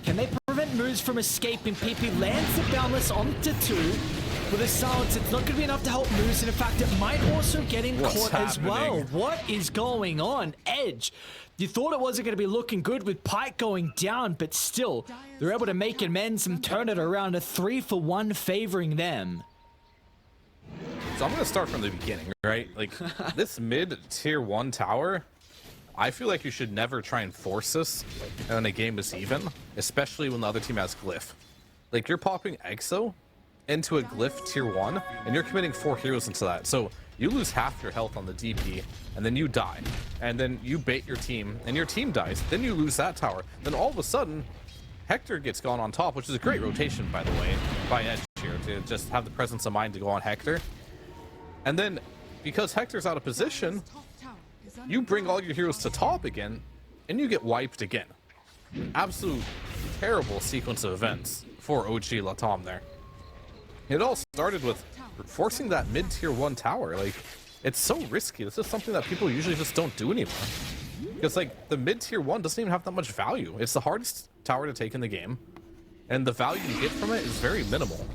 Can they prevent moves from escaping? PP lands the boundless onto 2. With a silence, it's not going to be enough to help Moose, and in fact, it might also get in caught as well. What is going on? Edge. You thought it wasn't going to be looking good with Pike going down, but still, they're able to make amends and turn it around, a 3-for-1 favoring them. So I'm going to start from the beginning, right? Like, this mid tier 1 tower, I feel like you should never try and force this when a game is even, especially when the other team has Glyph. Like, you're popping Exo into a Glyph tier 1, and you're committing 4 heroes into that. So you lose half your health on the DP, and then you die. And then you bait your team, and your team dies. Then you lose that tower. Then all of a sudden, Hector gets gone on top, which is a great rotation, by the way, by Edge here, to just have the presence of mind to go on Hector. And then, because Hector's out of position, you bring all your heroes to top again, and you get wiped again. Absolute terrible sequence of events for OG.LATAM there. It all started with forcing that mid-tier 1 tower. Like, it's so risky. This is something that people usually just don't do anymore. Because, like, the mid-tier 1 doesn't even have that much value. It's the hardest tower to take in the game. And the value you get from it is very minimal.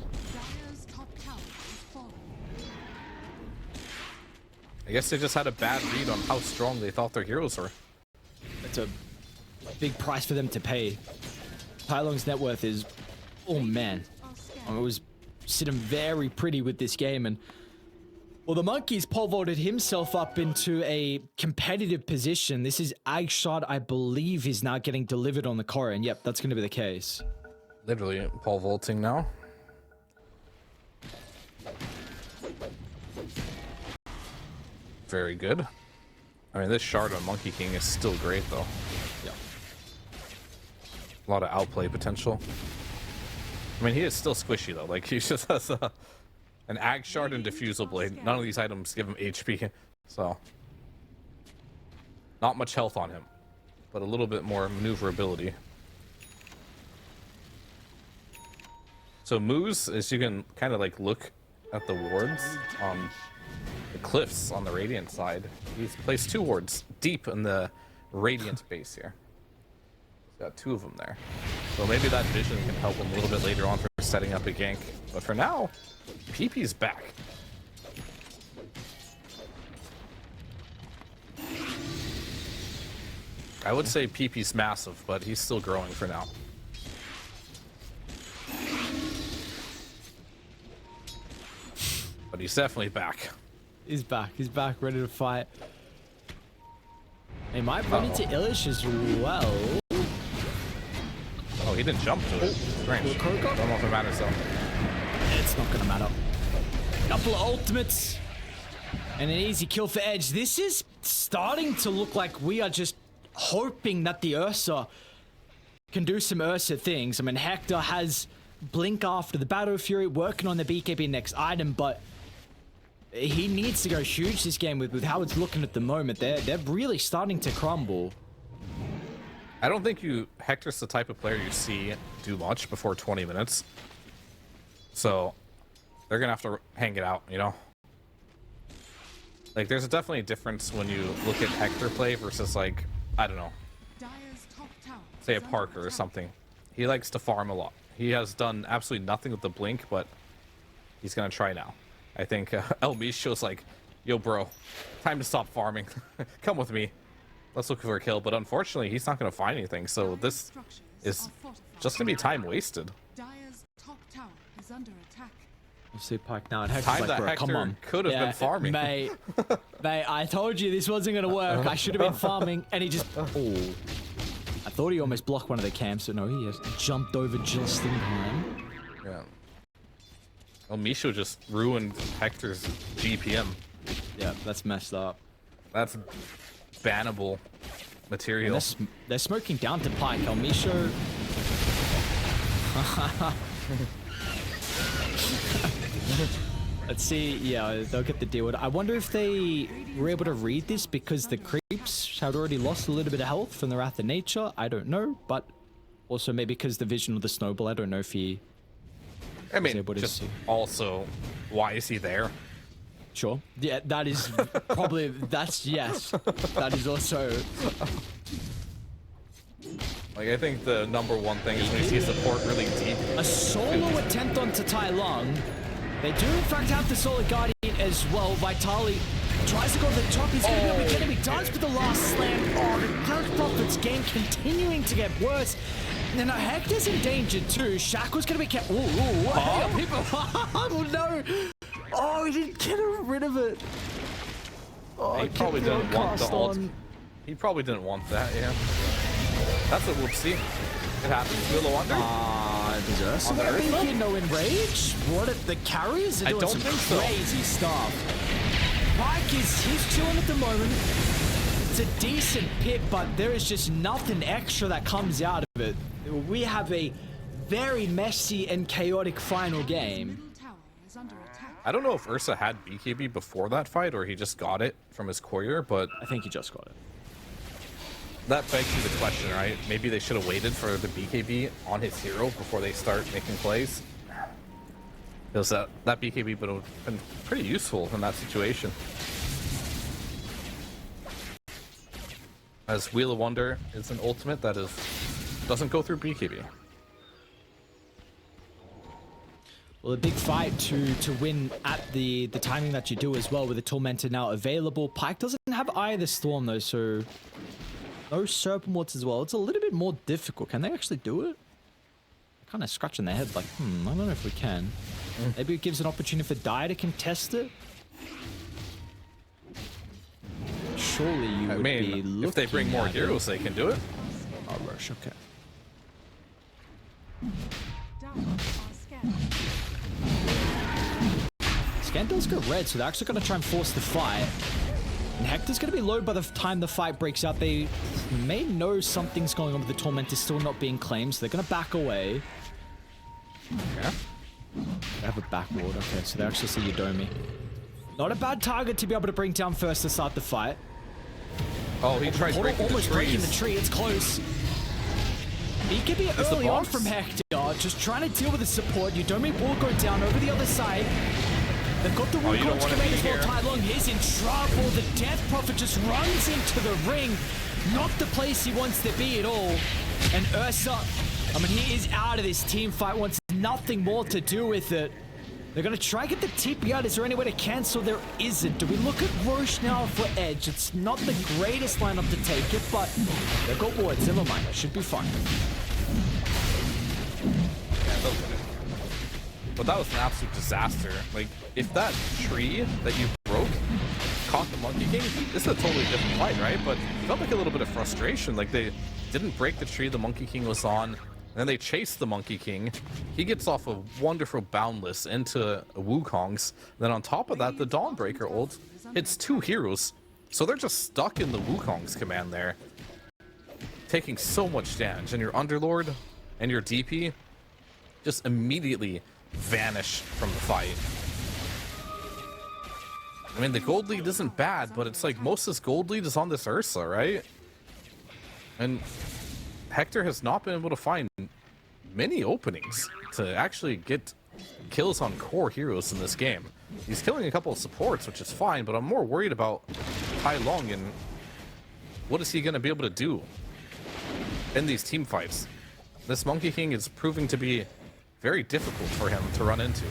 I guess they just had a bad read on how strong they thought their heroes were. It's a big price for them to pay. Tai Lung's net worth is, oh man. It was sitting very pretty with this game, and well, the Monkeys pole vaulted himself up into a competitive position. This is Agshot, I believe, is now getting delivered on the core, and yep, that's going to be the case. Literally pole vaulting now. Very good. I mean, this shard on Monkey King is still great, though. Yeah. A lot of outplay potential. I mean, he is still squishy, though. Like, he just has an Ag Shard and Diffusal Blade. None of these items give him HP, so... Not much health on him, but a little bit more maneuverability. So Moose, as you can kind of, like, look at the wards on the cliffs on the Radiant side. He's placed 2 wards deep in the Radiant base here. Got 2 of them there. So maybe that vision can help him a little bit later on for setting up a gank. But for now, PP's back. I would say PP's massive, but he's still growing for now. But he's definitely back. He's back. He's back, ready to fight. He might run into Illish as well. Oh, he didn't jump to it. Strange. I don't know if it matters though. It's not gonna matter. Couple of ultimates. And an easy kill for Edge. This is starting to look like we are just hoping that the Ursa can do some Ursa things. I mean, Hector has Blink after the Battle Fury, working on the BKB next item, but he needs to go huge this game with how it's looking at the moment. They're really starting to crumble. I don't think Hector's the type of player you see do much before 20 minutes. So they're gonna have to hang it out, you know? Like, there's definitely a difference when you look at Hector play versus, like, I don't know, say a Parker or something. He likes to farm a lot. He has done absolutely nothing with the Blink, but he's gonna try now. I think El Micho's like, yo bro, time to stop farming. Come with me. Let's look for a kill, but unfortunately he's not gonna find anything, so this is just gonna be time wasted. Dire's top tower is under attack. You see Pike now, and Hector's Time like, that bro, Hector come on. could have been farming. Mate, I told you this wasn't gonna work. I should have been farming, and he just, oh. I thought he almost blocked one of the camps, but no, he has jumped over just in time. Yeah. El Micho just ruined Hector's GPM. Yeah, that's messed up. That's bannable material. They're smoking down to Pike. Elmisho. Let's see. Yeah, they'll get the deal with it. I wonder if they were able to read this because the creeps had already lost a little bit of health from the Wrath of Nature. I don't know, but also maybe because the vision of the snowball. I don't know if he. I mean, able to just see. also, why is he there? Sure. Yeah, that is probably. That's yes. That is also. Like, I think the number one thing is when you see support really deep. A solo attempt onto Tai Lung. They do in fact have the Solar Guardian as well. Vitali tries to go to the top. He's going to be able to get him. He dives for the last slam. Oh, the Death Prophet's game continuing to get worse. And now Hector's in danger too. Shackle's going to be kept. Ooh, hang on, people. Oh no. Oh, he didn't get rid of it. Oh, He probably didn't want the ult. He probably didn't want that, yeah. That's a whoopsie. It happens. Wheel of Wonder. Does Ursa want to be here? No enrage? What if the carriers are doing some crazy stuff? Pike he's chilling at the moment. It's a decent pit, but there is just nothing extra that comes out of it. We have a very messy and chaotic final game. Middle tower is under attack. I don't know if Ursa had BKB before that fight or he just got it from his courier, but I think he just got it. that begs you the question, right? Maybe they should have waited for the BKB on his hero before they start making plays. Because that BKB would have been pretty useful in that situation. As Wheel of Wonder is an ultimate that doesn't go through BKB. Well, a big fight to win at the timing that you do as well, with the Tormentor now available. Pike doesn't have Eye of the Storm though, so no Serpent Wards as well. It's a little bit more difficult. Can they actually do it? Kind of scratching their head like, I don't know if we can. Maybe it gives an opportunity for Dire to contest it. Surely you would be looking if they bring more at heroes, they can do it. Oh, Rush, okay. Down are scattered. Scan does go red, so they're actually going to try and force the fight. And Hector's going to be low by the time the fight breaks out. They may know something's going on with the Tormentor still not being claimed, so they're going to back away. Yeah. They have a backward, okay, so they actually see Yodomi. Not a bad target to be able to bring down first to start the fight. Oh, he tries breaking Almost the breaking the trees. tree, it's close. He could be the early on box? from Hector, just trying to deal with the support. Yodomi will go down over the other side. They've got the you don't Wukong's wanna command be as well. here. Tai Lung is in trouble. The Death Prophet just runs into the ring. Not the place he wants to be at all. And Ursa, I mean, he is out of this team fight, wants nothing more to do with it. They're going to try and get the TP out. Is there any way to cancel? There isn't. Do we look at Roche now for Edge? It's not the greatest lineup to take it, but they've got wards. Never mind. Should be fine. Yeah, they'll get it. But that was an absolute disaster. Like, if that tree that you broke caught the Monkey King, this is a totally different fight, right? But it felt like a little bit of frustration. Like, they didn't break the tree the Monkey King was on. And then they chase the Monkey King. He gets off a wonderful Boundless into Wukong's. Then on top of that, the Dawnbreaker ult hits two heroes. So they're just stuck in the Wukong's command there. Taking so much damage. And your Underlord and your DP just immediately vanish from the fight. I mean, the gold lead isn't bad, but it's like most of this gold lead is on this Ursa, right? And Hector has not been able to find many openings to actually get kills on core heroes in this game. He's killing a couple of supports, which is fine, but I'm more worried about Tai Lung and what is he going to be able to do in these team fights. This Monkey King is proving to be very difficult for him to run into.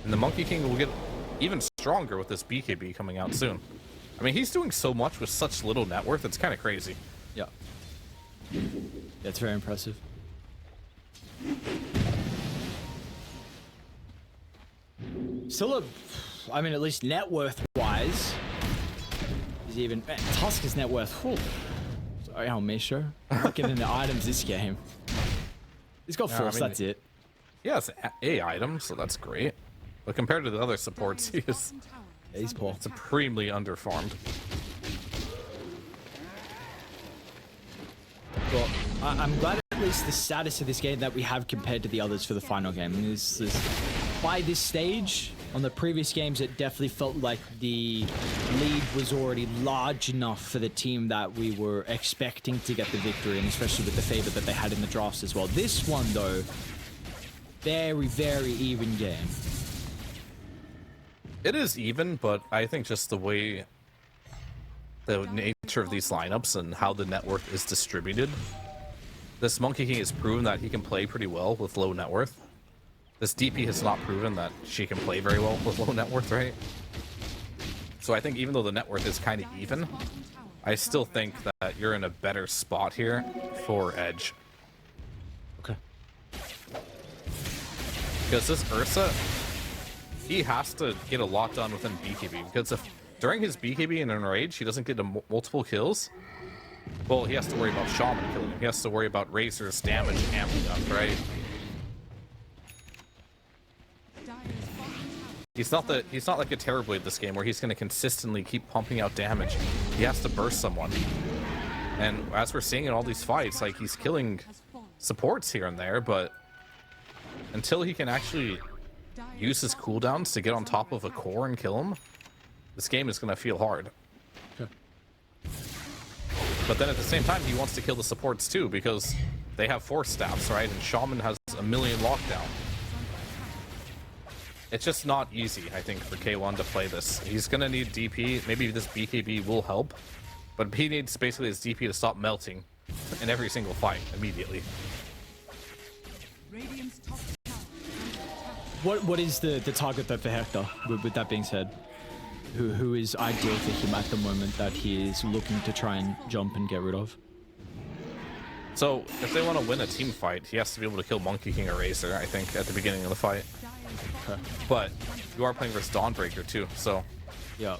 And the Monkey King will get even stronger with this BKB coming out soon. I mean, he's doing so much with such little net worth, it's kind of crazy. Yeah. That's very impressive. Still I mean, at least net worth wise, is even, man, Tuska's net worth, whew. Sorry, I'll make sure. Looking into items this game. He's got force, I mean, that's it. He has a item, so that's great. But compared to the other supports, he is Yeah, he's poor. supremely underfarmed. I'm glad at least the status of this game that we have compared to the others for the final game. By this stage, on the previous games, it definitely felt like the lead was already large enough for the team that we were expecting to get the victory, and especially with the favor that they had in the drafts as well. This one, though, very, very even game. It is even, but I think just the way the nature of these lineups and how the network is distributed, this Monkey King has proven that he can play pretty well with low net worth. This DP has not proven that she can play very well with low net worth, right? So I think even though the net worth is kind of even, I still think that you're in a better spot here for Edge. Okay. Because this Ursa, he has to get a lot done within BKB, because if during his BKB and Enrage he doesn't get multiple kills, well, he has to worry about Shaman killing him. He has to worry about Razor's damage amping up, right? He's not like a Terrorblade this game where he's going to consistently keep pumping out damage. He has to burst someone. And as we're seeing in all these fights, like, he's killing supports here and there, but until he can actually use his cooldowns to get on top of a core and kill him, this game is going to feel hard. Okay. But then at the same time, he wants to kill the supports too, because they have force staffs, right? And Shaman has a million lockdown. It's just not easy, I think, for K1 to play this. He's going to need DP. Maybe this BKB will help. But he needs basically his DP to stop melting in every single fight immediately. What is the target though for Hector? With that being said, who is ideal for him at the moment that he is looking to try and jump and get rid of? So if they want to win a team fight, he has to be able to kill Monkey King or Razor, I think, at the beginning of the fight. Okay. But you are playing versus Dawnbreaker too, so Yeah.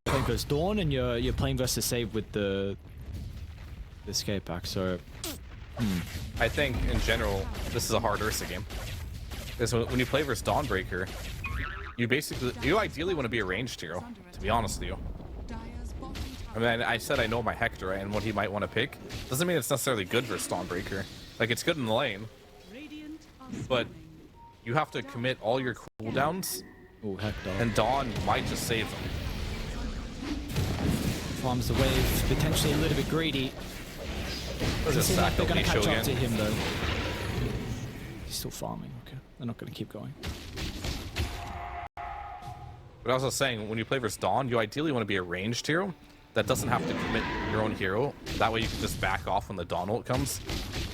Playing versus Dawn, and you're playing versus Save with the escape pack. So I think in general this is a hard Ursa game. Because when you play versus Dawnbreaker, you ideally want to be a ranged hero, to be honest with you. I mean, I said I know my Hector, right, and what he might want to pick. Doesn't mean it's necessarily good versus Dawnbreaker. Like, it's good in the lane, but you have to commit all your cooldowns, oh, Hector. and Dawn might just save them. Farms the wave, potentially a little bit greedy. Doesn't Seems like they're Sacco gonna catch Nisho up to again. him though. He's still farming. Okay, they're not gonna keep going. But as I was saying, when you play versus Dawn, you ideally want to be a ranged hero that doesn't have to commit your own hero. That way you can just back off when the Dawn ult comes.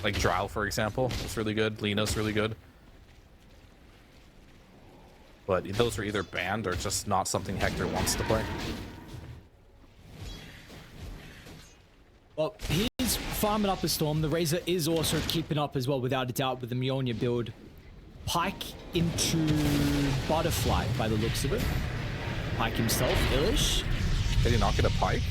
Like Drow, for example. It's really good. Lena's really good. But those are either banned or just not something Hector wants to play. Well, he's farming up a Storm. The Razor is also keeping up as well, without a doubt, with the Mjolnir build. Pike into Butterfly, by the looks of it. Pike himself, Illish. Did he not get a Pike?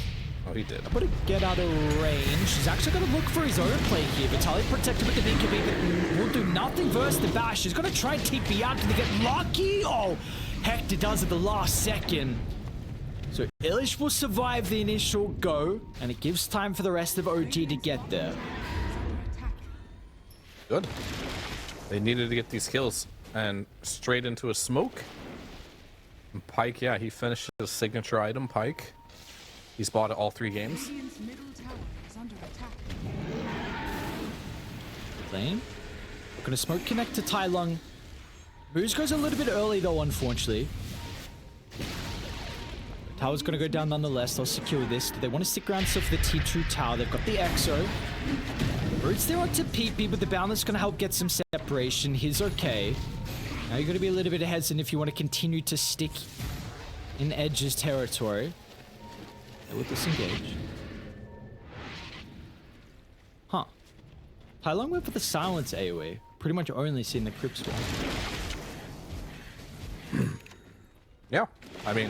Oh, he did. Able to get out of range. He's actually going to look for his own play here. Vitaly protected with the BKB, but will do nothing versus the bash. He's going to try and TP out. Can they get lucky? Oh, Hector does at the last second. So Illish will survive the initial go, and it gives time for the rest of OG to get there. Good. They needed to get these kills. And straight into a smoke. And Pike, yeah, he finished his signature item, Pike. He's bought it all 3 games. Lane. We're going to smoke connect to Tai Lung. Moose goes a little bit early though, unfortunately. Tower's going to go down nonetheless. They'll secure this. Do they want to stick around still for the T2 tower? They've got the EXO. Roots there onto PP, but the Boundless going to help get some separation. He's okay. Now you're going to be a little bit hesitant if you want to continue to stick in Edge's territory. They will disengage. Huh. Tai Lung went for the silence AoE. Pretty much only seen the Crypt Swarm. Yeah, I mean,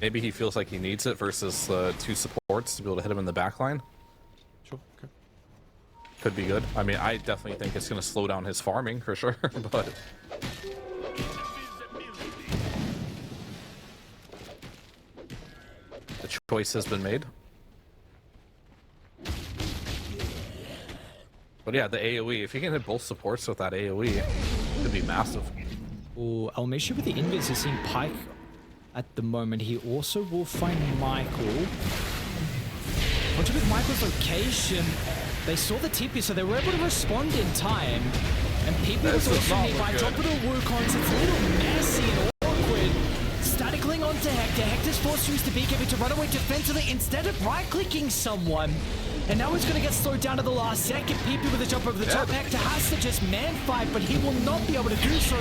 maybe he feels like he needs it versus 2 supports to be able to hit him in the backline. Sure, okay. Could be good. I mean, I definitely think it's going to slow down his farming for sure, but the choice has been made. But yeah, the AoE. If you can hit both supports with that AoE, it could be massive. Oh, Elmisha with the invis is seeing Pyke at the moment. He also will find Michael. Watch with Michael's location. They saw the TP, so they were able to respond in time. And people was also nearby. Top of the Wukons. It's a little messy and awkward. Staticling onto Hector. Hector's forced to use the BKB to run away defensively instead of right-clicking someone. And now he's going to get slowed down to the last second. PP with a jump over the top. Hector has to just man fight, but he will not be able to do so.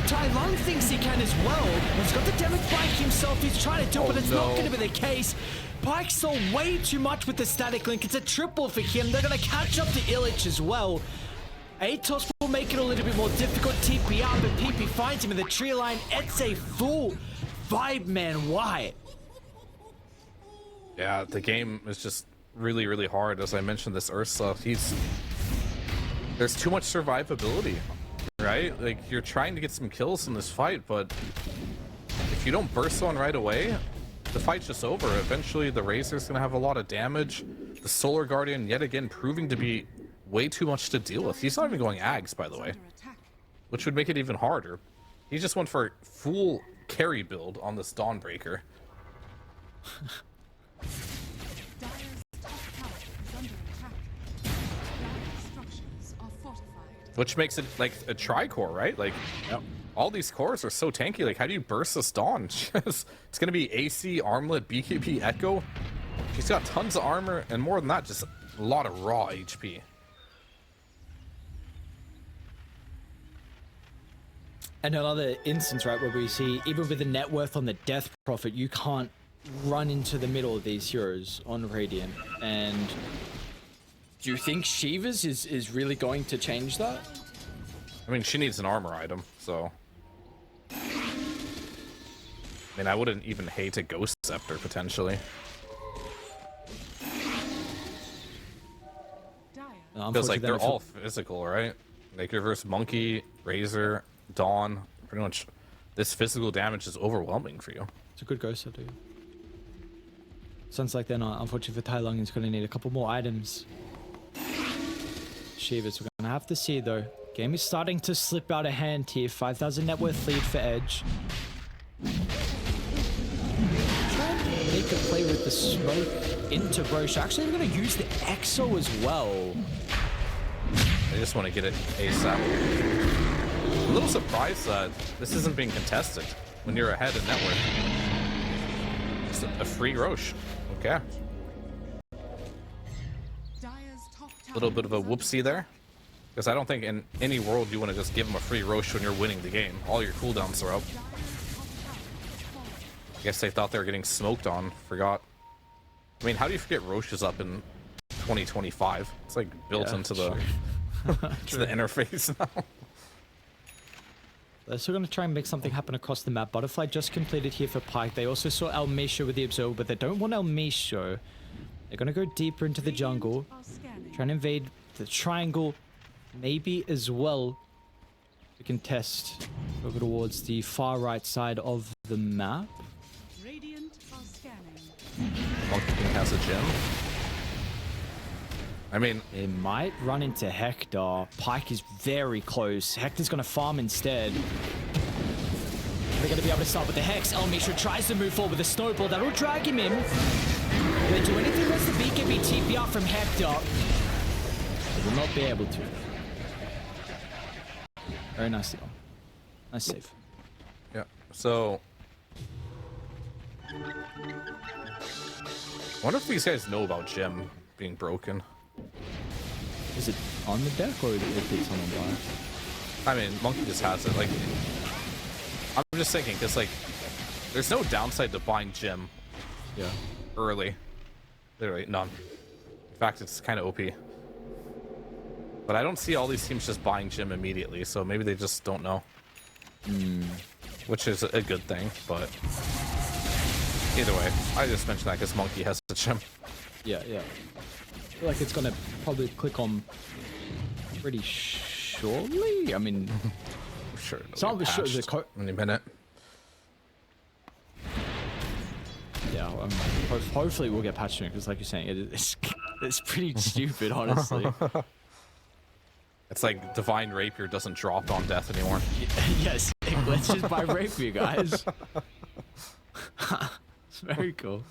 Tai Lung thinks he can as well. He's got the damage bike himself. He's trying to do it, but it's not going to be the case. Pyke saw way too much with the static link. It's a triple for him. They're going to catch up to Illich as well. Atos will make it a little bit more difficult. TP up, but PP finds him in the tree line. It's a full 5-man wipe. Yeah, the game is just really, really hard. As I mentioned, this Ursa, there's too much survivability, right? Like, you're trying to get some kills in this fight, but if you don't burst on right away, the fight's just over. Eventually, the Razor's gonna have a lot of damage. The Solar Guardian, yet again, proving to be way too much to deal with. He's not even going Ags, by the way, which would make it even harder. He just went for full carry build on this Dawnbreaker. Which makes it like a tri-core, right? Like, all these cores are so tanky. Like, how do you burst this Dawn? It's gonna be AC, Armlet, BKB, Echo. She's got tons of armor, and more than that, just a lot of raw HP. And another instance, right, where we see, even with the net worth on the Death Prophet, you can't run into the middle of these heroes on Radiant. And do you think Shivas is really going to change that? I mean, she needs an armor item, so... I mean, I wouldn't even hate a Ghost Scepter, potentially. Because, like, they're all physical, right? Like, your versus Monkey, Razor, Dawn, pretty much this physical damage is overwhelming for you. It's a good Ghost Scepter. Sounds like they're not. Unfortunately for Tai Lung, he's going to need a couple more items. Shivas, we're going to have to see, though. Game is starting to slip out of hand here. 5,000 net worth lead for Edge. Try and make a play with the smoke into Roche. Actually, we're going to use the Exo as well. I just want to get it ASAP. A little surprised that this isn't being contested when you're ahead in net worth. Just a free Roche. Okay. A little bit of a whoopsie there. Because I don't think in any world you want to just give him a free Roche when you're winning the game. All your cooldowns are up. I guess they thought they were getting smoked on. Forgot. I mean, how do you forget Roche is up in 2025? It's like built into the to the interface now. They're still going to try and make something happen across the map. Butterfly just completed here for Pyke. They also saw Elmisha with the Observer, but they don't want Elmisha. They're going to go deeper into the jungle. Try and invade the triangle. Maybe as well to contest over towards the far right side of the map. Radiant are scanning. Monkey King has a gem. I mean, They might run into Hector. Pyke is very close. Hector's going to farm instead. They're going to be able to start with the Hex. Elmisha tries to move forward with a snowball. That'll drag him in. If they do anything against the BKB TPR from Hector, they will not be able to. Very nice though. Nice save. yeah. So, I wonder if these guys know about gem being broken. Is it on the deck or did someone buy it? I mean, Monkey just has it. Like, I'm just thinking, because like, there's no downside to buying gem Yeah. early. Literally none. In fact, it's kind of OP. But I don't see all these teams just buying gem immediately, so maybe they just don't know. Which is a good thing, but either way, I just mentioned that because Monkey has the gem. Yeah, yeah. I feel like it's gonna probably click on pretty shortly. I mean, Sure. some of it shows the Any minute. yeah. Hopefully we'll get patched soon because, like you're saying, it's pretty stupid, honestly. It's like Divine Rapier doesn't drop on death anymore. Yes, it glitches by rapier, guys. It's very cool.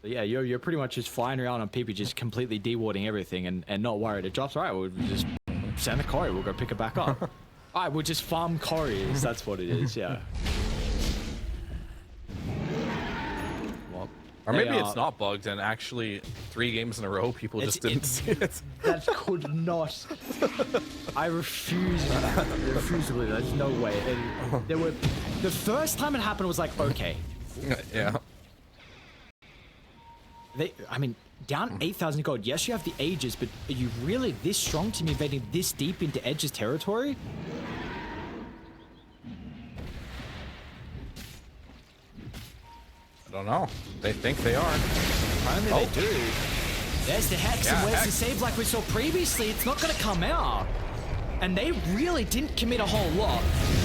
But yeah, you're pretty much just flying around on PP, just completely dewarding everything and not worried. It drops, right? We'll just send a Cory. We'll go pick it back up. All right, we'll just farm Corys. That's what it is, yeah. Well, Or maybe it's not bugged and actually 3 games in a row people just didn't see it. That could not. I refuse. I refuse to believe that. There's no way. There were. The first time it happened was like, okay. Yeah. I mean, down 8,000 gold. Yes, you have the Aegis, but are you really this strong to be invading this deep into Edge's territory? I don't know. They think they are. Apparently they do. There's the Hex, and where's the save like we saw previously? It's not going to come out. And they really didn't commit a whole lot.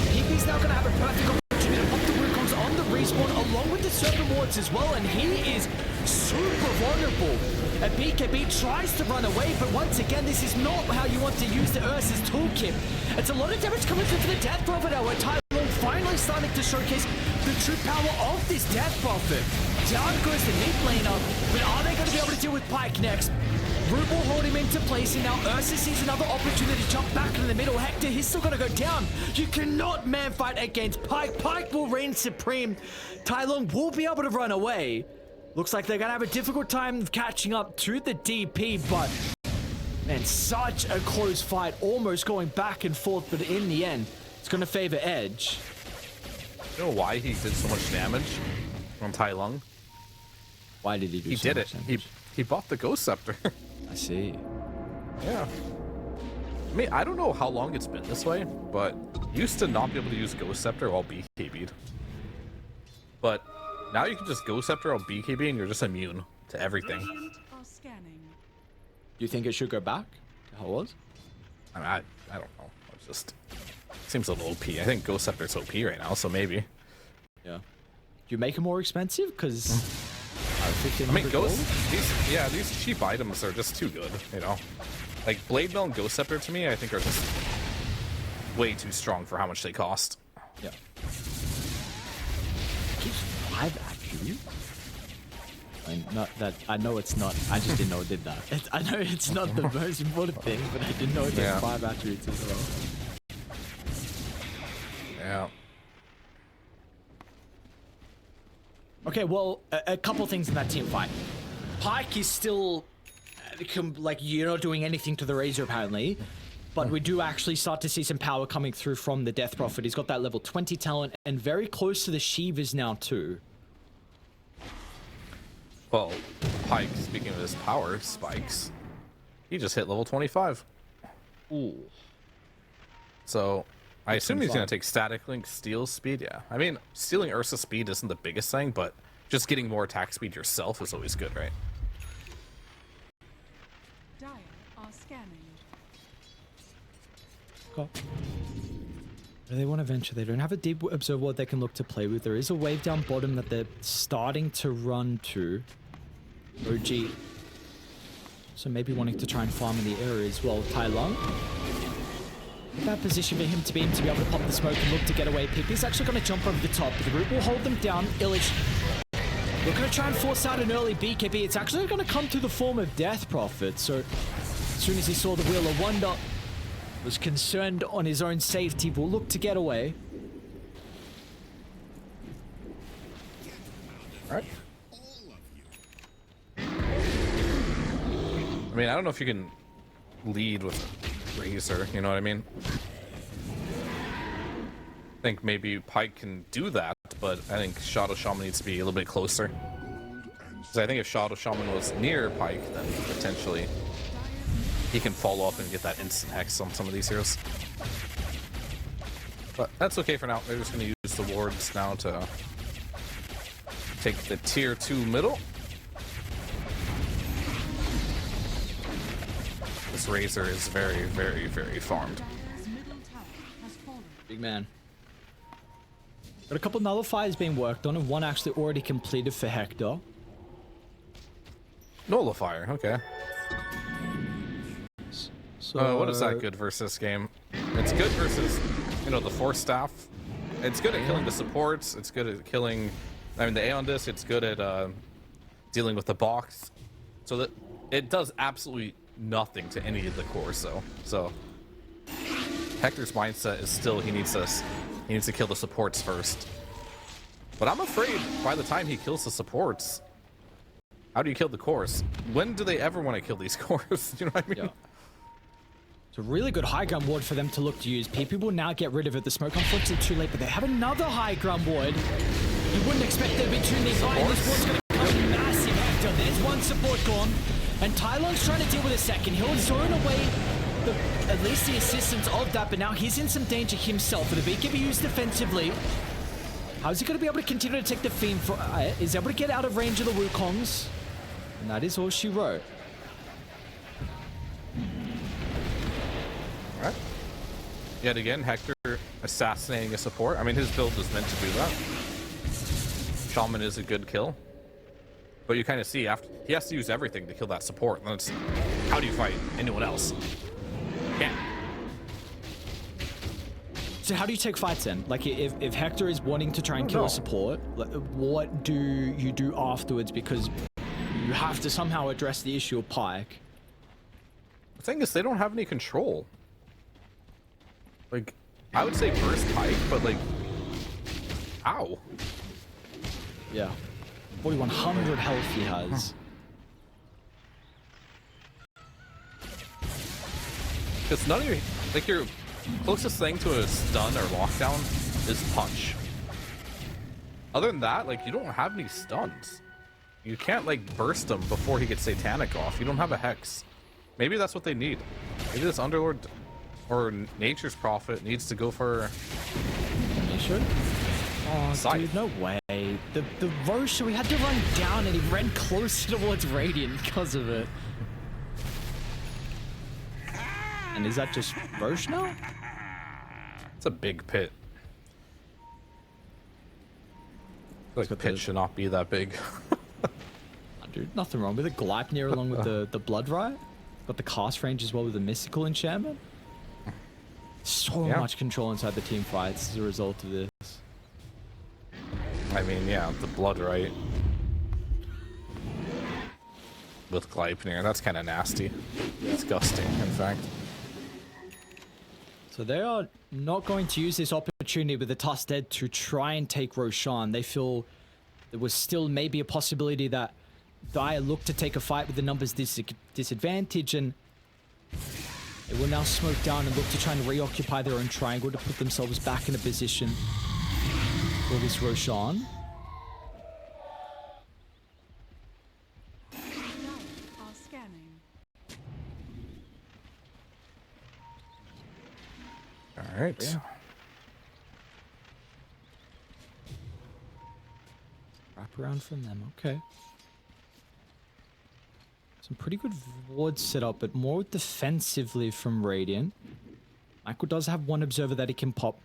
PP's now going to have a perfect opportunity to pop the Wukongs on the respawn along with the Serpent Wards as well, and he is super vulnerable. And BKB tries to run away, but once again, this is not how you want to use the Ursa's toolkit. It's a lot of damage coming through for the Death Prophet now, where Tai Long finally starting to showcase the true power of this Death Prophet. Down goes the mid laner, but are they going to be able to deal with Pyke next? Root will hold him into place, and now Ursa sees another opportunity to jump back into the middle. Hector, he's still going to go down. You cannot man fight against Pyke. Pyke will reign supreme. Tai Long will be able to run away. Looks like they're going to have a difficult time catching up to the DP, but man, such a close fight, almost going back and forth, but in the end, it's going to favor Edge. You know why he did so much damage on Tai Lung? Why did he do He so did much it. damage? He bought the Ghost Scepter. I see. Yeah. I mean, I don't know how long it's been this way, but used to not be able to use Ghost Scepter while BKB'd. But now you can just Ghost Scepter while BKB and you're just immune to everything. Radiant are scanning. Do you think it should go back to how it was? I mean, I don't know. It just seems a little OP. I think Ghost Scepter's OP right now, so maybe. Yeah. Do you make it more expensive? Because I mean, these cheap items are just too good, you know? Like, Blade Mail and Ghost Scepter to me, I think are just way too strong for how much they cost. Yeah. Keeps 5 attributes? I know it's not. I just didn't know it did that. I know it's not the most important thing, but I didn't know it did 5 attributes as well. Yeah. Okay, well, a couple things in that team fight. Pyke is still, like, you're not doing anything to the Razor, apparently. But we do actually start to see some power coming through from the Death Prophet. He's got that level 20 talent, and very close to the Shivas now, too. Well, Pyke, speaking of his power spikes, he just hit level 25. Ooh. So, I assume he's going to take Static Link, Steal Speed, yeah. I mean, stealing Ursa speed isn't the biggest thing, but just getting more attack speed yourself is always good, right? Dire are scanning. Cool. Do they want to venture? They don't have a deep observe ward they can look to play with. There is a wave down bottom that they're starting to run to. OG. So maybe wanting to try and farm in the area as well. Tai Lung. Bad position for him to be able to pop the smoke and look to get away. Pippi's actually going to jump over the top. The root will hold them down. Illich, we're going to try and force out an early BKB. It's actually going to come to the form of Death Prophet. So as soon as he saw the Wheel of Wonder, was concerned on his own safety, will look to get away. All right. I mean, I don't know if you can lead with Razor, you know what I mean? I think maybe Pyke can do that, but I think Shadow Shaman needs to be a little bit closer. Because I think if Shadow Shaman was near Pyke, then potentially he can follow up and get that instant hex on some of these heroes. But that's okay for now. They're just going to use the wards now to take the tier 2 middle. This Razor is very, very, very farmed. Dire's middle tower has fallen. Big man. Got a couple nullifiers being worked on, and one actually already completed for Hector. Nullifier, okay. So What is that good versus game? It's good versus, you know, the Force Staff. It's good at killing the supports. It's good at killing, I mean, the Aeon Disc. It's good at dealing with the box. So that it does absolutely nothing to any of the cores, though. So Hector's mindset is still he needs to kill the supports first. But I'm afraid by the time he kills the supports, how do you kill the cores? When do they ever want to kill these cores? You know what I mean? Yeah. It's a really good high ground ward for them to look to use. PP will now get rid of it. The smoke unfortunately too late, but they have another high ground ward. You wouldn't expect there to be too nearby, and this ward's going to come massive. Hector, there's one support gone, and Tylon's trying to deal with a second. He'll zone away at least the assistance of that, but now he's in some danger himself. For the beat can be used defensively. How's he going to be able to continue to take the Fiend? Is able to get out of range of the Wukongs? And that is all she wrote. Alright. Yet again, Hector assassinating a support. I mean, his build is meant to do that. Shaman is a good kill. But you kind of see after he has to use everything to kill that support. And it's, how do you fight anyone else? Can't. So how do you take fights then? Like if Hector is wanting to try and kill a support, what do you do afterwards? Because you have to somehow address the issue of Pyke. The thing is, they don't have any control. Like, I would say burst Pyke, but like, ow. Yeah. 4,100 health he has. Because none of your, like, your closest thing to a stun or lockdown is punch. Other than that, like, you don't have any stuns. You can't, like, burst him before he gets Satanic off. You don't have a Hex. Maybe that's what they need. Maybe this Underlord or Nature's Prophet needs to go for... Elimination? Oh, Scythe. dude, no way. The Roshan, we had to run down and he ran closer towards Radiant because of it. And is that just Roche now? It's a big pit. Like, the pit should not be that big. Dude, nothing wrong with it. Gleipnir along with the Blood Riot. Got the cast range as well with the Mystical Enchantment. So much control inside the team fights as a result of this. I mean, yeah, the Blood Right. With Gleipnir, that's kind of nasty. Disgusting, in fact. So they are not going to use this opportunity with the Tusk dead to try and take Roshan. They feel there was still maybe a possibility that Dire looked to take a fight with the numbers disadvantage, and they will now smoke down and look to try and reoccupy their own triangle to put themselves back in a position for this Roshan. Are scanning. All right. Yeah. Wrap around from them, okay. Some pretty good wards set up, but more defensively from Radiant. Michael does have one observer that he can pop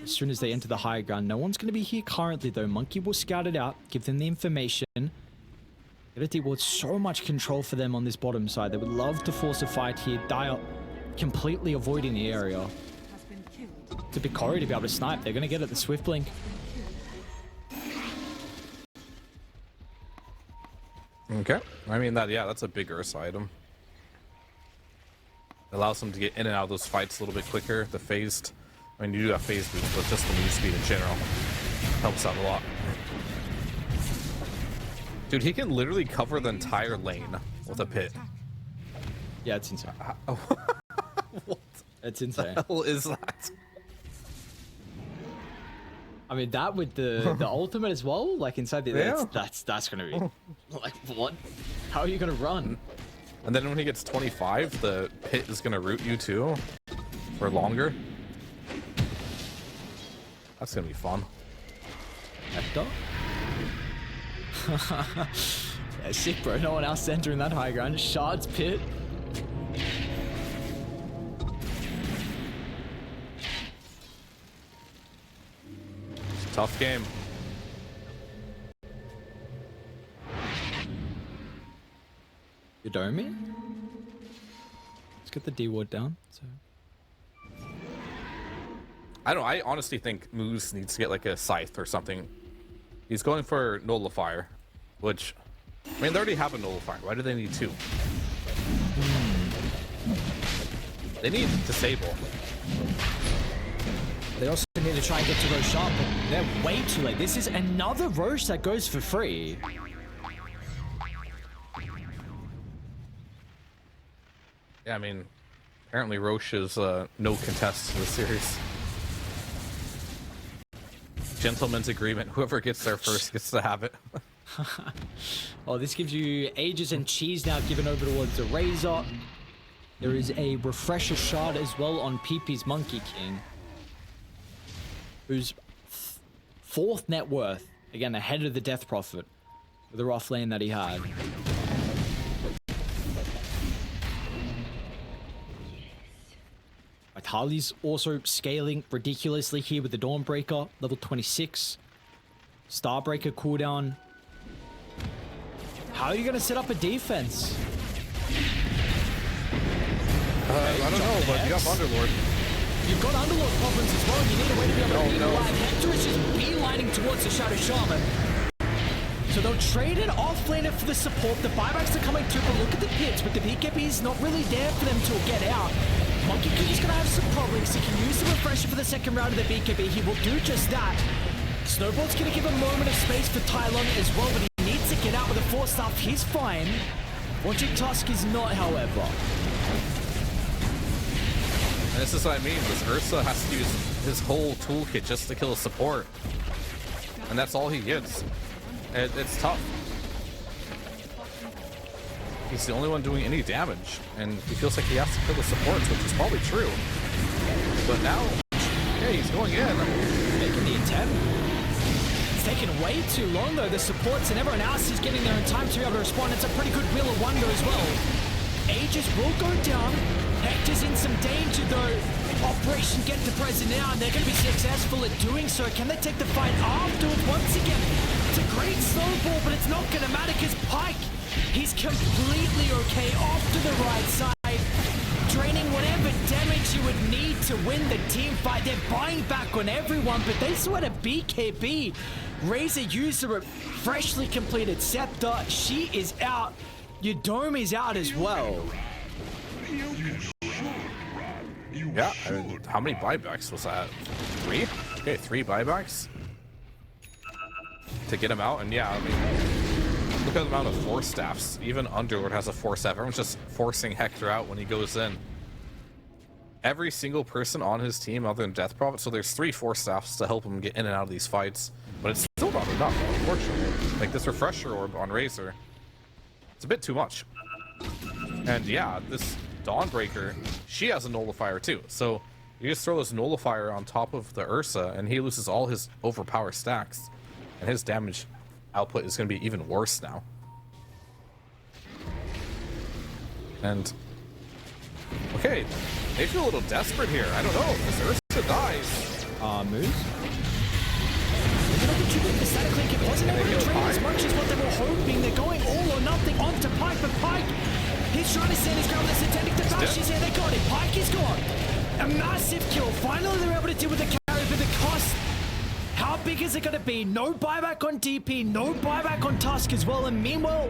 as soon as they enter the high ground. No one's going to be here currently, though. Monkey will scout it out, give them the information. Get a so much control for them on this bottom side. They would love to force a fight here. Dire completely avoiding the area. Has been killed. It's a big Corey to be able to snipe. They're going to get it, the Swift Blink. Okay. I mean, that's a big Ursa item. It allows them to get in and out of those fights a little bit quicker. The phased, I mean, you do have phase boost, but just the move speed in general helps out a lot. Dude, he can literally cover the entire lane with a pit. Yeah, it's insane. What It's insane. the hell is that? I mean, that with the ultimate as well, like inside the Yeah. that's gonna be like, what? How are you gonna run? And then when he gets 25, the pit is gonna root you too for longer. That's gonna be fun. Hector? Yeah, sick, bro. No one else entering that high ground. Shards pit. It's a tough game. Yodomi? Let's get the D ward down. So. I don't know. I honestly think Moose needs to get like a scythe or something. He's going for Nullifier, which, I mean, they already have a Nullifier. Why do they need two? They need Disable. They also need to try and get to Roche up, but they're way too late. This is another Roche that goes for free. Yeah, I mean, apparently Roche is no contest to the series. Gentleman's agreement. Whoever gets there first gets to have it. Oh, this gives you Aegis and Cheese now given over towards the Razor. There is a refresher shard as well on PP's Monkey King, who's fourth net worth. Again, ahead of the Death Prophet with the rough lane that he had. Vitali's also scaling ridiculously here with the Dawnbreaker, level 26. Starbreaker cooldown. How are you going to set up a defense? I don't know, but you have Underlord. You've got Underlord problems as well. You need a way to be able to beat alive. Hector is just beelining towards the Shadow Shaman. So they'll trade an offlaner for the support. The buybacks are coming too, but look at the pits. But the BKB is not really there for them to get out. Monkey King is going to have some problems. He can use the refresher for the second round of the BKB. He will do just that. Snowball's going to give a moment of space for Tylon as well, but he needs to get out with the 4-staff. He's fine. Watching Tusk is not, however. And this is what I mean. This Ursa has to use his whole toolkit just to kill a support. And that's all he gets. It's tough. He's the only one doing any damage. And he feels like he has to kill the supports, which is probably true. But now, yeah, he's going in. Making the attempt. It's taking way too long, though. The supports and everyone else is getting there in time to be able to respond. It's a pretty good Wheel of Wonder as well. Aegis will go down. Hector's in some danger, though. Operation Get to Present now, and they're going to be successful at doing so. Can they take the fight afterwards? Once again, it's a great snowball, but it's not going to matter because Pike, he's completely okay off to the right side, draining whatever damage you would need to win the team fight. They're buying back on everyone, but they sweat a BKB. Razor user a freshly completed Scepter. She is out. Your Dome is out as well. Yeah, I mean, how many buybacks was that? 3? Okay, 3 buybacks to get him out. And yeah, I mean, look at the amount of force staffs. Even Underlord has a force staff. Everyone's just forcing Hector out when he goes in. Every single person on his team other than Death Prophet, so there's 3 force staffs to help him get in and out of these fights. But it's still not enough, unfortunately. Like this refresher orb on Razor, it's a bit too much. And yeah, this Dawnbreaker, she has a Nullifier too. So you just throw this Nullifier on top of the Ursa and he loses all his overpower stacks. And his damage output is going to be even worse now. And okay, they feel a little desperate here. I don't know if this Ursa dies. Moves? It wasn't able to train as much as what they were hoping. They're going all or nothing onto Pike, but Pike, he's trying to stand his ground. They're attempting to bash his head. They got it. Pike is gone. A massive kill. Finally, they're able to deal with the carry, but the cost, how big is it going to be? No buyback on DP, no buyback on Tusk as well. And meanwhile,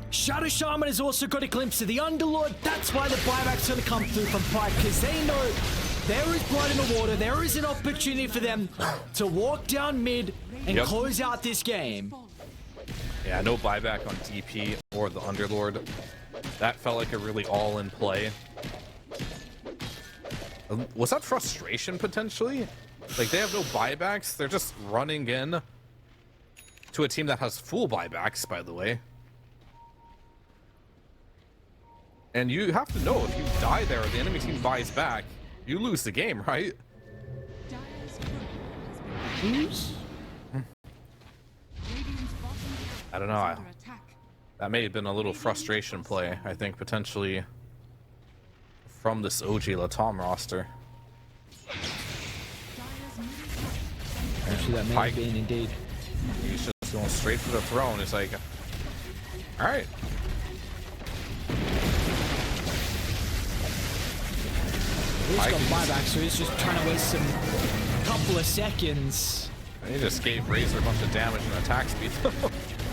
Shadow Shaman has also got a glimpse of the Underlord. That's why the buyback's going to come through from Pike, because they know there is blood in the water. There is an opportunity for them to walk down mid and close out this game. Yeah, no buyback on DP or the Underlord. That felt like a really all-in play. Was that frustration, potentially? Like, they have no buybacks. They're just running in to a team that has full buybacks, by the way. And you have to know, if you die there or the enemy team buys back, you lose the game, right? Lose? I don't know. That may have been a little frustration play, I think, potentially from this OG.LATAM roster. Actually, that may have been indeed. He's just going straight for the throne. It's like, all right. He's I got can- buyback, so he's just trying to waste some couple of seconds. He just gave Razor a bunch of damage and attack speed.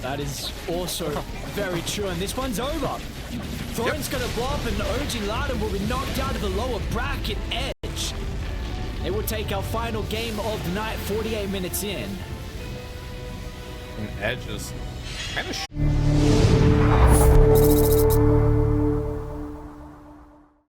That is also very true, and this one's over. Thorn's gonna blow up, and OG.LATAM will be knocked out of the lower bracket edge. It will take our final game of the night, 48 minutes in. And Edge is kind of